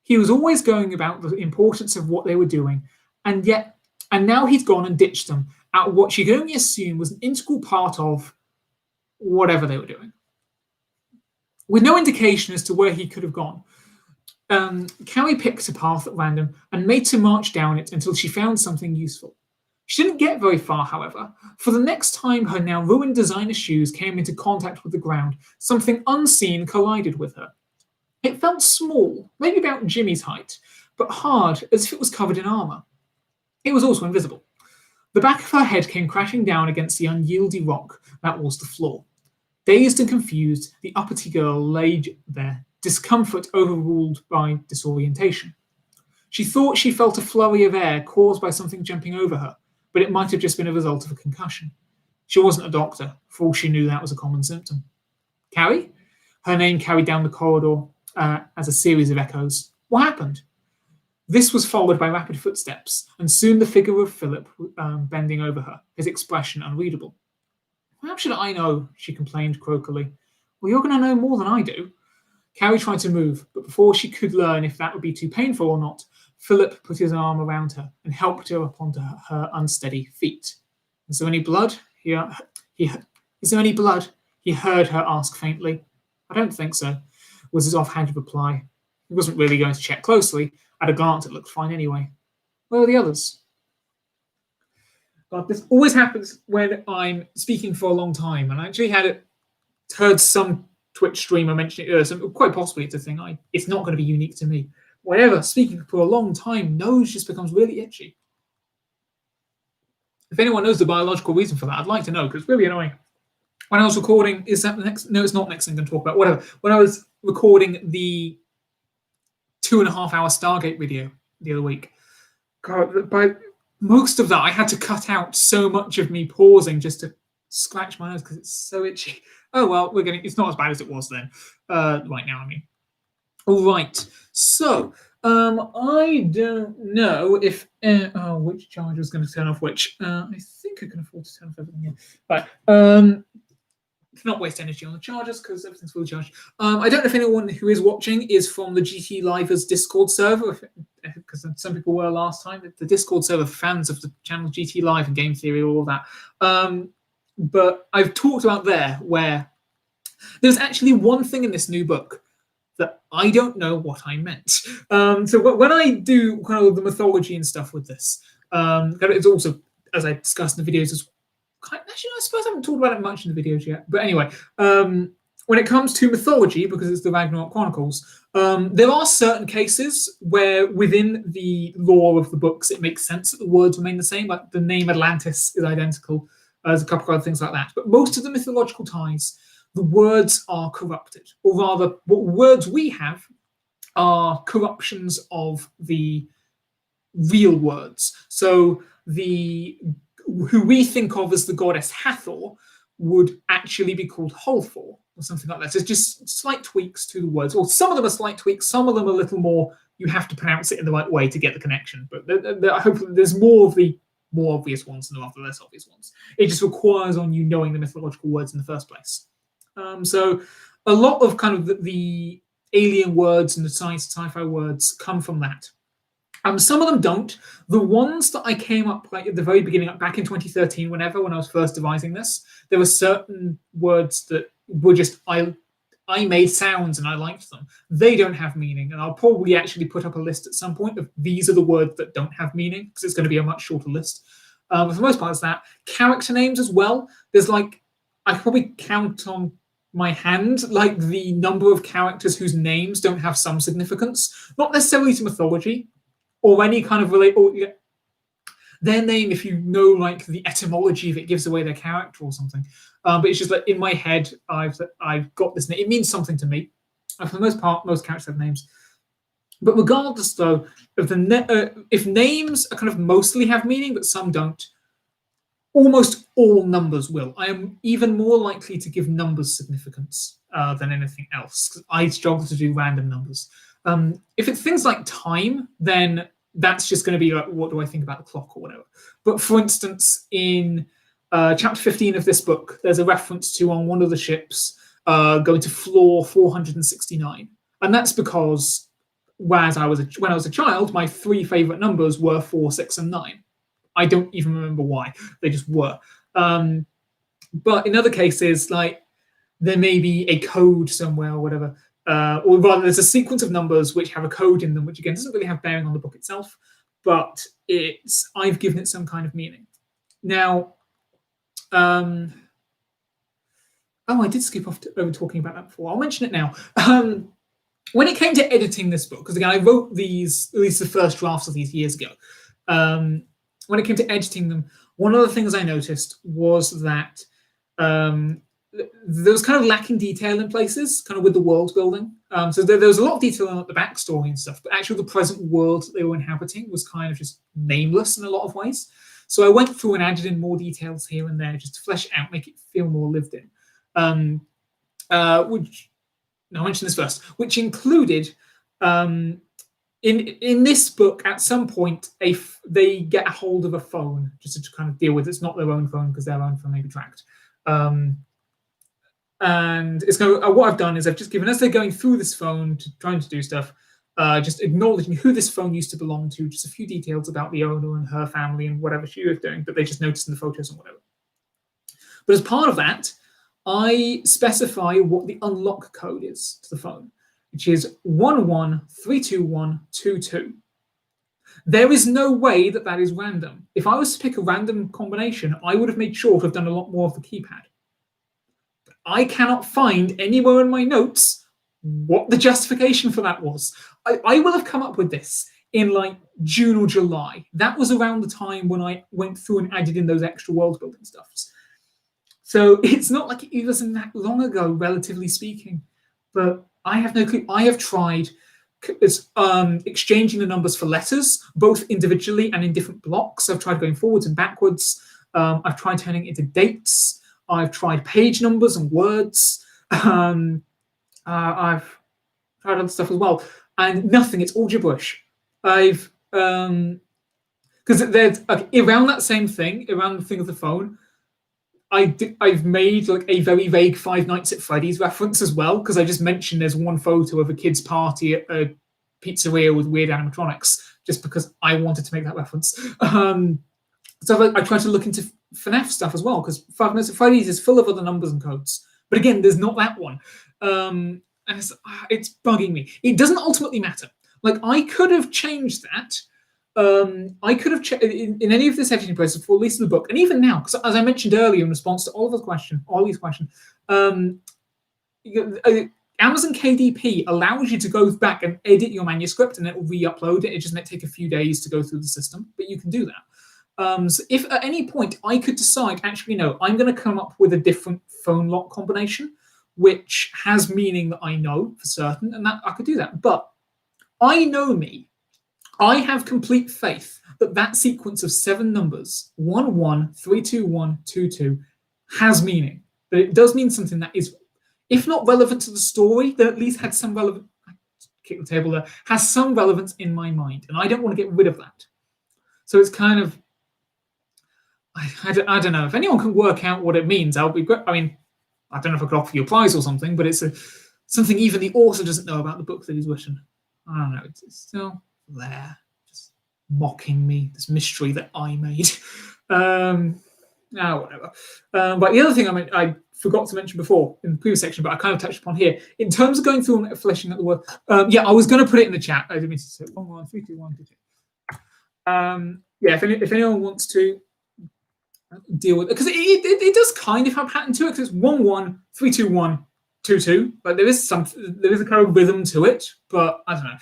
He was always going about the importance of what they were doing, and now he'd gone and ditched them at what she could only assume was an integral part of whatever they were doing. With no indication as to where he could have gone, Carrie picked a path at random and made to march down it until she found something useful. She didn't get very far, however, for the next time her now ruined designer shoes came into contact with the ground, something unseen collided with her. It felt small, maybe about Jimmy's height, but hard, as if it was covered in armor. It was also invisible. The back of her head came crashing down against the unyieldy rock that was the floor. Dazed and confused, the uppity girl lay there, discomfort overruled by disorientation. She thought she felt a flurry of air caused by something jumping over her, but it might have just been a result of a concussion. She wasn't a doctor. For all she knew, that was a common symptom. Carrie? Her name carried down the corridor as a series of echoes. What happened? This was followed by rapid footsteps, and soon the figure of Philip bending over her, his expression unreadable. How should I know? She complained croakily. Well, you're going to know more than I do. Carrie tried to move, but before she could learn if that would be too painful or not, Philip put his arm around her and helped her up onto her unsteady feet. Is there any blood? Is there any blood? He heard her ask faintly. I don't think so, was his offhanded reply. He wasn't really going to check closely. At a glance, it looked fine anyway. Where are the others? But this always happens when I'm speaking for a long time, and I actually heard some Twitch streamer mention it, so quite possibly it's a thing. It's not going to be unique to me. Whatever, speaking for a long time, nose just becomes really itchy. If anyone knows the biological reason for that, I'd like to know, because it's really annoying. When I was recording, is that the next? No, it's not next thing I'm going to talk about. Whatever. When I was recording the 2.5 hour Stargate video the other week. God, by most of that, I had to cut out so much of me pausing just to scratch my nose because it's so itchy. Oh well, it's not as bad as it was then. Right now, I mean. All right. So, I don't know if which charger is going to turn off which. I think I can afford to turn off everything here. Right. Not waste energy on the chargers because everything's fully charged. I don't know if anyone who is watching is from the GT Livers Discord server, because some people were last time. The Discord server, fans of the channel GT Live and Game Theory, all of that. But I've talked about there where there's actually one thing in this new book that I don't know what I meant. So when I do kind of the mythology and stuff with this, it's also, as I discussed in the videos, actually, I suppose I haven't talked about it much in the videos yet. But anyway, when it comes to mythology, because it's the Ragnarok Chronicles, there are certain cases where within the lore of the books, it makes sense that the words remain the same. Like the name Atlantis is identical. There's a couple of other things like that. But most of the mythological ties, the words are corrupted. Or rather, what words we have are corruptions of the real words. So who we think of as the goddess Hathor would actually be called Holthor or something like that. So it's just slight tweaks to the words. Well, some of them are slight tweaks, some of them are a little more, you have to pronounce it in the right way to get the connection. But I hope there's more of the more obvious ones than the less obvious ones. It just requires on you knowing the mythological words in the first place. So a lot of kind of the alien words and the sci-fi words come from that. Some of them don't. The ones that I came up like at the very beginning, back in 2013, when I was first devising this, there were certain words that were just I made sounds and I liked them. They don't have meaning, and I'll probably actually put up a list at some point of these are the words that don't have meaning because it's going to be a much shorter list. But for the most part, it's that. Character names as well. There's I could probably count on my hand like the number of characters whose names don't have some significance, not necessarily to mythology, or any kind of their name, if you know like the etymology, if it gives away their character or something. But it's just like in my head, I've got this name. It means something to me. And for the most part, most characters have names. But regardless, though, of if names are kind of mostly have meaning, but some don't, almost all numbers will. I am even more likely to give numbers significance than anything else, because I struggle to do random numbers. If it's things like time, then that's just going to be like, what do I think about the clock or whatever. But for instance, in chapter 15 of this book, there's a reference to on one of the ships going to floor 469. And that's because when I was a child, my three favorite numbers were 4, 6, and 9. I don't even remember why. They just were. But in other cases, like there may be a code somewhere or whatever. Or rather, there's a sequence of numbers which have a code in them, which again doesn't really have bearing on the book itself, but I've given it some kind of meaning. Now, I did skip over talking about that before. I'll mention it now. When it came to editing this book, because again, I wrote at least the first drafts of these years ago. When it came to editing them, one of the things I noticed was that there was kind of lacking detail in places, kind of with the world building. So there was a lot of detail on the backstory and stuff, but actually the present world that they were inhabiting was kind of just nameless in a lot of ways. So I went through and added in more details here and there just to flesh it out, make it feel more lived in. I'll mention this first, which included in this book, at some point, they get a hold of a phone just to kind of deal with it. It's not their own phone because their own phone may be tracked. And it's what I've done is I've just given, as they're going through this phone, trying to do stuff, just acknowledging who this phone used to belong to, just a few details about the owner and her family and whatever she was doing that they just noticed in the photos and whatever. But as part of that, I specify what the unlock code is to the phone, which is 11322122. There is no way that is random. If I was to pick a random combination, I would have made sure to have done a lot more of the keypad. But I cannot find anywhere in my notes what the justification for that was. I will have come up with this in like June or July. That was around the time when I went through and added in those extra world building stuffs. So it's not like it wasn't that long ago, relatively speaking. But I have no clue. I have tried exchanging the numbers for letters, both individually and in different blocks. I've tried going forwards and backwards. I've tried turning it into dates. I've tried page numbers and words. I've tried other stuff as well, and nothing. It's all gibberish. I've because there's around that same thing, around the thing of the phone. I've made like a very vague Five Nights at Freddy's reference as well, because I just mentioned there's one photo of a kid's party at a pizzeria with weird animatronics, just because I wanted to make that reference. So I tried to look into FNAF stuff as well, because Five Nights at Freddy's is full of other numbers and codes. But again, there's not that one. And it's bugging me. It doesn't ultimately matter. Like, I could have changed that. I could have in any of this editing process before releasing the book, and even now, because as I mentioned earlier in response to Ollie's question, Amazon KDP allows you to go back and edit your manuscript, and it will re-upload it. It just might take a few days to go through the system, but you can do that. So if at any point I could decide, actually, no, I'm going to come up with a different phone lock combination, which has meaning that I know for certain, and that I could do that. But I know me. I have complete faith that that sequence of 7 numbers, 1 1, 3 2 1, 2 2, has meaning. That it does mean something that is, if not relevant to the story, that at least had some relevant. Kick the table there. Has some relevance in my mind, and I don't want to get rid of that. So it's kind of, I don't know. If anyone can work out what it means, I'll be great. I mean, I don't know if I could offer you a prize or something, but it's something even the author doesn't know about the book that he's written. I don't know. It's still there, just mocking me, this mystery that I made. Whatever. But the other thing I forgot to mention before in the previous section, but I kind of touched upon here, in terms of going through and fleshing out the word, I was going to put it in the chat. I didn't mean to say 1 1 3 2 1 2 2. If anyone wants to deal with it, because it does kind of have a pattern to it, because it's 1 1 3 2 1 2 2. Like there is a kind of rhythm to it, but I don't know.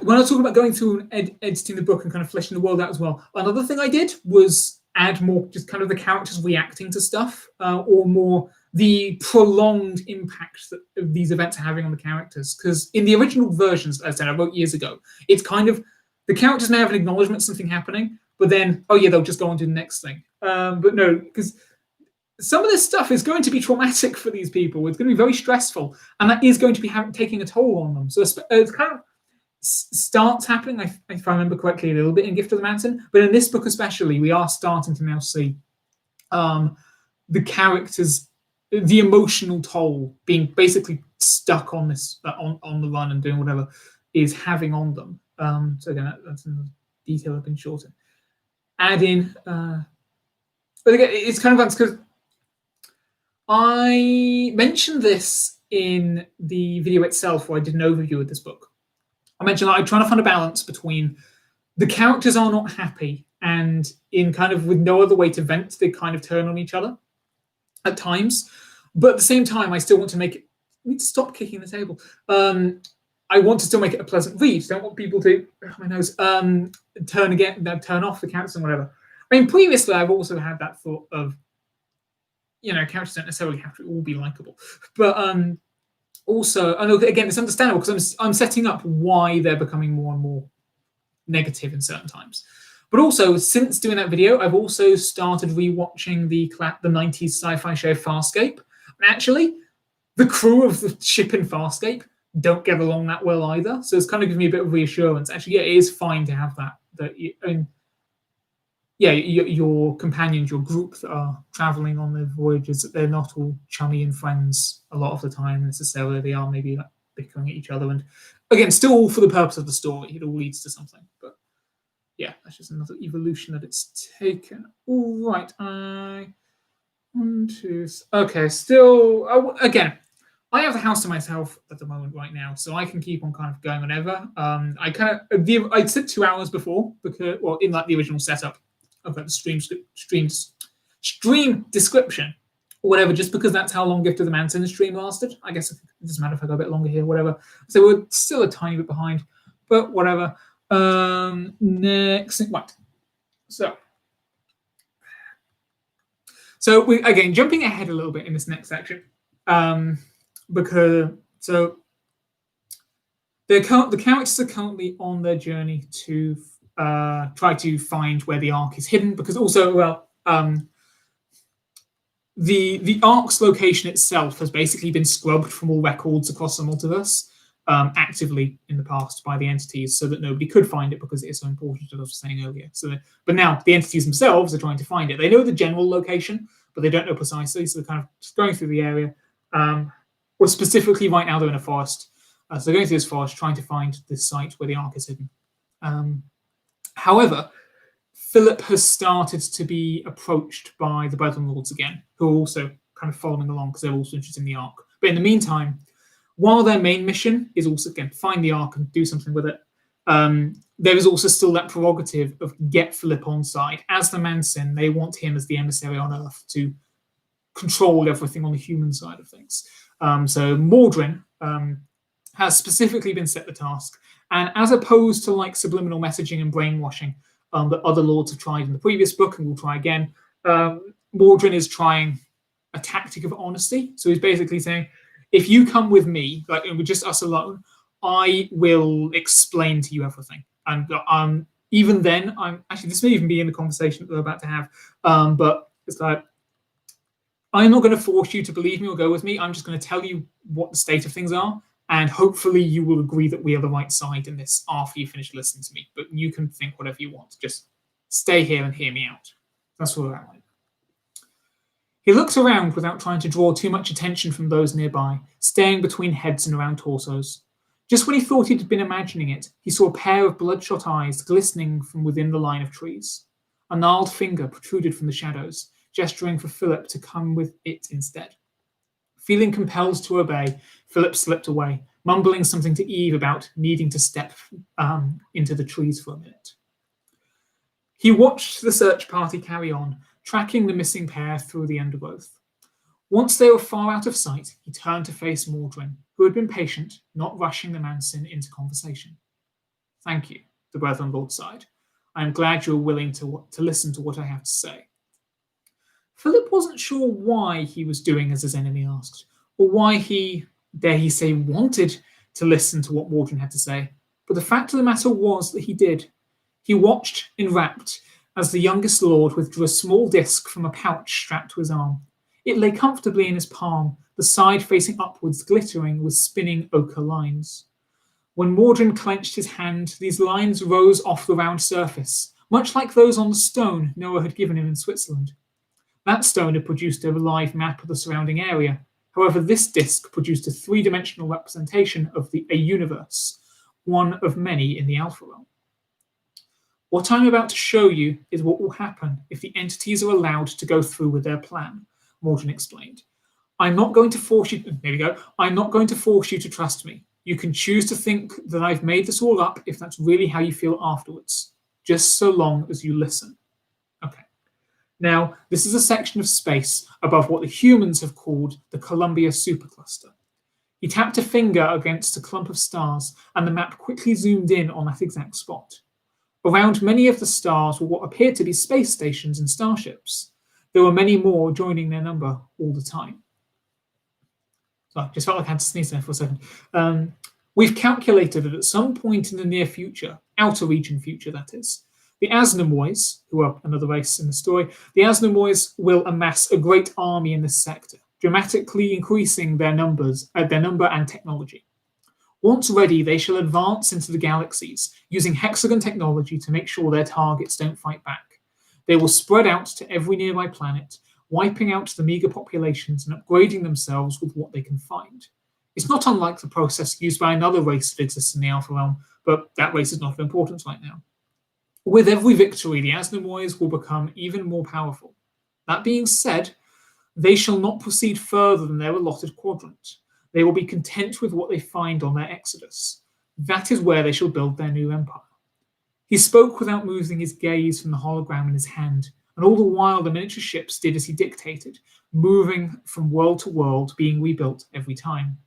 When I was talking about going through and editing the book and kind of fleshing the world out as well, another thing I did was add more just kind of the characters reacting to stuff, or more the prolonged impact that these events are having on the characters. Because in the original versions, as I said, I wrote years ago, it's kind of, the characters may have an acknowledgement of something happening, but then, they'll just go on to the next thing. But no, because some of this stuff is going to be traumatic for these people. It's going to be very stressful, and that is going to be taking a toll on them. So it's kind of starts happening, if I remember correctly, a little bit in Gift of the Mountain, but in this book especially, we are starting to now see the characters, the emotional toll being basically stuck on this on the run and doing whatever is having on them. So again, that's another detail I've been shortened. Add in, but again, it's kind of because I mentioned this in the video itself, where I did an overview of this book. I mentioned that I'm trying to find a balance between the characters are not happy, and in kind of with no other way to vent, they kind of turn on each other at times. But at the same time, I still want to make it. I need to stop kicking the table. I want to still make it a pleasant read. Don't want people to my nose turn off the characters and whatever. I mean, previously I've also had that thought of, characters don't necessarily have to all be likable, but also, and again, it's understandable because I'm setting up why they're becoming more and more negative in certain times. But also, since doing that video, I've also started rewatching the 90s sci-fi show Farscape. And actually, the crew of the ship in Farscape don't get along that well either. So it's kind of giving me a bit of reassurance. Actually, it is fine to have that. Your companions, your group that are traveling on their voyages, that they're not all chummy and friends a lot of the time necessarily. They are maybe like bickering at each other, and again, still all for the purpose of the story. It all leads to something. But yeah, that's just another evolution that it's taken. All right, okay. Still, again, I have the house to myself at the moment right now, so I can keep on kind of going whenever. I said 2 hours before because, in like the original setup. I've got the stream description or whatever, just because that's how long Gift of the Mountain stream lasted. I guess it doesn't matter if I go a bit longer here, whatever. So we're still a tiny bit behind, but whatever. Next, right. So we again jumping ahead a little bit in this next section, because The characters are currently on their journey to try to find where the Ark is hidden, because also, well, the Ark's location itself has basically been scrubbed from all records across the multiverse actively in the past by the entities, so that nobody could find it because it is so important, as I was saying earlier. But now the entities themselves are trying to find it. They know the general location, but they don't know precisely, so they're kind of just going through the area. Or specifically, right now they're in a forest. So they're going through this forest trying to find this site where the Ark is hidden. However, Philip has started to be approached by the Brethren Lords again, who are also kind of following along because they're also interested in the Ark. But in the meantime, while their main mission is also, again, find the Ark and do something with it, there is also still that prerogative of get Philip on side. As the Mansin, they want him as the emissary on Earth to control everything on the human side of things. So Mordrin has specifically been set the task, and as opposed to like subliminal messaging and brainwashing that other lords have tried in the previous book and will try again, Mordrin is trying a tactic of honesty. So he's basically saying, if you come with me, like with just us alone, I will explain to you everything. And even then, this may even be in the conversation that we're about to have, but it's like, I'm not going to force you to believe me or go with me. I'm just going to tell you what the state of things are, and hopefully you will agree that we are the right side in this after you finish listening to me. But you can think whatever you want. Just stay here and hear me out. That's what we're at. He looks around without trying to draw too much attention from those nearby, staring between heads and around torsos. Just when he thought he'd been imagining it, he saw a pair of bloodshot eyes glistening from within the line of trees. A gnarled finger protruded from the shadows, gesturing for Philip to come with it instead. Feeling compelled to obey, Philip slipped away, mumbling something to Eve about needing to step into the trees for a minute. He watched the search party carry on, tracking the missing pair through the undergrowth. Once they were far out of sight, he turned to face Mordrin, who had been patient, not rushing the Mansin into conversation. Thank you, the Brethren Lord sighed. I am glad you are willing to listen to what I have to say. Philip wasn't sure why he was doing as his enemy asked, or why he, dare he say, wanted to listen to what Mordrin had to say, but the fact of the matter was that he did. He watched, enrapt, as the youngest lord withdrew a small disc from a pouch strapped to his arm. It lay comfortably in his palm, the side facing upwards glittering with spinning ochre lines. When Mordrin clenched his hand, these lines rose off the round surface, much like those on the stone Noah had given him in Switzerland. That stone had produced a live map of the surrounding area. However, this disc produced a three-dimensional representation of a universe, one of many in the Alpha Realm. What I'm about to show you is what will happen if the entities are allowed to go through with their plan, Mordrin explained. I'm not going to force you to trust me. You can choose to think that I've made this all up if that's really how you feel afterwards, just so long as you listen. Okay. Now, this is a section of space above what the humans have called the Columbia supercluster. He tapped a finger against a clump of stars, and the map quickly zoomed in on that exact spot. Around many of the stars were what appeared to be space stations and starships. There were many more joining their number all the time. So I just felt like I had to sneeze there for a second. We've calculated that at some point in the near future, outer region future that is, the Asnemois, who are another race in the story, the Asnemois will amass a great army in this sector, dramatically increasing their number and technology. Once ready, they shall advance into the galaxies, using hexagon technology to make sure their targets don't fight back. They will spread out to every nearby planet, wiping out the meager populations and upgrading themselves with what they can find. It's not unlike the process used by another race that exists in the Alpha Realm, but that race is not of importance right now. With every victory, the Asnemois will become even more powerful. That being said, they shall not proceed further than their allotted quadrant. They will be content with what they find on their exodus. That is where they shall build their new empire. He spoke without moving his gaze from the hologram in his hand, and all the while the miniature ships did as he dictated, moving from world to world, being rebuilt every time.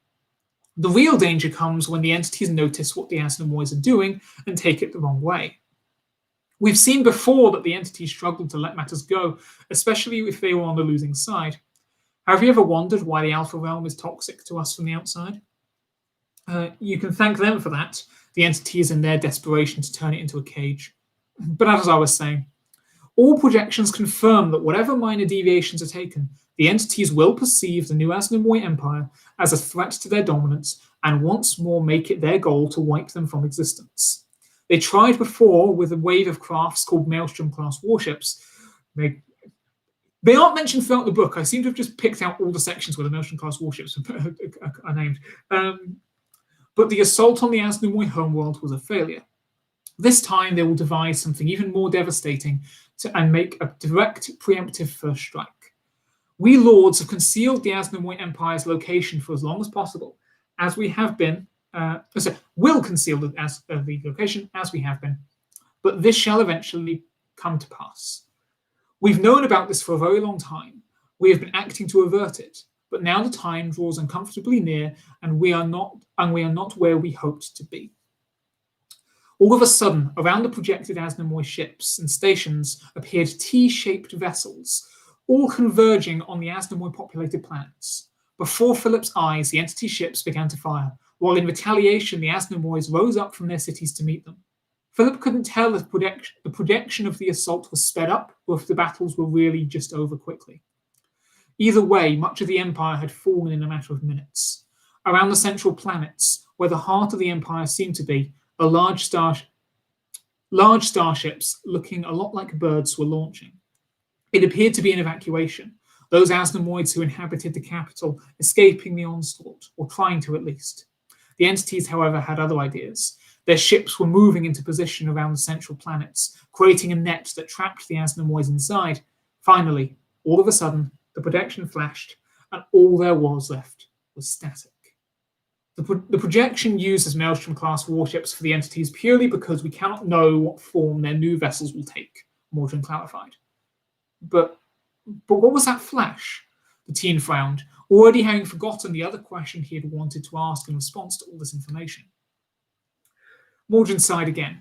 The real danger comes when the entities notice what the Asnemois are doing and take it the wrong way. We've seen before that the entities struggled to let matters go, especially if they were on the losing side. Have you ever wondered why the Alpha Realm is toxic to us from the outside? You can thank them for that, the entities in their desperation to turn it into a cage. But as I was saying, all projections confirm that whatever minor deviations are taken, the entities will perceive the new Asnomoi Empire as a threat to their dominance and once more make it their goal to wipe them from existence. They tried before with a wave of crafts called Maelstrom-class warships. They aren't mentioned throughout the book. I seem to have just picked out all the sections where the Maelstrom-class warships are named. But the assault on the Asnomoi homeworld was a failure. This time they will devise something even more devastating and make a direct preemptive first strike. We lords have concealed the Asnomoi Empire's location for as long as possible, as we have been. Will conceal the location as we have been, but this shall eventually come to pass. We've known about this for a very long time. We have been acting to avert it, but now the time draws uncomfortably near, and we are not where we hoped to be. All of a sudden, around the projected Asnomoi ships and stations appeared T-shaped vessels, all converging on the Asnomoi populated planets. Before Philip's eyes, the entity ships began to fire, while in retaliation, the Asnomois rose up from their cities to meet them. Philip couldn't tell if the projection of the assault was sped up or if the battles were really just over quickly. Either way, much of the Empire had fallen in a matter of minutes. Around the central planets, where the heart of the Empire seemed to be, large starships looking a lot like birds were launching. It appeared to be an evacuation, those Asnomoids who inhabited the capital escaping the onslaught, or trying to at least. The entities, however, had other ideas. Their ships were moving into position around the central planets, creating a net that trapped the Asnomoids inside. Finally, all of a sudden, the projection flashed, and all there was left was static. The projection uses Maelstrom-class warships for the entities purely because we cannot know what form their new vessels will take, Mordrin clarified. But what was that flash? The teen frowned, already having forgotten the other question he had wanted to ask in response to all this information. Mordrin sighed again.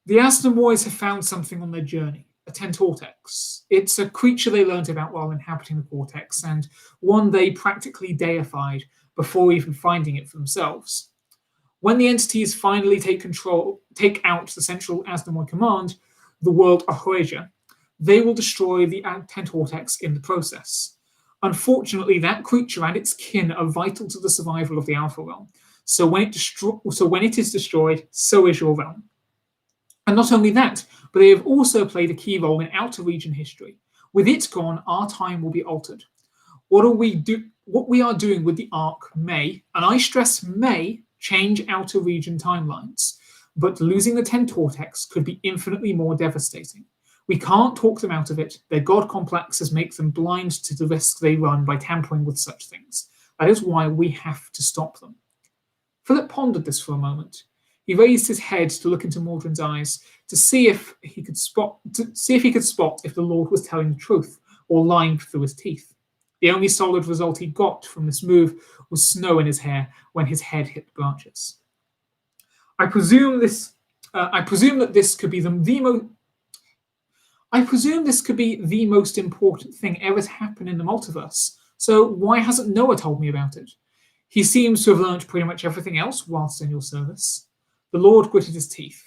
The Asnomoids have found something on their journey, a tentortex. It's a creature they learned about while inhabiting the cortex, and one they practically deified before even finding it for themselves. When the entities finally take out the central Asnomoi command, the world Ahoeja, they will destroy the tentortex in the process. Unfortunately, that creature and its kin are vital to the survival of the Alpha Realm. So when it is destroyed, so is your realm. And not only that, but they have also played a key role in outer region history. With it gone, our time will be altered. What we are doing with the Ark may, and I stress may, change outer region timelines. But losing the tentortex could be infinitely more devastating. We can't talk them out of it. Their god complexes make them blind to the risks they run by tampering with such things. That is why we have to stop them. Philip pondered this for a moment. He raised his head to look into Mordrin's eyes to see if he could spot if the Lord was telling the truth or lying through his teeth. The only solid result he got from this move was snow in his hair when his head hit the branches. I presume this could be the most important thing ever to happen in the multiverse. So why hasn't Noah told me about it? He seems to have learned pretty much everything else whilst in your service. The Lord gritted his teeth.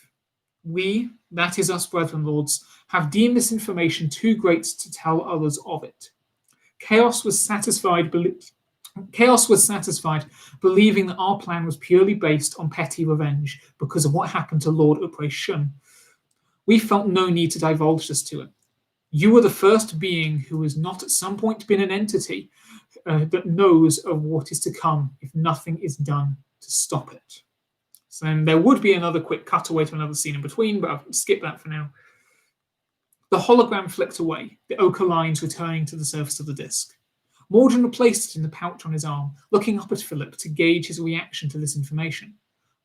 We, that is us brethren lords, have deemed this information too great to tell others of it. Chaos was satisfied believing that our plan was purely based on petty revenge because of what happened to Lord Upre Shun. We felt no need to divulge this to him. You are the first being who has not at some point been an entity that knows of what is to come if nothing is done to stop it. So then there would be another quick cutaway to another scene in between, but I've skipped that for now. The hologram flicked away, the ochre lines returning to the surface of the disc. Mordrin replaced it in the pouch on his arm, looking up at Philip to gauge his reaction to this information.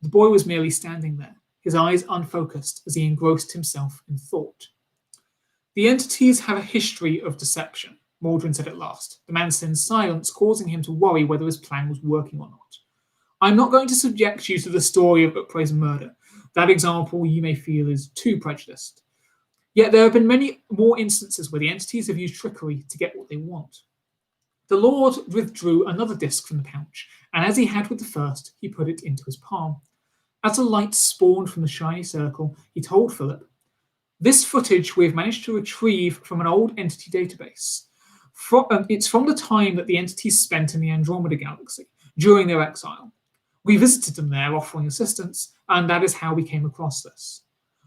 The boy was merely standing there, his eyes unfocused as he engrossed himself in thought. The entities have a history of deception, Mordrin said at last, the man's silence causing him to worry whether his plan was working or not. I'm not going to subject you to the story of Upre's murder. That example you may feel is too prejudiced. Yet there have been many more instances where the entities have used trickery to get what they want. The Lord withdrew another disc from the pouch, and as he had with the first, he put it into his palm. As the light spawned from the shiny circle, he told Philip, "This footage we've managed to retrieve from an old entity database. It's from the time that the entities spent in the Andromeda Galaxy during their exile. We visited them there offering assistance, and that is how we came across this.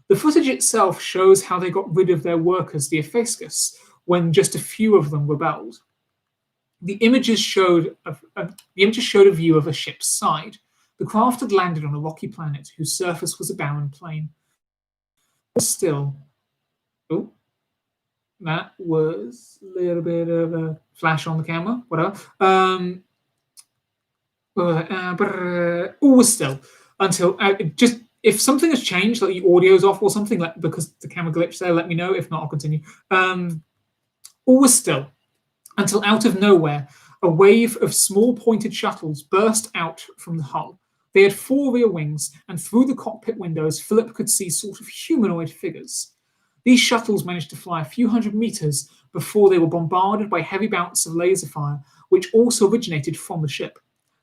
The footage itself shows how they got rid of their workers, the Ephescus, when just a few of them rebelled. The images showed a view of a ship's side. The craft had landed on a rocky planet whose surface was a barren plain. Still, oh, that was a little bit of a flash on the camera, whatever. Was still until just if something has changed, like the audio's off or something, like because the camera glitched there, let me know. If not, I'll continue. All was still until out of nowhere, a wave of small pointed shuttles burst out from the hull. They had 4 rear wings, and through the cockpit windows, Philip could see sort of humanoid figures. These shuttles managed to fly a few hundred meters before they were bombarded by heavy bouts of laser fire, which also originated from the ship.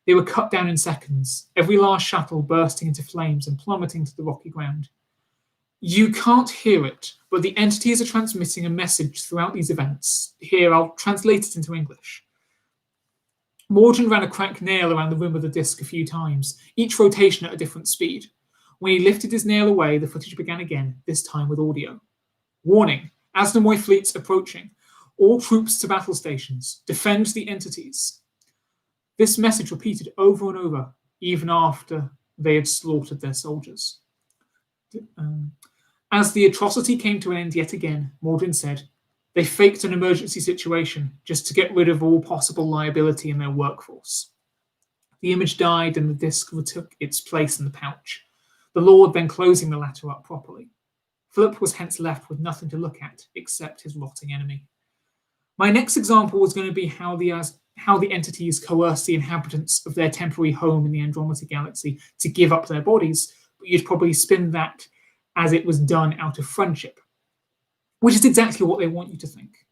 They were cut down in seconds, every last shuttle bursting into flames and plummeting to the rocky ground. You can't hear it, but the entities are transmitting a message throughout these events. Here, I'll translate it into English. Mordrin ran a cracked nail around the rim of the disc a few times, each rotation at a different speed. When he lifted his nail away, the footage began again, this time with audio. Warning, Asnamoy fleets approaching. All troops to battle stations. Defend the entities. This message repeated over and over, even after they had slaughtered their soldiers. As the atrocity came to an end yet again, Mordrin said, "They faked an emergency situation just to get rid of all possible liability in their workforce." The image died and the disc retook its place in the pouch, the Lord then closing the latter up properly. Philip was hence left with nothing to look at except his rotting enemy. My next example was going to be how the entities coerced the inhabitants of their temporary home in the Andromeda Galaxy to give up their bodies, but you'd probably spin that as it was done out of friendship, which is exactly what they want you to think.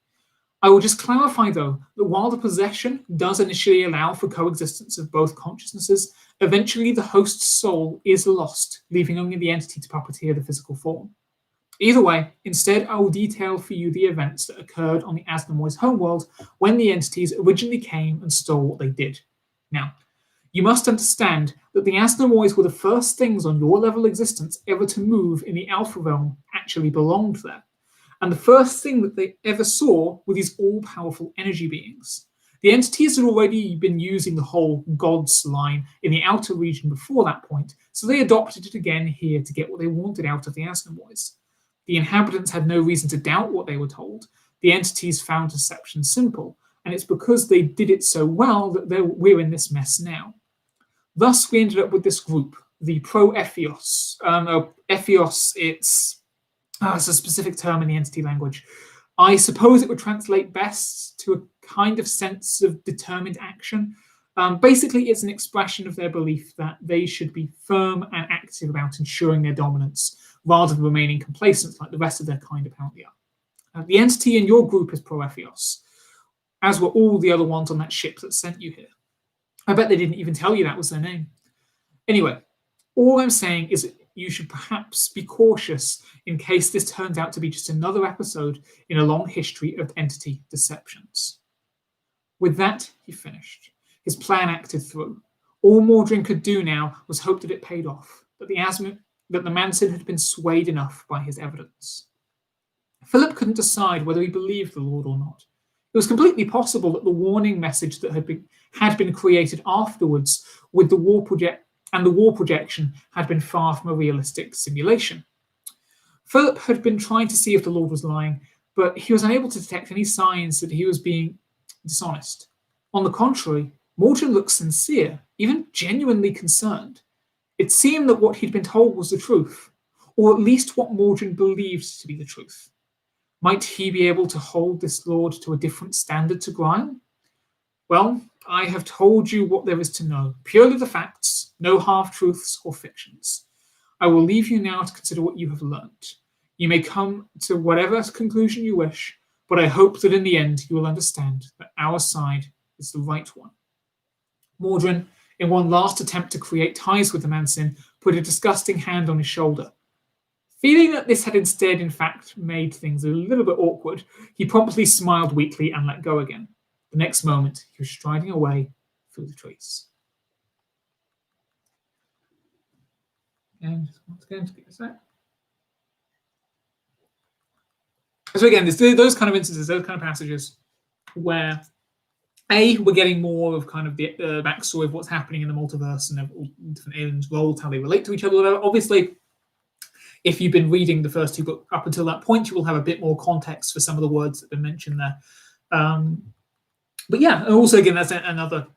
I will just clarify, though, that while the possession does initially allow for coexistence of both consciousnesses, eventually the host's soul is lost, leaving only the entity to puppeteer the physical form. Either way, instead I will detail for you the events that occurred on the Asnamoy's homeworld when the entities originally came and stole what they did. Now, you must understand that the Asnamoys were the first things on your level existence ever to move in the Alpha realm actually belonged there. And the first thing that they ever saw were these all-powerful energy beings. The entities had already been using the whole gods line in the outer region before that point, so they adopted it again here to get what they wanted out of the Asnamoys. The inhabitants had no reason to doubt what they were told. The entities found deception simple, and it's because they did it so well that we're in this mess now. Thus, we ended up with this group, the Pro-Ephios. Ephios, it's a specific term in the entity language. I suppose it would translate best to a kind of sense of determined action. Basically, it's an expression of their belief that they should be firm and active about ensuring their dominance, rather than remaining complacent like the rest of their kind apparently are. The entity in your group is Pro-Ephios, as were all the other ones on that ship that sent you here. I bet they didn't even tell you that was their name. Anyway, all I'm saying is that you should perhaps be cautious in case this turns out to be just another episode in a long history of entity deceptions. With that, he finished. His plan acted through. All Mordrin could do now was hope that it paid off, that the Manson had been swayed enough by his evidence. Philip couldn't decide whether he believed the Lord or not. It was completely possible that the warning message that had been created afterwards with the war projection had been far from a realistic simulation. Philip had been trying to see if the Lord was lying, but he was unable to detect any signs that he was being dishonest. On the contrary, Mordrin looked sincere, even genuinely concerned. It seemed that what he'd been told was the truth, or at least what Mordrin believed to be the truth. Might he be able to hold this Lord to a different standard to Grime? Well, I have told you what there is to know, purely the facts, no half-truths or fictions. I will leave you now to consider what you have learnt. You may come to whatever conclusion you wish, but I hope that in the end you will understand that our side is the right one. Mordrin, in one last attempt to create ties with the Mansin, put a disgusting hand on his shoulder. Feeling that this had instead, in fact, made things a little bit awkward, he promptly smiled weakly and let go again. The next moment, he was striding away through the trees. And once again, to get a sec. So again, there's those kind of instances, those kind of passages where we're getting more of kind of the backstory of what's happening in the multiverse and all different aliens' roles, how they relate to each other. Obviously, if you've been reading the first two books up until that point, you will have a bit more context for some of the words that have been mentioned there. But yeah, and also again, that's another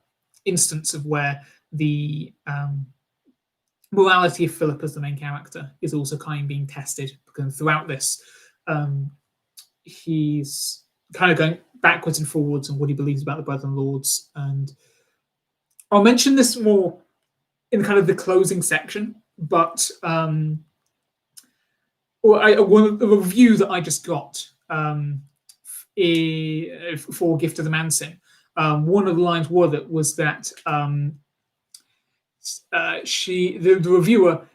instance of where the morality of Philip as the main character is also kind of being tested, because throughout this, he's kind of going backwards and forwards on what he believes about the Brethren Lords. And I'll mention this more in kind of the closing section, but a review that I just got for Gift of the Mansin, one of the lines was that the reviewer,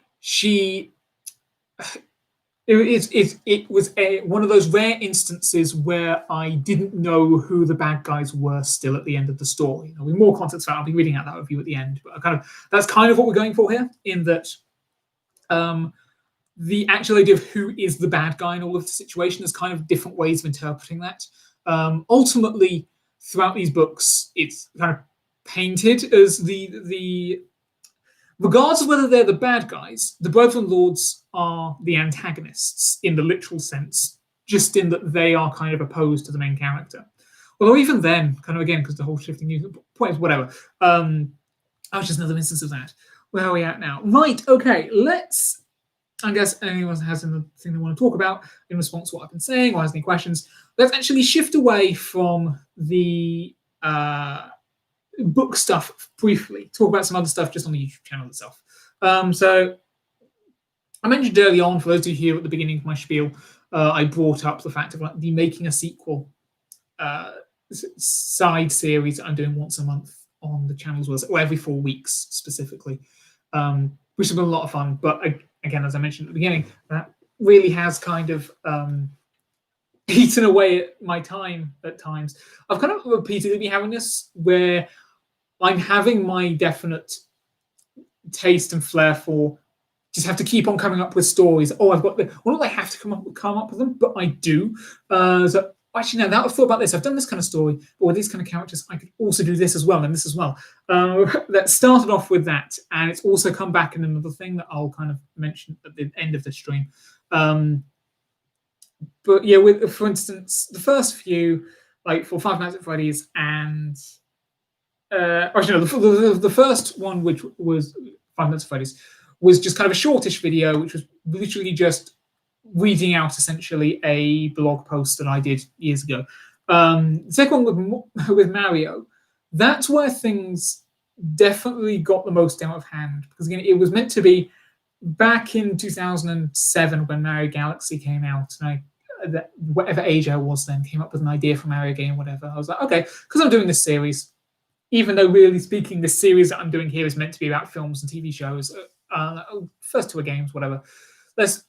it was one of those rare instances where I didn't know who the bad guys were still at the end of the story. With more context for that, I'll be reading out that review at the end. But that's kind of what we're going for here, in that the actual idea of who is the bad guy in all of the situation, there's kind of different ways of interpreting that. Ultimately, throughout these books, it's kind of painted as the regardless of whether they're the bad guys, the Brethren Lords are the antagonists in the literal sense, just in that they are kind of opposed to the main character. Although even then, kind of again, because the whole shifting news point is whatever. I was just another instance of that. Where are we at now? Right, okay, let's, I guess anyone has anything they want to talk about in response to what I've been saying or has any questions, let's actually shift away from the book stuff briefly, talk about some other stuff just on the YouTube channel itself. So I mentioned early on, for those of you here at the beginning of my spiel, I brought up the fact of the making a sequel side series that I'm doing once a month on the channel as well, or every 4 weeks specifically, which has been a lot of fun. But again, as I mentioned at the beginning, that really has kind of eaten away at my time at times. I've kind of repeatedly been having this where I'm having my definite taste and flair for just have to keep on coming up with stories. Oh, I've got the, well, not I have to come up with them, but I do. So actually, now that I've thought about this, I've done this kind of story, but with these kind of characters, I could also do this as well and this as well. That started off with that, and it's also come back in another thing that I'll kind of mention at the end of the stream. But yeah, with, for instance, the first few, like for Five Nights at Freddy's and actually, no, the first one, which was Five Nights at Freddy's, was just kind of a shortish video, which was literally just reading out essentially a blog post that I did years ago. The second one with Mario, that's where things definitely got the most out of hand, because again, it was meant to be back in 2007 when Mario Galaxy came out, and whatever age I was then, came up with an idea for Mario game, whatever. I was like, okay, because I'm doing this series, even though really speaking, this series that I'm doing here is meant to be about films and TV shows, first two are games, whatever. Let's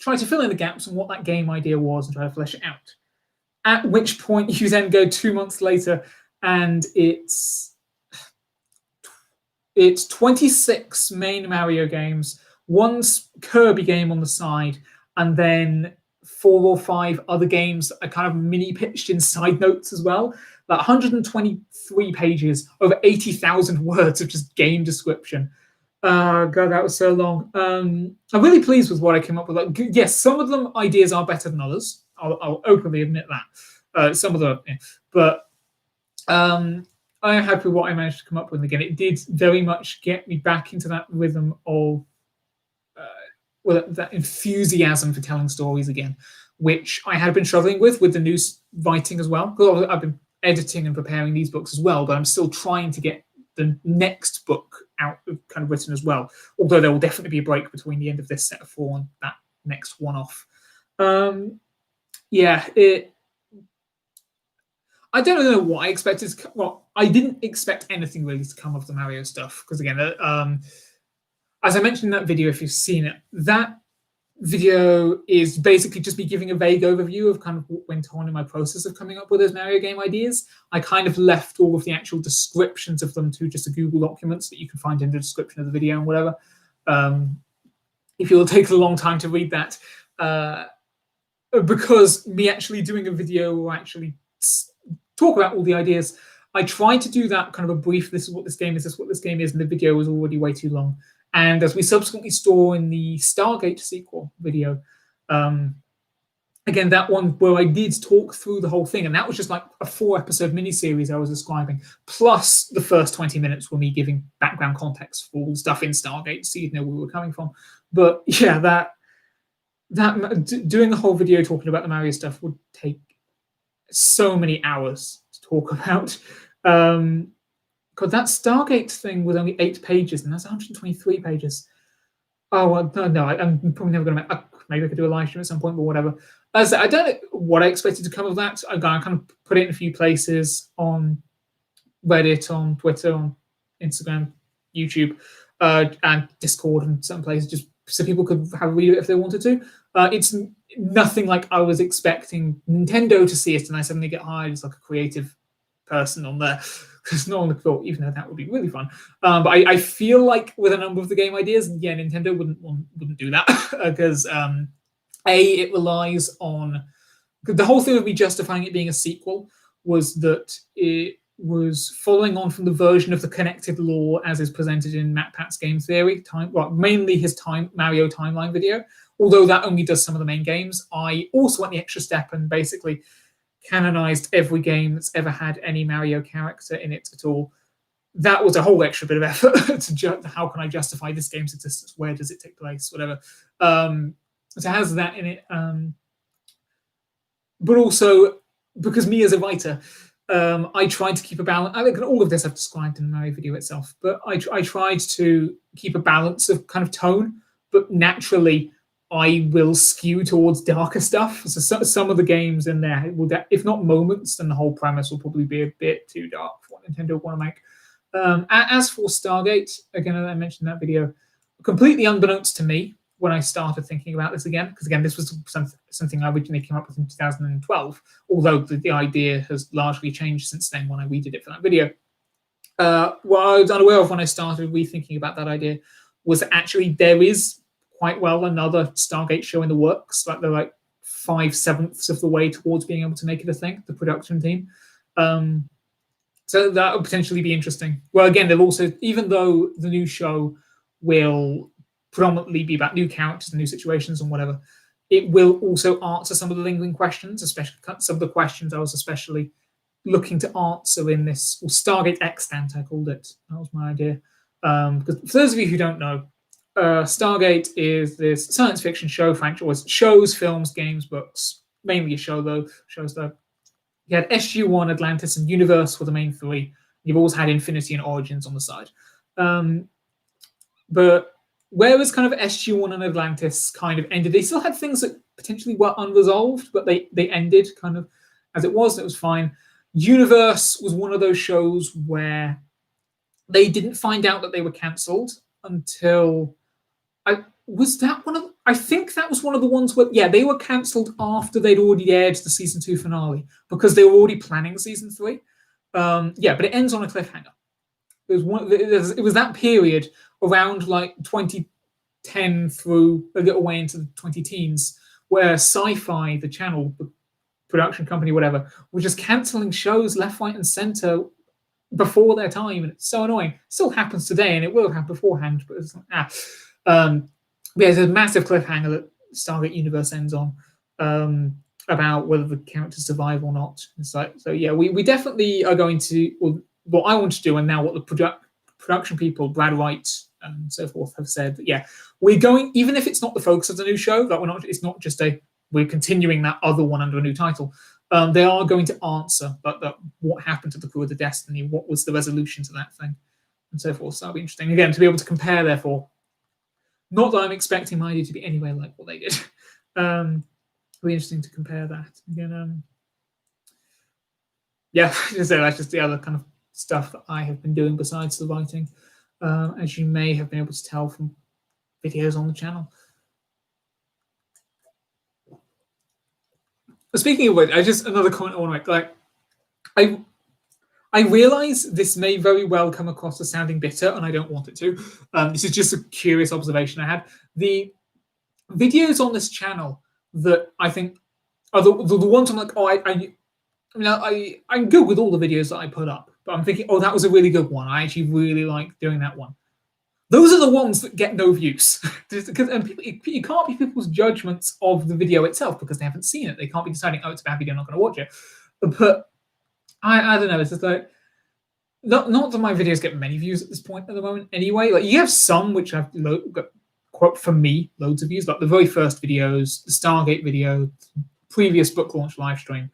try to fill in the gaps on what that game idea was and try to flesh it out. At which point you then go 2 months later and it's 26 main Mario games, one Kirby game on the side, and then 4 or 5 other games that are kind of mini pitched in side notes as well. Like 123 pages, over 80,000 words of just game description. God, that was so long. I'm really pleased with what I came up with. Like, yes, some of them ideas are better than others. I'll openly admit that. Some of them, yeah. But I am happy with what I managed to come up with. And again, it did very much get me back into that rhythm of that enthusiasm for telling stories again, which I had been struggling with the news writing as well. Because I've been editing and preparing these books as well, but I'm still trying to get the next book out kind of written as well. Although there will definitely be a break between the end of this set of 4 and that next one off. Yeah, I don't know what I expected. Well, I didn't expect anything really to come of the Mario stuff because again, as I mentioned in that video, if you've seen it, that video is basically just me giving a vague overview of kind of what went on in my process of coming up with those Mario game ideas. I kind of left all of the actual descriptions of them to just a Google documents that you can find in the description of the video and whatever. If you'll take a long time to read that, because me actually doing a video or actually talk about all the ideas, I tried to do that kind of a brief, this is what this game is, this is what this game is, and the video was already way too long. And as we subsequently saw in the Stargate sequel video, again, that one where I did talk through the whole thing, and that was just like a 4-episode miniseries I was describing, plus the first 20 minutes were me giving background context for all the stuff in Stargate, so you'd know where we were coming from. But yeah, doing the whole video talking about the Mario stuff would take so many hours to talk about. God, that Stargate thing was only 8 pages, and that's 123 pages. Oh, well, no, I'm probably never going to maybe I could do a live stream at some point, but whatever. As I don't know what I expected to come of that. I kind of put it in a few places on Reddit, on Twitter, on Instagram, YouTube, and Discord, and some places, just so people could have a read of it if they wanted to. It's nothing like I was expecting Nintendo to see it, and I suddenly get hired as like a creative person on there. Because no one thought, even though that would be really fun. But I feel like with a number of the game ideas, yeah, Nintendo wouldn't do that because it relies on the whole thing of me justifying it being a sequel was that it was following on from the version of the connected lore as is presented in MatPat's game theory, mainly his Mario timeline video. Although that only does some of the main games, I also went the extra step and basically canonized every game that's ever had any Mario character in it at all. That was a whole extra bit of effort to how can I justify this game's existence? Where does it take place? Whatever. So it has that in it. But also, because me as a writer, I tried to keep a balance. I think all of this I've described in the Mario video itself, but I tried to keep a balance of kind of tone, but naturally I will skew towards darker stuff. So some of the games in there, if not moments, then the whole premise will probably be a bit too dark for what Nintendo want to make. As for Stargate, again, as I mentioned in that video, completely unbeknownst to me when I started thinking about this again, because again, this was something I originally came up with in 2012, although the idea has largely changed since then when I redid it for that video. What I was unaware of when I started rethinking about that idea was that actually there is quite well another Stargate show in the works. Like they're like 5/7 of the way towards being able to make it a thing, the production team. So that would potentially be interesting. Well, again, they'll also, even though the new show will predominantly be about new characters and new situations and whatever, it will also answer some of the lingering questions, especially some of the questions I was especially looking to answer in this Stargate Extant, I called it. That was my idea. Because for those of you who don't know, Stargate is this science fiction show franchise, shows, films, games, books. Mainly a show though. Shows though. You had SG-1, Atlantis, and Universe were the main 3. You've always had Infinity and Origins on the side. But whereas kind of SG-1 and Atlantis kind of ended, they still had things that potentially were unresolved, but they ended kind of as it was, and it was fine. Universe was one of those shows where they didn't find out that they were cancelled until I think that was one of the ones where, yeah, they were cancelled after they'd already aired the season 2 finale because they were already planning season 3. Yeah, but it ends on a cliffhanger. It was that period around like 2010 through a little way into the 2010s where Sci-Fi, the channel, the production company, whatever, were just cancelling shows left, right, and centre before their time, and it's so annoying. It still happens today, and it will happen beforehand, but it's like, there's a massive cliffhanger that Stargate Universe ends on about whether the characters survive or not. It's like, so yeah, we definitely are going to, well, what I want to do, and now what the production people, Brad Wright and so forth, have said, yeah, we're going, even if it's not the focus of the new show, that it's not just we're continuing that other one under a new title. They are going to answer what happened to the Crew of the Destiny, what was the resolution to that thing, and so forth. So that'll be interesting. Again, to be able to compare, therefore, not that I'm expecting my idea to be anywhere like what they did. It'll be interesting to compare that. Again, yeah, so that's just the other kind of stuff that I have been doing besides the writing, as you may have been able to tell from videos on the channel. Speaking of which, another comment I want to make. Like, I realize this may very well come across as sounding bitter, and I don't want it to. This is just a curious observation I had. The videos on this channel that I think are the ones I'm like, oh, I'm good with all the videos that I put up, but I'm thinking, oh, that was a really good one. I actually really like doing that one. Those are the ones that get no views. And you can't be people's judgments of the video itself because they haven't seen it. They can't be deciding, oh, it's a bad video, I'm not going to watch it. But I don't know. It's just like, not that my videos get many views at this point at the moment anyway. Like, you have some which have got, quote, for me, loads of views, like the very first videos, the Stargate video, previous book launch live stream.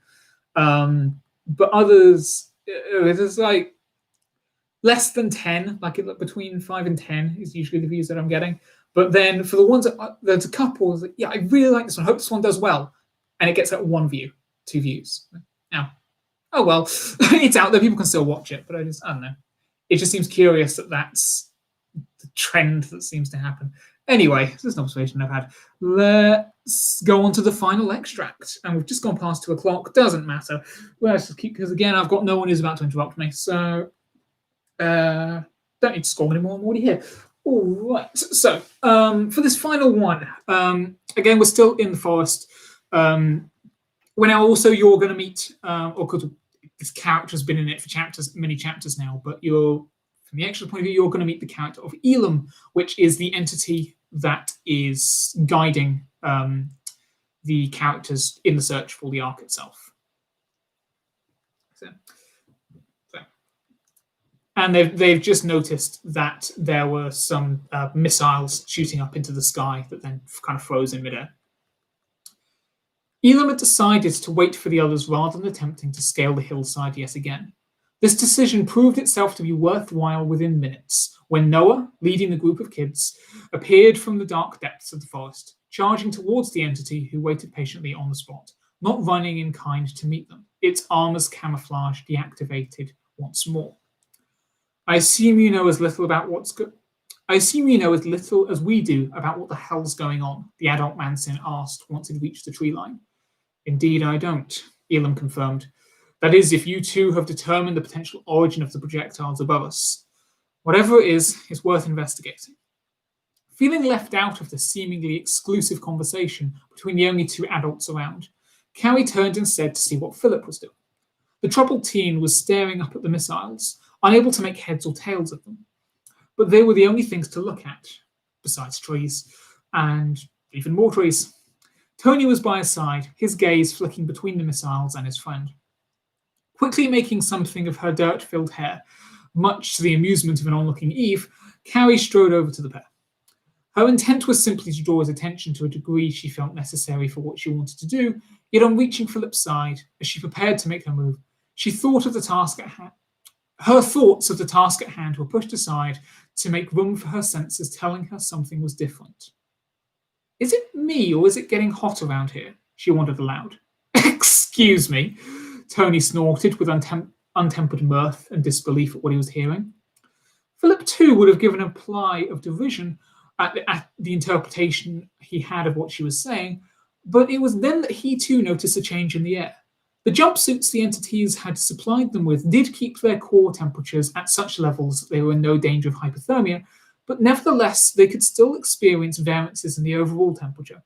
But others, there's like less than 10, like between 5 and 10 is usually the views that I'm getting. But then for the ones that there's a couple, like, yeah, I really like this one. I hope this one does well, and it gets like 1 view, 2 views. Now, oh well, it's out there. People can still watch it, but I don't know. It just seems curious that that's the trend that seems to happen. Anyway, this is an observation I've had. Let's go on to the final extract. And we've just gone past 2 o'clock. Doesn't matter. Let's just keep, because again, I've got no one who's about to interrupt me. So, don't need to scroll anymore. I'm already here. All right. So, for this final one, again, we're still in the forest. When also you're going to meet, or because this character's been in it for many chapters now, but from the extra point of view, you're going to meet the character of Elam, which is the entity that is guiding the characters in the search for the Ark itself. And they've just noticed that there were some missiles shooting up into the sky that then kind of froze in midair. Elam had decided to wait for the others rather than attempting to scale the hillside yet again. This decision proved itself to be worthwhile within minutes, when Noah, leading the group of kids, appeared from the dark depths of the forest, charging towards the entity who waited patiently on the spot, not running in kind to meet them, its armor's camouflage deactivated once more. I assume you know as little as we do about what the hell's going on, the adult Manson asked once he'd reached the tree line. Indeed, I don't, Elam confirmed. That is, if you two have determined the potential origin of the projectiles above us. Whatever it is worth investigating. Feeling left out of the seemingly exclusive conversation between the only 2 adults around, Carrie turned instead to see what Philip was doing. The troubled teen was staring up at the missiles, unable to make heads or tails of them. But they were the only things to look at, besides trees, and even more trees. Tony was by his side, his gaze flicking between the missiles and his friend. Quickly making something of her dirt-filled hair, much to the amusement of an onlooking Eve, Carrie strode over to the pair. Her intent was simply to draw his attention to a degree she felt necessary for what she wanted to do, yet on reaching Philip's side, as she prepared to make her move, she thought of the task at hand. Her thoughts of the task at hand were pushed aside to make room for her senses telling her something was different. Is it me, or is it getting hot around here? She wondered aloud. Excuse me, Tony snorted with untempered mirth and disbelief at what he was hearing. Philip, too, would have given a reply of derision at the interpretation he had of what she was saying, but it was then that he, too, noticed a change in the air. The jumpsuits the entities had supplied them with did keep their core temperatures at such levels that they were in no danger of hypothermia, but nevertheless, they could still experience variances in the overall temperature.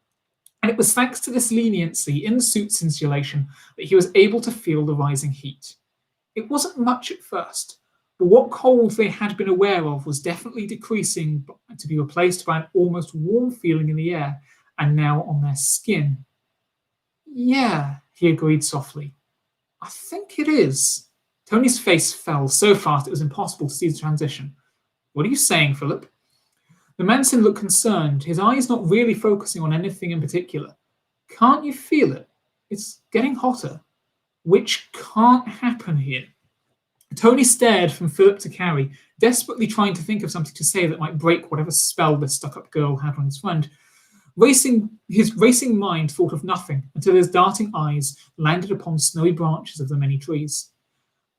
And it was thanks to this leniency in the suit's insulation that he was able to feel the rising heat. It wasn't much at first, but what cold they had been aware of was definitely decreasing to be replaced by an almost warm feeling in the air, and now on their skin. Yeah, he agreed softly. I think it is. Tony's face fell so fast it was impossible to see the transition. What are you saying, Philip? The Manson looked concerned, his eyes not really focusing on anything in particular. Can't you feel it? It's getting hotter. Which can't happen here. Tony stared from Philip to Carrie, desperately trying to think of something to say that might break whatever spell this stuck-up girl had on his friend. His racing mind thought of nothing until his darting eyes landed upon snowy branches of the many trees.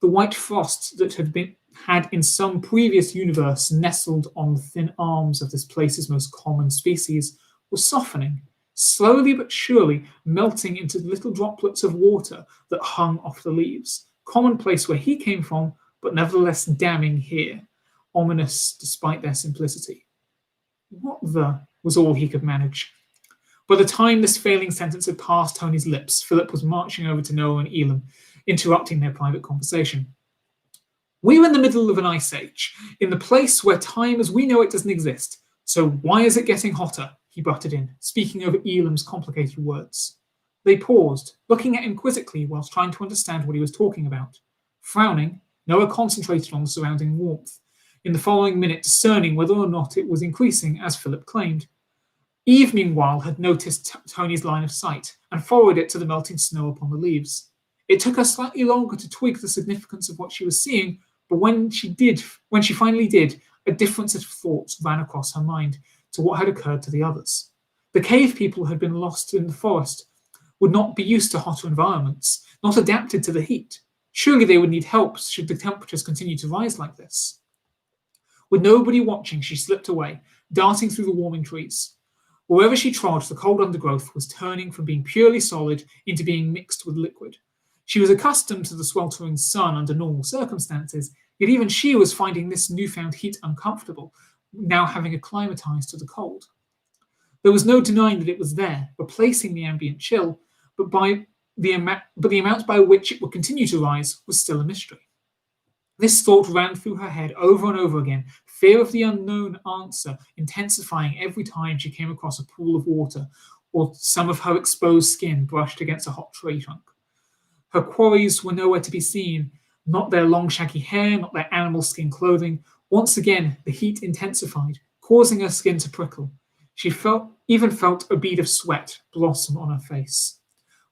The white frost that had in some previous universe nestled on the thin arms of this place's most common species was softening, slowly but surely melting into little droplets of water that hung off the leaves, commonplace where he came from, but nevertheless damning here, ominous despite their simplicity. What the was all he could manage. By the time this failing sentence had passed Tony's lips, Philip was marching over to Noah and Elam, interrupting their private conversation. We're in the middle of an ice age, in the place where time as we know it doesn't exist. So why is it getting hotter? He butted in, speaking over Elam's complicated words. They paused, looking at him quizzically whilst trying to understand what he was talking about. Frowning, Noah concentrated on the surrounding warmth, in the following minute discerning whether or not it was increasing as Philip claimed. Eve, meanwhile, had noticed Tony's line of sight and followed it to the melting snow upon the leaves. It took her slightly longer to twig the significance of what she was seeing, but when she finally did, a different set of thoughts ran across her mind to what had occurred to the others. The cave people had been lost in the forest, would not be used to hotter environments, not adapted to the heat. Surely they would need help should the temperatures continue to rise like this. With nobody watching, she slipped away, darting through the warming trees. Wherever she trod, the cold undergrowth was turning from being purely solid into being mixed with liquid. She was accustomed to the sweltering sun under normal circumstances, yet even she was finding this newfound heat uncomfortable, now having acclimatized to the cold. There was no denying that it was there, replacing the ambient chill, but the amount by which it would continue to rise was still a mystery. This thought ran through her head over and over again, fear of the unknown answer intensifying every time she came across a pool of water or some of her exposed skin brushed against a hot tree trunk. Her quarries were nowhere to be seen, not their long shaggy hair, not their animal skin clothing. Once again, the heat intensified, causing her skin to prickle. She even felt a bead of sweat blossom on her face.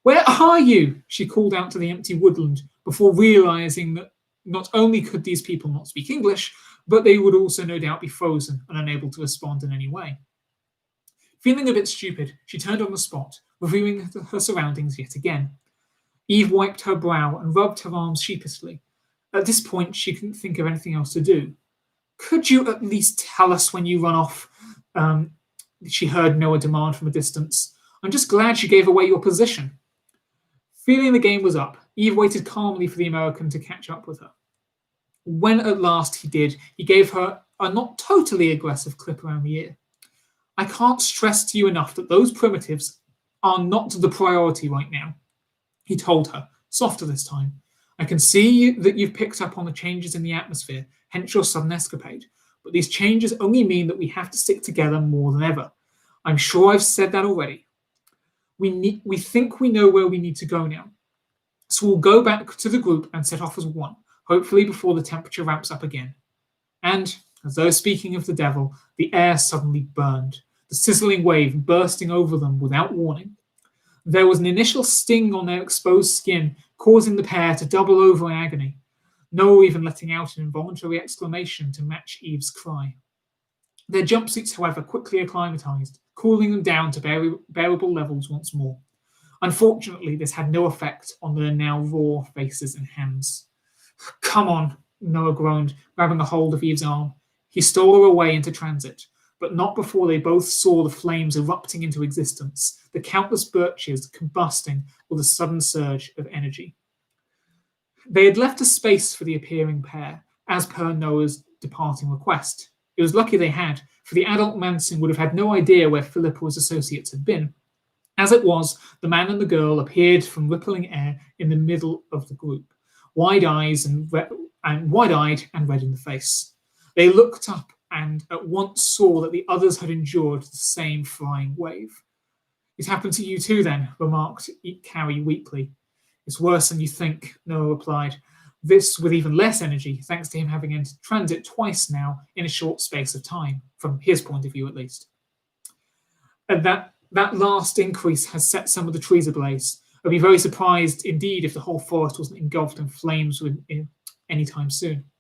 "Where are you?" she called out to the empty woodland before realizing that not only could these people not speak English, but they would also no doubt be frozen and unable to respond in any way. Feeling a bit stupid, she turned on the spot, reviewing her surroundings yet again. Eve wiped her brow and rubbed her arms sheepishly. At this point, she couldn't think of anything else to do. "Could you at least tell us when you run off?" She heard Noah demand from a distance. "I'm just glad you gave away your position." Feeling the game was up, Eve waited calmly for the American to catch up with her. When at last he did, he gave her a not totally aggressive clip around the ear. "I can't stress to you enough that those primitives are not the priority right now," he told her, softer this time. "I can see that you've picked up on the changes in the atmosphere, hence your sudden escapade. But these changes only mean that we have to stick together more than ever. I'm sure I've said that already. We think we know where we need to go now. So we'll go back to the group and set off as one, hopefully before the temperature ramps up again." And, as though speaking of the devil, the air suddenly burned, the sizzling wave bursting over them without warning. There was an initial sting on their exposed skin, causing the pair to double over in agony, Noah even letting out an involuntary exclamation to match Eve's cry. Their jumpsuits, however, quickly acclimatized, cooling them down to bearable levels once more. Unfortunately, this had no effect on their now raw faces and hands. "Come on," Noah groaned, grabbing a hold of Eve's arm. He stole her away into transit, but not before they both saw the flames erupting into existence, the countless birches combusting with a sudden surge of energy. They had left a space for the appearing pair, as per Noah's departing request. It was lucky they had, for the adult Manson would have had no idea where Philip or his associates had been. As it was, the man and the girl appeared from rippling air in the middle of the group, wide-eyed and red in the face. They looked up and at once saw that the others had endured the same flying wave. "It happened to you too, then," remarked Carrie weakly. "It's worse than you think," Noah replied, this with even less energy, thanks to him having entered transit twice now in a short space of time, from his point of view at least. And that last increase has set some of the trees ablaze. I'd be very surprised indeed if the whole forest wasn't engulfed in flames any time soon.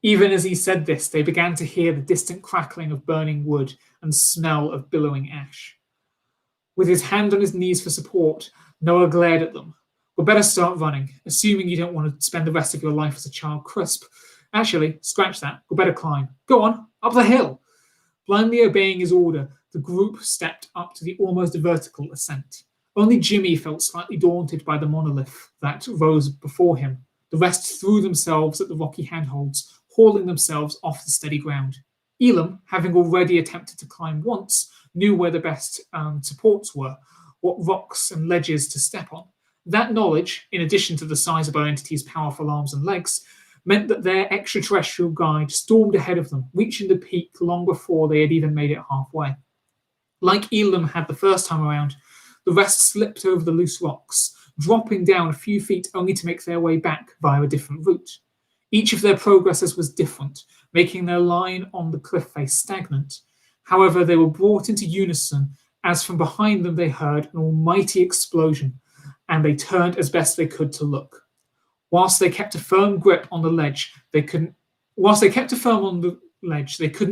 Even as he said this, they began to hear the distant crackling of burning wood and smell of billowing ash. With his hand on his knees for support, Noah glared at them. We'd better start running, assuming you don't want to spend the rest of your life as a child crisp. Actually, scratch that. We'd better climb. Go on, up the hill. Blindly obeying his order, the group stepped up to the almost vertical ascent. Only Jimmy felt slightly daunted by the monolith that rose before him. The rest threw themselves at the rocky handholds, hauling themselves off the steady ground. Elam, having already attempted to climb once, knew where the best supports were, what rocks and ledges to step on. That knowledge, in addition to the size of our entity's powerful arms and legs, meant that their extraterrestrial guide stormed ahead of them, reaching the peak long before they had even made it halfway. Like Elam had the first time around, the rest slipped over the loose rocks, dropping down a few feet only to make their way back via a different route. Each of their progresses was different, making their line on the cliff face stagnant. However, they were brought into unison as from behind them they heard an almighty explosion, and they turned as best they could to look. Whilst they kept a firm grip on the ledge, they couldn't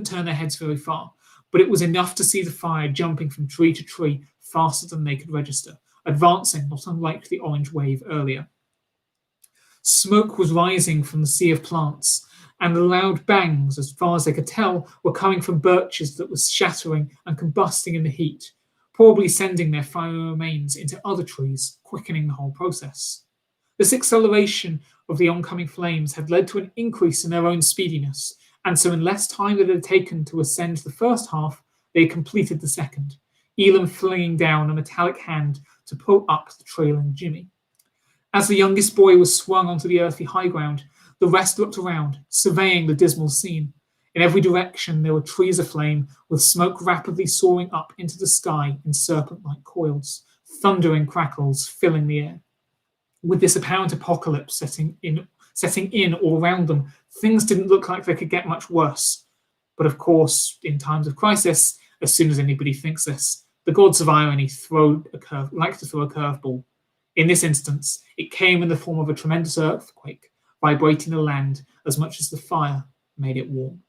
turn their heads very far, but it was enough to see the fire jumping from tree to tree faster than they could register, advancing not unlike the orange wave earlier. Smoke was rising from the sea of plants, and the loud bangs, as far as they could tell, were coming from birches that was shattering and combusting in the heat, probably sending their fiery remains into other trees, quickening the whole process. This acceleration of the oncoming flames had led to an increase in their own speediness, and so in less time than it had taken to ascend the first half, they completed the second, Elam flinging down a metallic hand to pull up the trailing Jimmy. As the youngest boy was swung onto the earthy high ground, the rest looked around, surveying the dismal scene. In every direction there were trees aflame, with smoke rapidly soaring up into the sky in serpent-like coils, thundering crackles filling the air. With this apparent apocalypse setting in all around them, things didn't look like they could get much worse. But of course, in times of crisis, as soon as anybody thinks this, the gods of irony like to throw a curveball. In this instance, it came in the form of a tremendous earthquake, vibrating the land as much as the fire made it warm.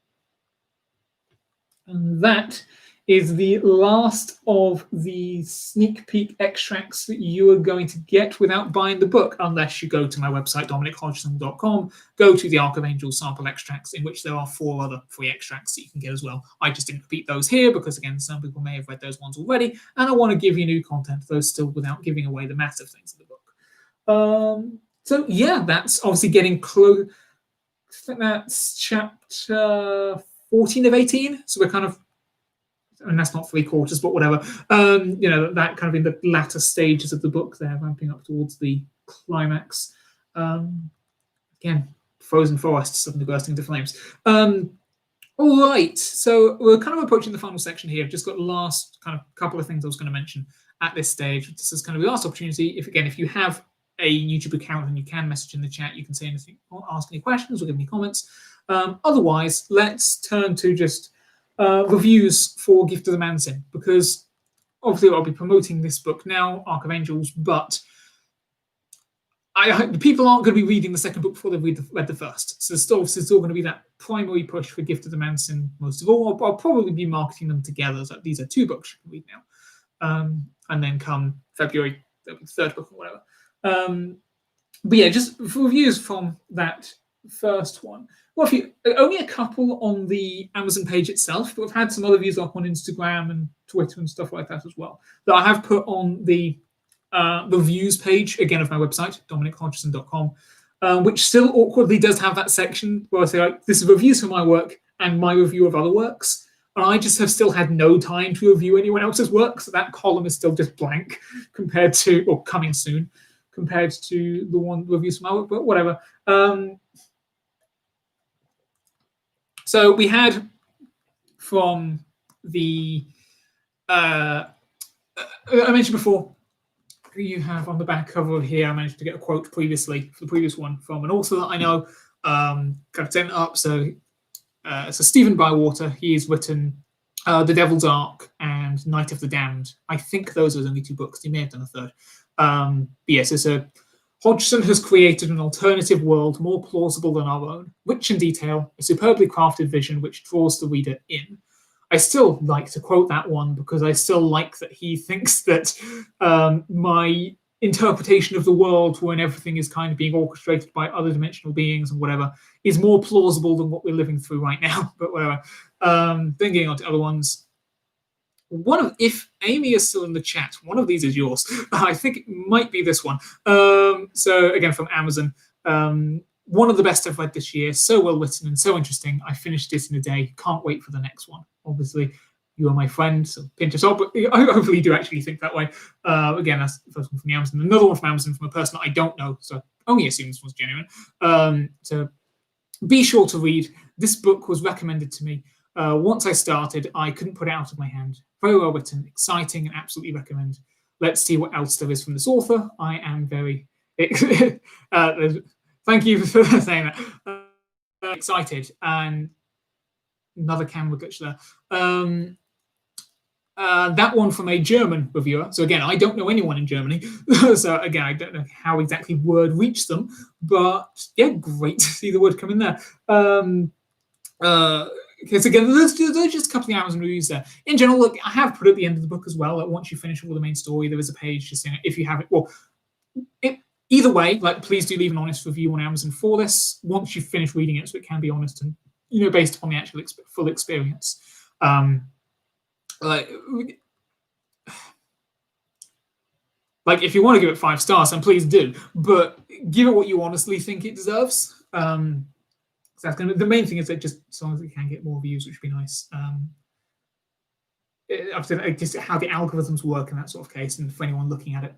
And that is the last of the sneak peek extracts that you are going to get without buying the book, unless you go to my website, dominichodgson.com, go to the Archk of Angels sample extracts, in which there are 4 other free extracts that you can get as well. I just didn't repeat those here because, again, some people may have read those ones already, and I want to give you new content, though still without giving away the massive things in the book. So, yeah, that's obviously getting close. I think that's chapter 14 of 18, so we're kind of, and that's not 3/4, but whatever. That kind of in the latter stages of the book there, ramping up towards the climax. Again, frozen forests suddenly bursting into flames. All right, so we're kind of approaching the final section here. I've just got the last kind of couple of things I was going to mention at this stage. This is kind of the last opportunity. If you have a YouTube account and you can message in the chat, you can say anything, or ask any questions, or give me comments. Otherwise, let's turn to just reviews for Gift of the Mansin, because obviously I'll be promoting this book now, Archk of Angels, but people aren't going to be reading the second book before they've read the first. So there's still going to be that primary push for Gift of the Mansin most of all. I'll probably be marketing them together. So these are 2 books you can read now. And then come February, there'll be the 3rd book or whatever. But yeah, just for reviews from that first one. Well, only a couple on the Amazon page itself, but I've had some other views up on Instagram and Twitter and stuff like that as well, that I have put on the reviews page, again, of my website, dominichodgson.com, which still awkwardly does have that section where I say, like, this is reviews for my work and my review of other works. And I just have still had no time to review anyone else's work, so that column is still just blank compared to, or coming soon, compared to the one reviews for my work, but whatever. So we had from the, I mentioned before, you have on the back cover here, I managed to get a quote previously for the previous one from an author that I know, kind of sent it up. So Stephen Bywater, he's written The Devil's Ark and Night of the Damned. I think those are his only 2 books. He may have done a third. Yes, Hodgson has created an alternative world more plausible than our own, rich in detail, a superbly crafted vision which draws the reader in. I still like to quote that one because I still like that he thinks that my interpretation of the world when everything is kind of being orchestrated by other dimensional beings and whatever is more plausible than what we're living through right now. But whatever. Then getting on to other ones. If Amy is still in the chat, one of these is yours. I think it might be this one. So again, from Amazon. One of the best I've read this year. So well written and so interesting. I finished it in a day. Can't wait for the next one. Obviously, you are my friend, so pinch us all. But I hopefully do actually think that way. Again, that's the first one from Amazon. Another one from Amazon from a person that I don't know, so only assume this was genuine. So be sure to read. This book was recommended to me. Once I started, I couldn't put it out of my hand. Very well written, exciting, and absolutely recommend. Let's see what else there is from this author. I am very thank you for saying that. Excited, and another camera glitch there. That one from a German reviewer. So again, I don't know anyone in Germany. So again, I don't know how exactly word reached them, but yeah, great to see the word come in there. Because again, there's just a couple of Amazon reviews there. In general, look, I have put at the end of the book as well. Like once you finish all the main story, there is a page just saying if you have it. Well, either way, like please do leave an honest review on Amazon for this once you've finished reading it, so it can be honest and based upon the actual full experience. Like if you want to give it 5 stars, then please do, but give it what you honestly think it deserves. So that's going to be the main thing, is that just as long as it can get more views, which would be nice. Just how the algorithms work in that sort of case, and for anyone looking at it,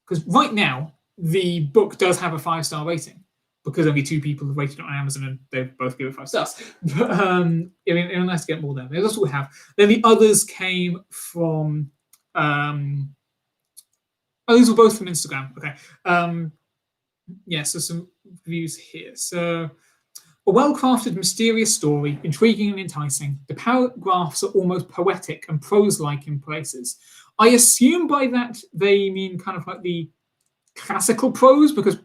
because right now the book does have a 5-star rating because only 2 people have rated it on Amazon and they both give it 5 stars. But it would be nice to get more there. That's what we have. Then the others came from. These were both from Instagram. Okay. So some reviews here. So. A well-crafted, mysterious story, intriguing and enticing. The paragraphs are almost poetic and prose-like in places. I assume by that they mean kind of like the classical prose, because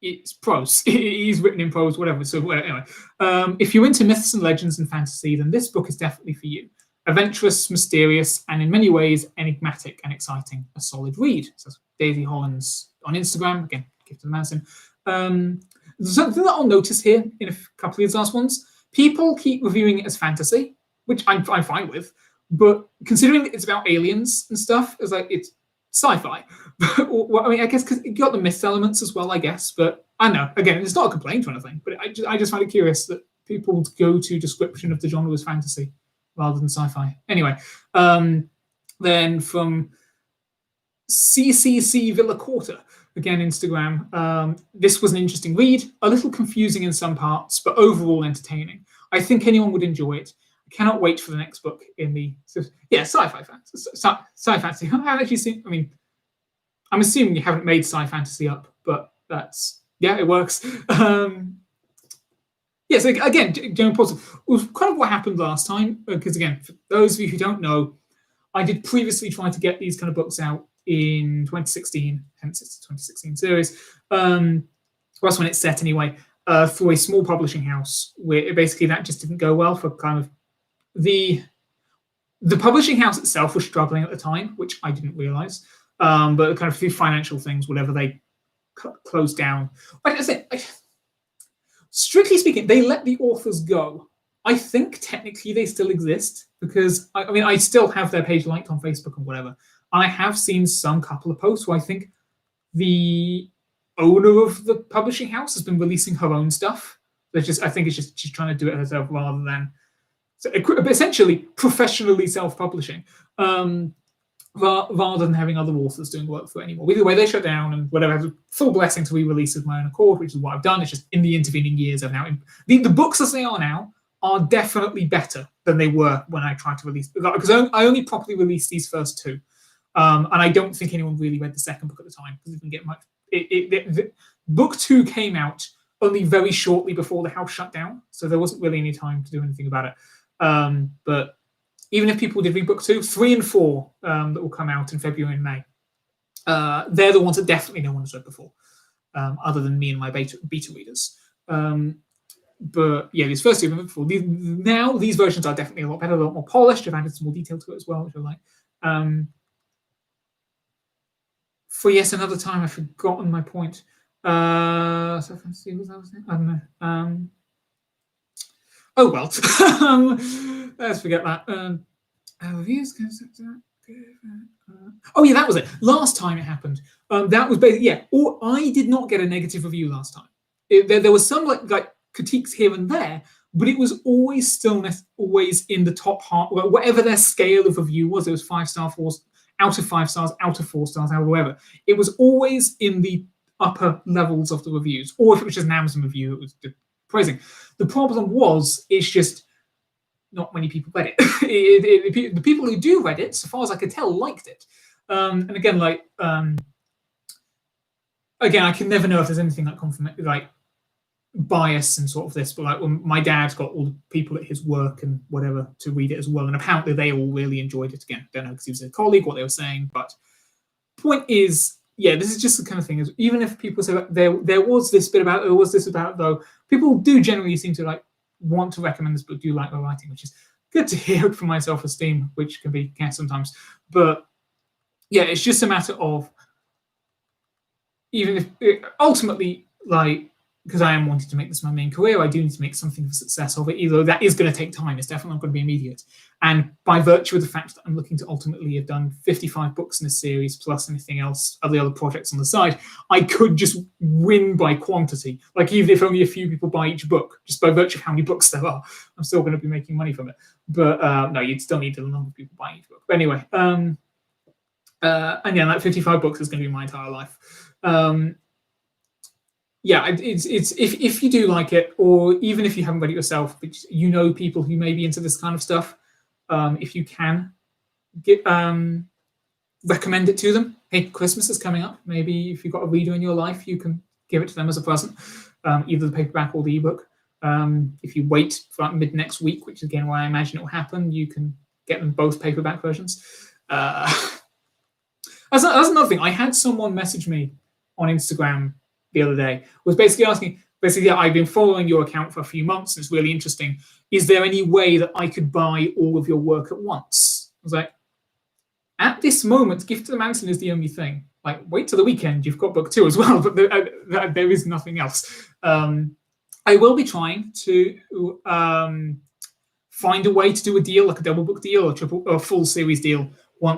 it's prose. It is written in prose, whatever. So anyway, if you're into myths and legends and fantasy, then this book is definitely for you. Adventurous, mysterious, and in many ways enigmatic and exciting. A solid read. So Daisy Hollins on Instagram. Again, give to the Madison. Something that I'll notice here in a couple of these last ones, people keep reviewing it as fantasy, which I'm fine with, but considering that it's about aliens and stuff, it's sci-fi. I mean, I guess because it got the myth elements as well, I guess, but I don't know. Again, it's not a complaint or anything, but I just find it curious that people's go-to description of the genre is fantasy rather than sci-fi. Anyway, then from CCC Villa Quarter, again, Instagram. This was an interesting read, a little confusing in some parts, but overall entertaining. I think anyone would enjoy it. I cannot wait for the next book in the sci-fi fantasy. Sci fantasy. I haven't actually seen. I mean, I'm assuming you haven't made sci fantasy up, but it works. So again, general positive. It was kind of what happened last time, because again, for those of you who don't know, I did previously try to get these kind of books out in 2016, hence it's a 2016 series. That's when it's set anyway, through a small publishing house, where basically that just didn't go well for kind of the publishing house itself was struggling at the time, which I didn't realize. But kind of through financial things, whatever, they closed down. Strictly speaking, they let the authors go. I think technically they still exist, because I still have their page liked on Facebook and whatever. I have seen some couple of posts where I think the owner of the publishing house has been releasing her own stuff. I think it's just she's trying to do it herself rather than essentially professionally self-publishing, rather than having other authors doing work for it anymore. Either way, they shut down and whatever. I have a full blessing to re-release of my own accord, which is what I've done. It's just in the intervening years I've now the books as they are now are definitely better than they were when I tried to release, because I only properly released these first 2. And I don't think anyone really read the second book at the time, because it didn't get much. Book 2 came out only very shortly before the house shut down, so there wasn't really any time to do anything about it. But even if people did read book 2, 3 and 4 that will come out in February and May, they're the ones that definitely no one has read before, other than me and my beta readers. But yeah, these first 2 have been before. These versions are definitely a lot better, a lot more polished. I've added some more detail to it as well, which I like. for yet another time, I've forgotten my point. So I can see what I was saying. I don't know. Oh well. Let's forget that. Reviews. Oh yeah, that was it. Last time it happened, that was basically Or I did not get a negative review last time. There was some like critiques here and there, but it was always still always in the top half, whatever their scale of review was. It was 5-star, 4 out of 5 stars, out of 4 stars, however. It was always in the upper levels of the reviews, or if it was just an Amazon review, it was praising. The problem was, it's just not many people read it. The people who do read it, so far as I could tell, liked it. And again, I can never know if there's anything like bias and sort of this, but like when my dad's got all the people at his work and whatever to read it as well, and apparently they all really enjoyed it. Again, don't know because he was a colleague what they were saying, but point is, this is just the kind of thing. Is even if people say like, there was this bit about, there was this about, though, people do generally seem to like want to recommend this book, do like the writing, which is good to hear from my self-esteem, which can be sometimes. But it's just a matter of, even if ultimately, like, because I am wanting to make this my main career, I do need to make something of a success of it, even though that is going to take time. It's definitely not going to be immediate. And by virtue of the fact that I'm looking to ultimately have done 55 books in a series, plus anything else, the other projects on the side, I could just win by quantity. Like, even if only a few people buy each book, just by virtue of how many books there are, I'm still going to be making money from it. But no, you'd still need a number of people buying each book. But anyway, and like 55 books is going to be my entire life. It's if you do like it, or even if you haven't read it yourself, but you know people who may be into this kind of stuff, if you can recommend it to them. Hey, Christmas is coming up. Maybe if you've got a reader in your life, you can give it to them as a present, either the paperback or the ebook. If you wait for like mid next week, which is again where I imagine it will happen, you can get them both paperback versions. That's another thing. I had someone message me on Instagram the other day, was basically asking, I've been following your account for a few months and it's really interesting. Is there any way that I could buy all of your work at once? I was like, at this moment, Gift of the Manson is the only thing. Like, wait till the weekend, you've got book 2 as well, but there is nothing else. I will be trying to find a way to do a deal, like a double book deal or full series deal,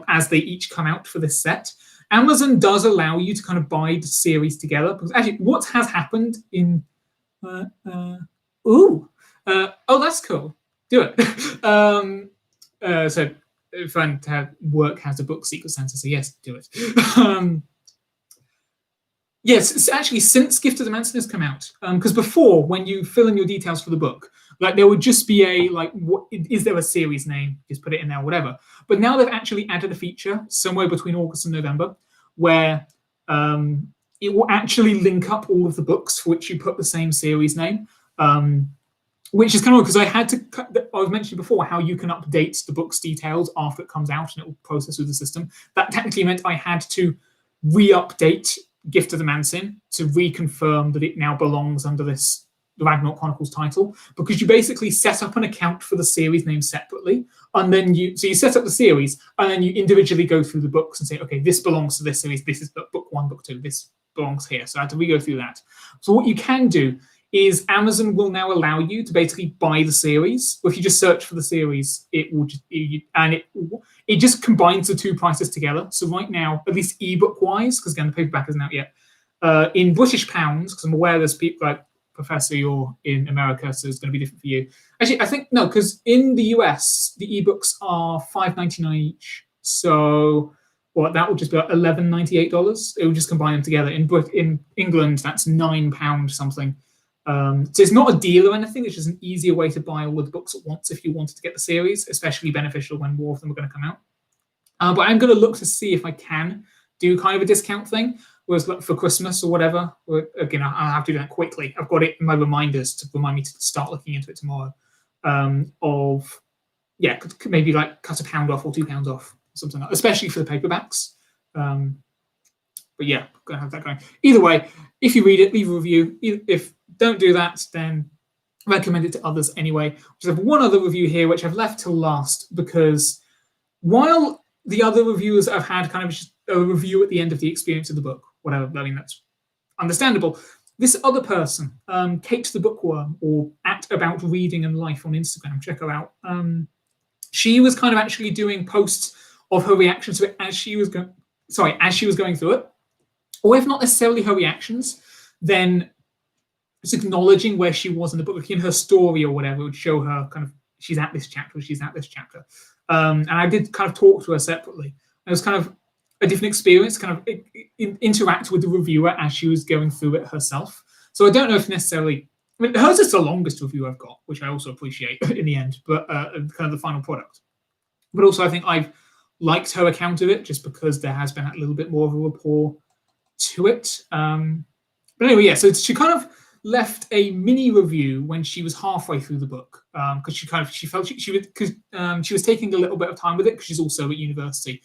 as they each come out for this set. Amazon does allow you to kind of buy the series together. Because actually, what has happened in... oh, that's cool. Do it. So, a friend work has a book secret Santa, so yes, do it. Yes, it's actually since Gift of the Manson has come out, because before, when you fill in your details for the book, like there would just be a what is there a series name? Just put it in there, whatever. But now they've actually added a feature somewhere between August and November, where it will actually link up all of the books for which you put the same series name, which is kind of because I was mentioning before how you can update the book's details after it comes out and it will process through the system. That technically meant I had to re-update Gift of the Manson to reconfirm that it now belongs under this Ragnarok Chronicles title, because you basically set up an account for the series name separately, and then you set up the series, and then you individually go through the books and say, okay, this belongs to this series, this is book 1, book 2, this belongs here. So I had to re-go through that. So what you can do is Amazon will now allow you to basically buy the series. Or if you just search for the series, it will it just combines the two prices together. So right now, at least ebook wise, because again the paperback isn't out yet, in British pounds, because I'm aware there's people like Professor, you're in America, so it's going to be different for you. Actually, I think no, because in the US the ebooks are $5.99 each. So that would just be like $11.98. It would just combine them together. In England, that's £9 something. So it's not a deal or anything. It's just an easier way to buy all of the books at once if you wanted to get the series, especially beneficial when more of them are going to come out. But I'm going to look to see if I can do kind of a discount thing, whereas like for Christmas or whatever. Again, I'll have to do that quickly. I've got it in my reminders to remind me to start looking into it tomorrow. Maybe like cut £1 off or £2 off, something like that, especially for the paperbacks. But yeah, gonna have that going. Either way, if you read it, leave a review. If don't do that, then recommend it to others anyway. Just have one other review here, which I've left till last, because while the other reviewers I've had kind of just a review at the end of the experience of the book. Whatever, I mean, that's understandable. This other person, Kate the Bookworm, or at About Reading and Life on Instagram, check her out. She was kind of actually doing posts of her reactions to it as she was going. Sorry, as she was going through it, or if not necessarily her reactions, then just acknowledging where she was in the book, like in her story or whatever, would show her kind of she's at this chapter, she's at this chapter. And I did kind of talk to her separately. It was kind of a different experience, kind of interact with the reviewer as she was going through it herself. So I don't know if necessarily, I mean, hers is the longest review I've got, which I also appreciate in the end, but kind of the final product. But also I think I've liked her account of it just because there has been a little bit more of a rapport to it. But anyway, yeah, so she kind of left a mini review when she was halfway through the book because she felt she was taking a little bit of time with it because she's also at university.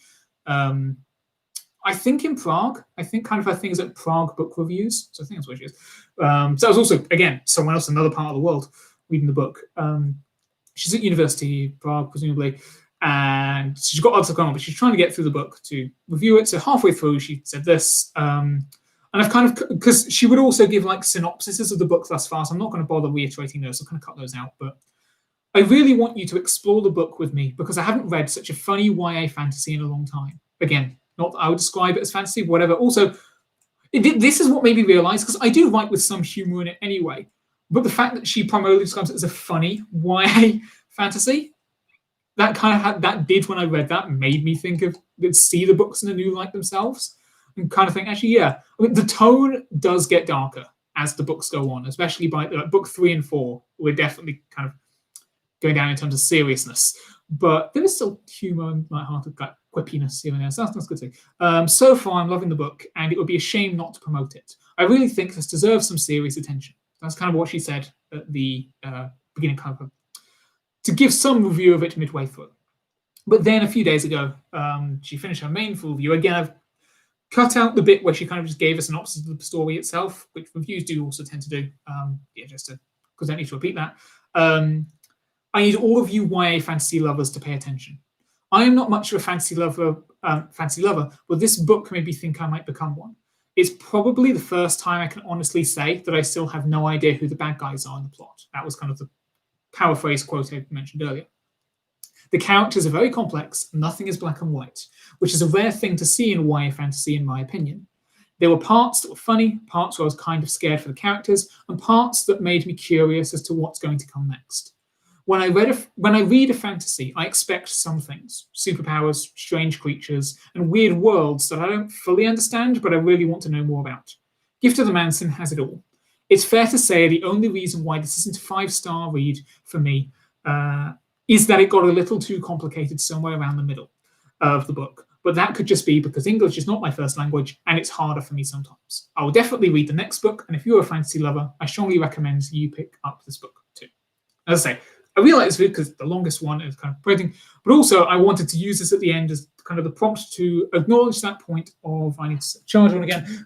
I think in Prague. I think kind of her thing is at Prague Book Reviews. So I think that's where she is. So I was also, again, someone else in another part of the world reading the book. She's at university, Prague, presumably. And she's got lots of going on, but she's trying to get through the book to review it. So halfway through, she said this. And I've kind of, because she would also give like synopsises of the book thus far. So I'm not going to bother reiterating those. I'll kind of cut those out. But I really want you to explore the book with me because I haven't read such a funny YA fantasy in a long time. Again, not that I would describe it as fantasy, whatever. Also, this is what made me realize, because I do write with some humor in it anyway, but the fact that she primarily describes it as a funny YA fantasy, that kind of that did, when I read that, made me think of, see the books in a new light themselves and kind of think, actually, yeah, I mean, the tone does get darker as the books go on, especially by book 3 and 4. We're definitely kind of going down in terms of seriousness, but there is still humor and lighthearted quippiness here and there, so that's good too. So far, I'm loving the book, and it would be a shame not to promote it. I really think this deserves some serious attention. That's kind of what she said at the beginning, kind of to give some review of it midway through. But then a few days ago, she finished her main full review. Again, I've cut out the bit where she kind of just gave a synopsis of the story itself, which reviews do also tend to do, just because I don't need to repeat that. I need all of you YA fantasy lovers to pay attention. I am not much of a fantasy lover, but this book made me think I might become one. It's probably the first time I can honestly say that I still have no idea who the bad guys are in the plot. That was kind of the paraphrase quote I mentioned earlier. The characters are very complex, nothing is black and white, which is a rare thing to see in YA fantasy, in my opinion. There were parts that were funny, parts where I was kind of scared for the characters, and parts that made me curious as to what's going to come next. When I read a fantasy, I expect some things: superpowers, strange creatures, and weird worlds that I don't fully understand, but I really want to know more about. Gift of the Manson has it all. It's fair to say the only reason why this isn't a 5-star read for me is that it got a little too complicated somewhere around the middle of the book. But that could just be because English is not my first language and it's harder for me sometimes. I will definitely read the next book, and if you're a fantasy lover, I strongly recommend you pick up this book too. As I say, I really like this video because the longest one is kind of breaking, but also I wanted to use this at the end as kind of the prompt to acknowledge that point of, I need to charge on again,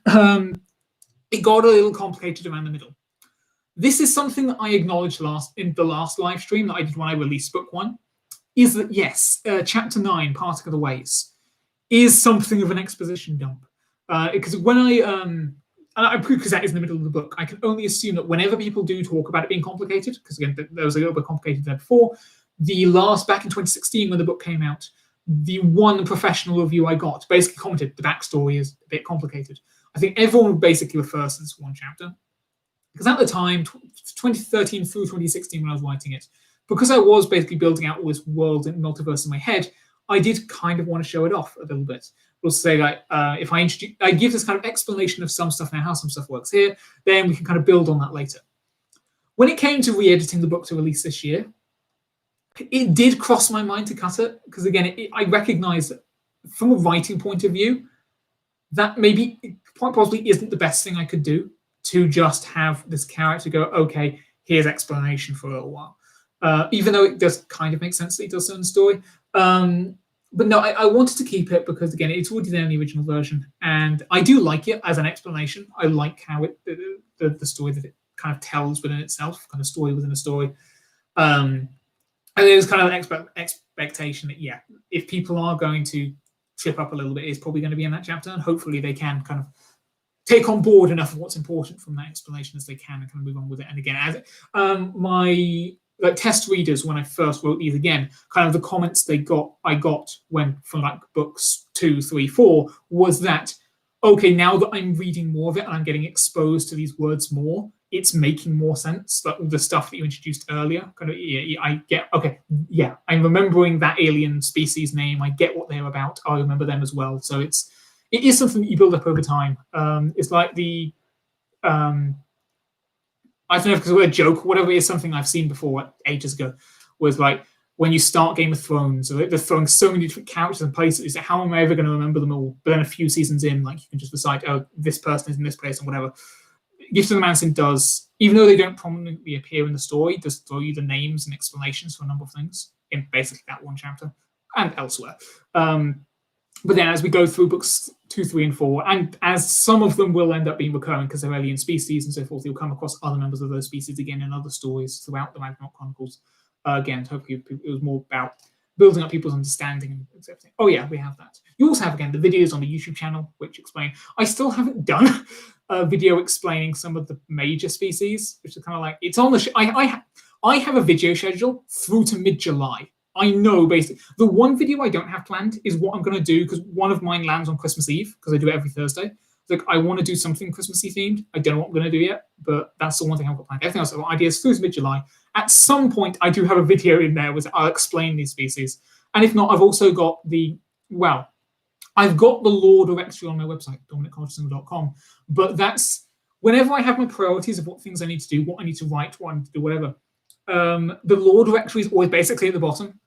it got a little complicated around the middle. This is something that I acknowledged in the last live stream that I did when I released book 1, is that yes, chapter 9, Parting of the Ways, is something of an exposition dump. Because when because that is in the middle of the book, I can only assume that whenever people do talk about it being complicated, because again, there was a little bit complicated there before, back in 2016 when the book came out, the one professional review I got basically commented the backstory is a bit complicated. I think everyone basically refers to this one chapter. Because at the time, 2013 through 2016 when I was writing it, because I was basically building out all this world and multiverse in my head, I did kind of want to show it off a little bit. We'll say like, if I give this kind of explanation of some stuff now, how some stuff works here, then we can kind of build on that later. When it came to re-editing the book to release this year, it did cross my mind to cut it, because again, I recognize that from a writing point of view, that maybe quite possibly isn't the best thing I could do, to just have this character go, okay, here's explanation for a little while. Even though it does kind of make sense that it does certain story. But no, I wanted to keep it because, again, it's already there in the original version. And I do like it as an explanation. I like how the story that it kind of tells within itself, kind of story within a story. And there's kind of an expectation that, yeah, if people are going to trip up a little bit is probably going to be in that chapter, and hopefully they can kind of take on board enough of what's important from that explanation as they can and kind of move on with it. And again, as my test readers, when I first wrote these again, kind of the comments I got when from like books 2, 3, 4 was that, okay, now that I'm reading more of it and I'm getting exposed to these words more, it's making more sense. Like the stuff that you introduced earlier, kind of, I get, okay, yeah, I'm remembering that alien species name. I get what they're about. I remember them as well. So it is something that you build up over time. It's like the, I don't know if it's a word joke, whatever it is, something I've seen before ages ago, was like when you start Game of Thrones, they're throwing so many different characters and places. How am I ever going to remember them all? But then a few seasons in, like you can just decide, oh, this person is in this place and whatever. Gift of the Manson does, even though they don't prominently appear in the story, does throw you the names and explanations for a number of things in basically that one chapter and elsewhere. But then as we go through books 2, 3, and 4, and as some of them will end up being recurring because they're alien species and so forth, you'll come across other members of those species again in other stories throughout the Ragnarok Chronicles. Again, hopefully it was more about building up people's understanding and everything. Oh yeah, we have that. You also have, again, the videos on the YouTube channel, which explain. I still haven't done a video explaining some of the major species, which is kind of like, it's on the, I have a video schedule through to mid-July. I know basically the one video I don't have planned is what I'm going to do because one of mine lands on Christmas Eve because I do it every Thursday. Like I want to do something Christmassy themed. I don't know what I'm going to do yet, but that's the one thing I've got planned. Everything else, I've got ideas through to mid-July. At some point, I do have a video in there where I'll explain these species. And if not, I've also got I've got the lore directory on my website, DominicColchison.com. But that's whenever I have my priorities of what things I need to do, what I need to write, what I need to do, whatever. The lore directory is always basically at the bottom.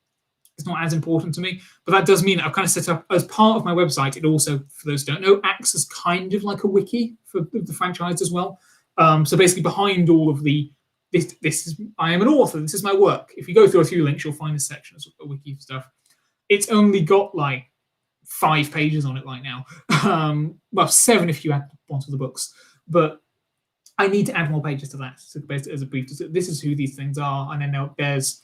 It's not as important to me, but that does mean I've kind of set up as part of my website. It also, for those who don't know, acts as kind of like a wiki for the franchise as well. So basically, behind all of this is I am an author. This is my work. If you go through a few links, you'll find a section of wiki stuff. It's only got like 5 pages on it right now. Well, 7 if you add one of the books, but I need to add more pages to that. So basically, as a brief, this is who these things are, and then there's.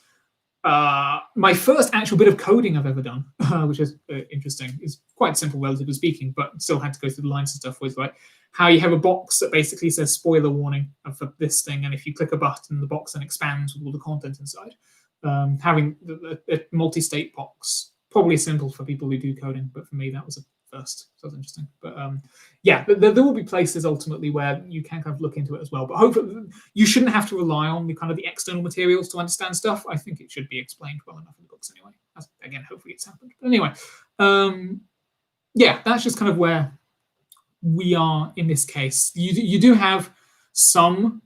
My first actual bit of coding I've ever done, which is interesting, is quite simple, relatively speaking, but still had to go through the lines and stuff, was like how you have a box that basically says spoiler warning for this thing, and if you click a button, the box then expands with all the content inside. Having a multi-state box, probably simple for people who do coding, but for me, that was a first. So that's interesting. But yeah, there will be places ultimately where you can kind of look into it as well. But hopefully, you shouldn't have to rely on the kind of the external materials to understand stuff. I think it should be explained well enough in the books anyway. Again, hopefully it's happened. But anyway, yeah, that's just kind of where we are in this case. You do have some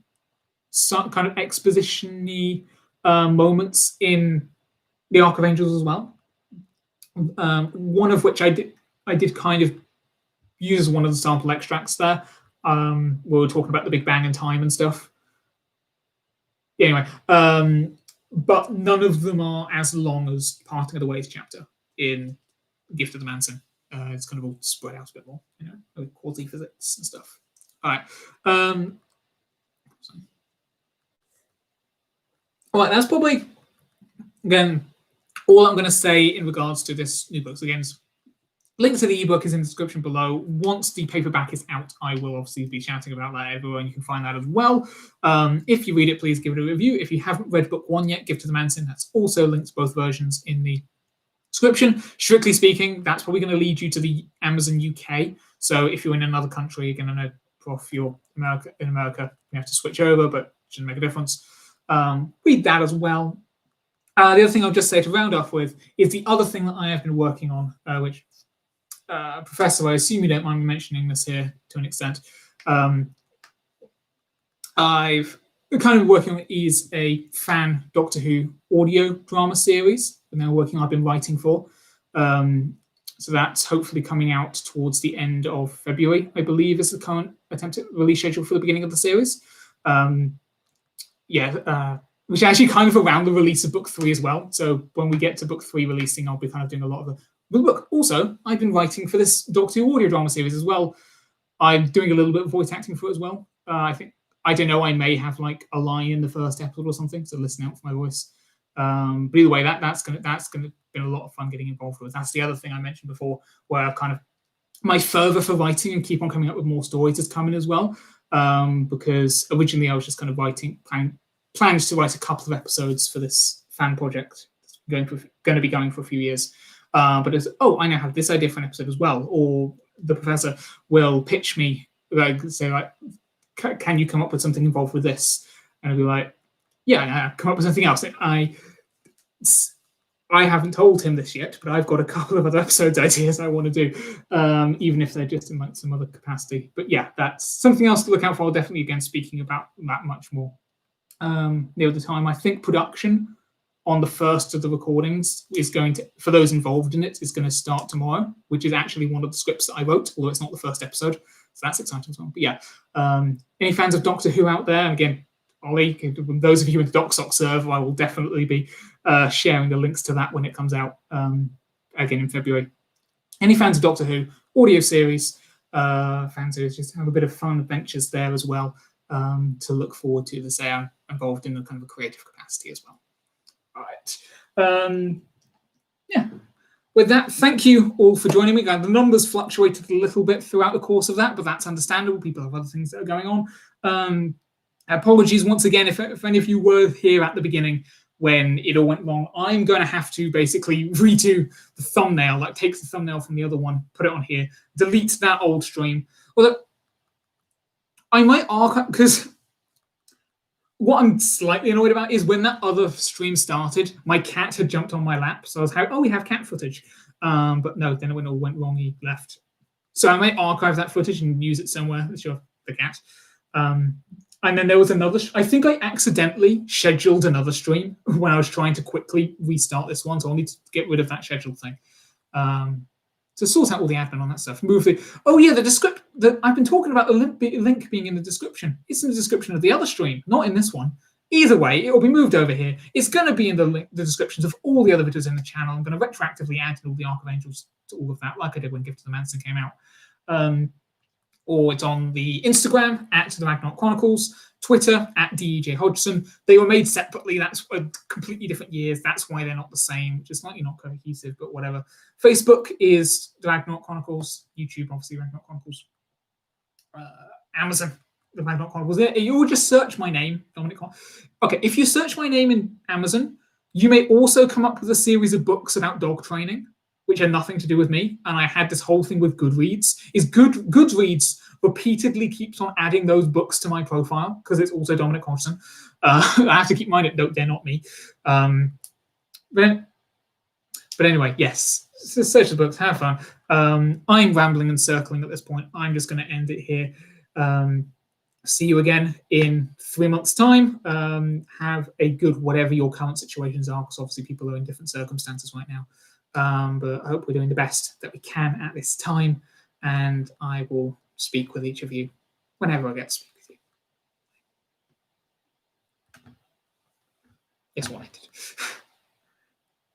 kind of exposition-y moments in the Archk of Angels as well. One of which I did kind of use one of the sample extracts there. We were talking about the Big Bang and time and stuff. Anyway, but none of them are as long as Parting of the Ways chapter in Gift of the Manson. It's kind of all spread out a bit more, with quasi physics and stuff. All right. All right, that's probably, again, all I'm going to say in regards to this new book. So again, link to the ebook is in the description below. Once the paperback is out, I will obviously be shouting about that everywhere, and you can find that as well. If you read it, please give it a review. If you haven't read book 1 yet, Gift of the Manson, that's also linked to both versions in the description. Strictly speaking, that's probably going to lead you to the Amazon UK. So if you're in another country, again, I know, Prof, you're in America, you have to switch over, but it shouldn't make a difference. Read that as well. The other thing I'll just say to round off with is the other thing that I have been working on, which, Professor, I assume you don't mind me mentioning this here to an extent. I've been kind of working on is a fan Doctor Who audio drama series that I've been writing for. So that's hopefully coming out towards the end of February, I believe, is the current attempted release schedule for the beginning of the series. Which is actually kind of around the release of book 3 as well. So when we get to book 3 releasing, I'll be kind of doing a lot of the book. Also, I've been writing for this Doctor Who audio drama series as well. I'm doing a little bit of voice acting for it as well. I don't know, I may have like a line in the first episode or something, so listen out for my voice. But either way, that's gonna be a lot of fun getting involved with. That's the other thing I mentioned before, where I've kind of my fervor for writing and keep on coming up with more stories is coming as well. Because originally I was just kind of planned to write a couple of episodes for this fan project, going to be going for a few years. But it's, I now have this idea for an episode as well. Or the professor will pitch me, say like, can you come up with something involved with this? And I'll be like, yeah, come up with something else. I haven't told him this yet, but I've got a couple of other episodes ideas I want to do, even if they're just in like some other capacity. But yeah, that's something else to look out for. I'll definitely, again, speaking about that much more near the time. I think production on the first of the recordings is going to, for those involved in it, is going to start tomorrow, which is actually one of the scripts that I wrote, although it's not the first episode. So that's exciting as well. But yeah, any fans of Doctor Who out there, again, Ollie, those of you in the DocSoc server, I will definitely be sharing the links to that when it comes out again in February. Any fans of Doctor Who, audio series, fans who just have a bit of fun adventures there as well to look forward to. Say I'm involved in the kind of a creative capacity as well. All right. Yeah. With that, thank you all for joining me. The numbers fluctuated a little bit throughout the course of that, but that's understandable. People have other things that are going on. Apologies once again if any of you were here at the beginning when it all went wrong. I'm going to have to basically redo the thumbnail, like take the thumbnail from the other one, put it on here, delete that old stream. Although I might archive, because what I'm slightly annoyed about is when that other stream started, my cat had jumped on my lap. So I was like, we have cat footage. But no, then when it all went wrong, he left. So I might archive that footage and use it somewhere. That's the cat. And then there was another, I think I accidentally scheduled another stream when I was trying to quickly restart this one. So I'll need to get rid of that scheduled thing. To sort out all the admin on that stuff. The description that I've been talking about, the link being in the description. It's in the description of the other stream, not in this one. Either way, it will be moved over here. It's going to be in the descriptions of all the other videos in the channel. I'm going to retroactively add all the Arch of Angels to all of that, like I did when Gift of the Manson came out. Or it's on the Instagram at the Ragnarok Chronicles, Twitter at DEJ Hodgson. They were made separately. That's completely different years. That's why they're not the same, which is slightly not cohesive, but whatever. Facebook is the Ragnarok Chronicles. YouTube, obviously, Ragnarok Chronicles. Amazon, the Ragnarok Chronicles. You will just search my name, Dominic. Okay, if you search my name in Amazon, you may also come up with a series of books about dog training, which had nothing to do with me. And I had this whole thing with Goodreads. Goodreads repeatedly keeps on adding those books to my profile because it's also Dominic Hodgson. I have to keep in mind that they're not me. But anyway, yes, so search the books, have fun. I'm rambling and circling at this point. I'm just going to end it here. See you again in 3 months' time. Have a good whatever your current situations are, because obviously people are in different circumstances right now. But I hope we're doing the best that we can at this time, and I will speak with each of you whenever I get to speak with you. Yes, what I did.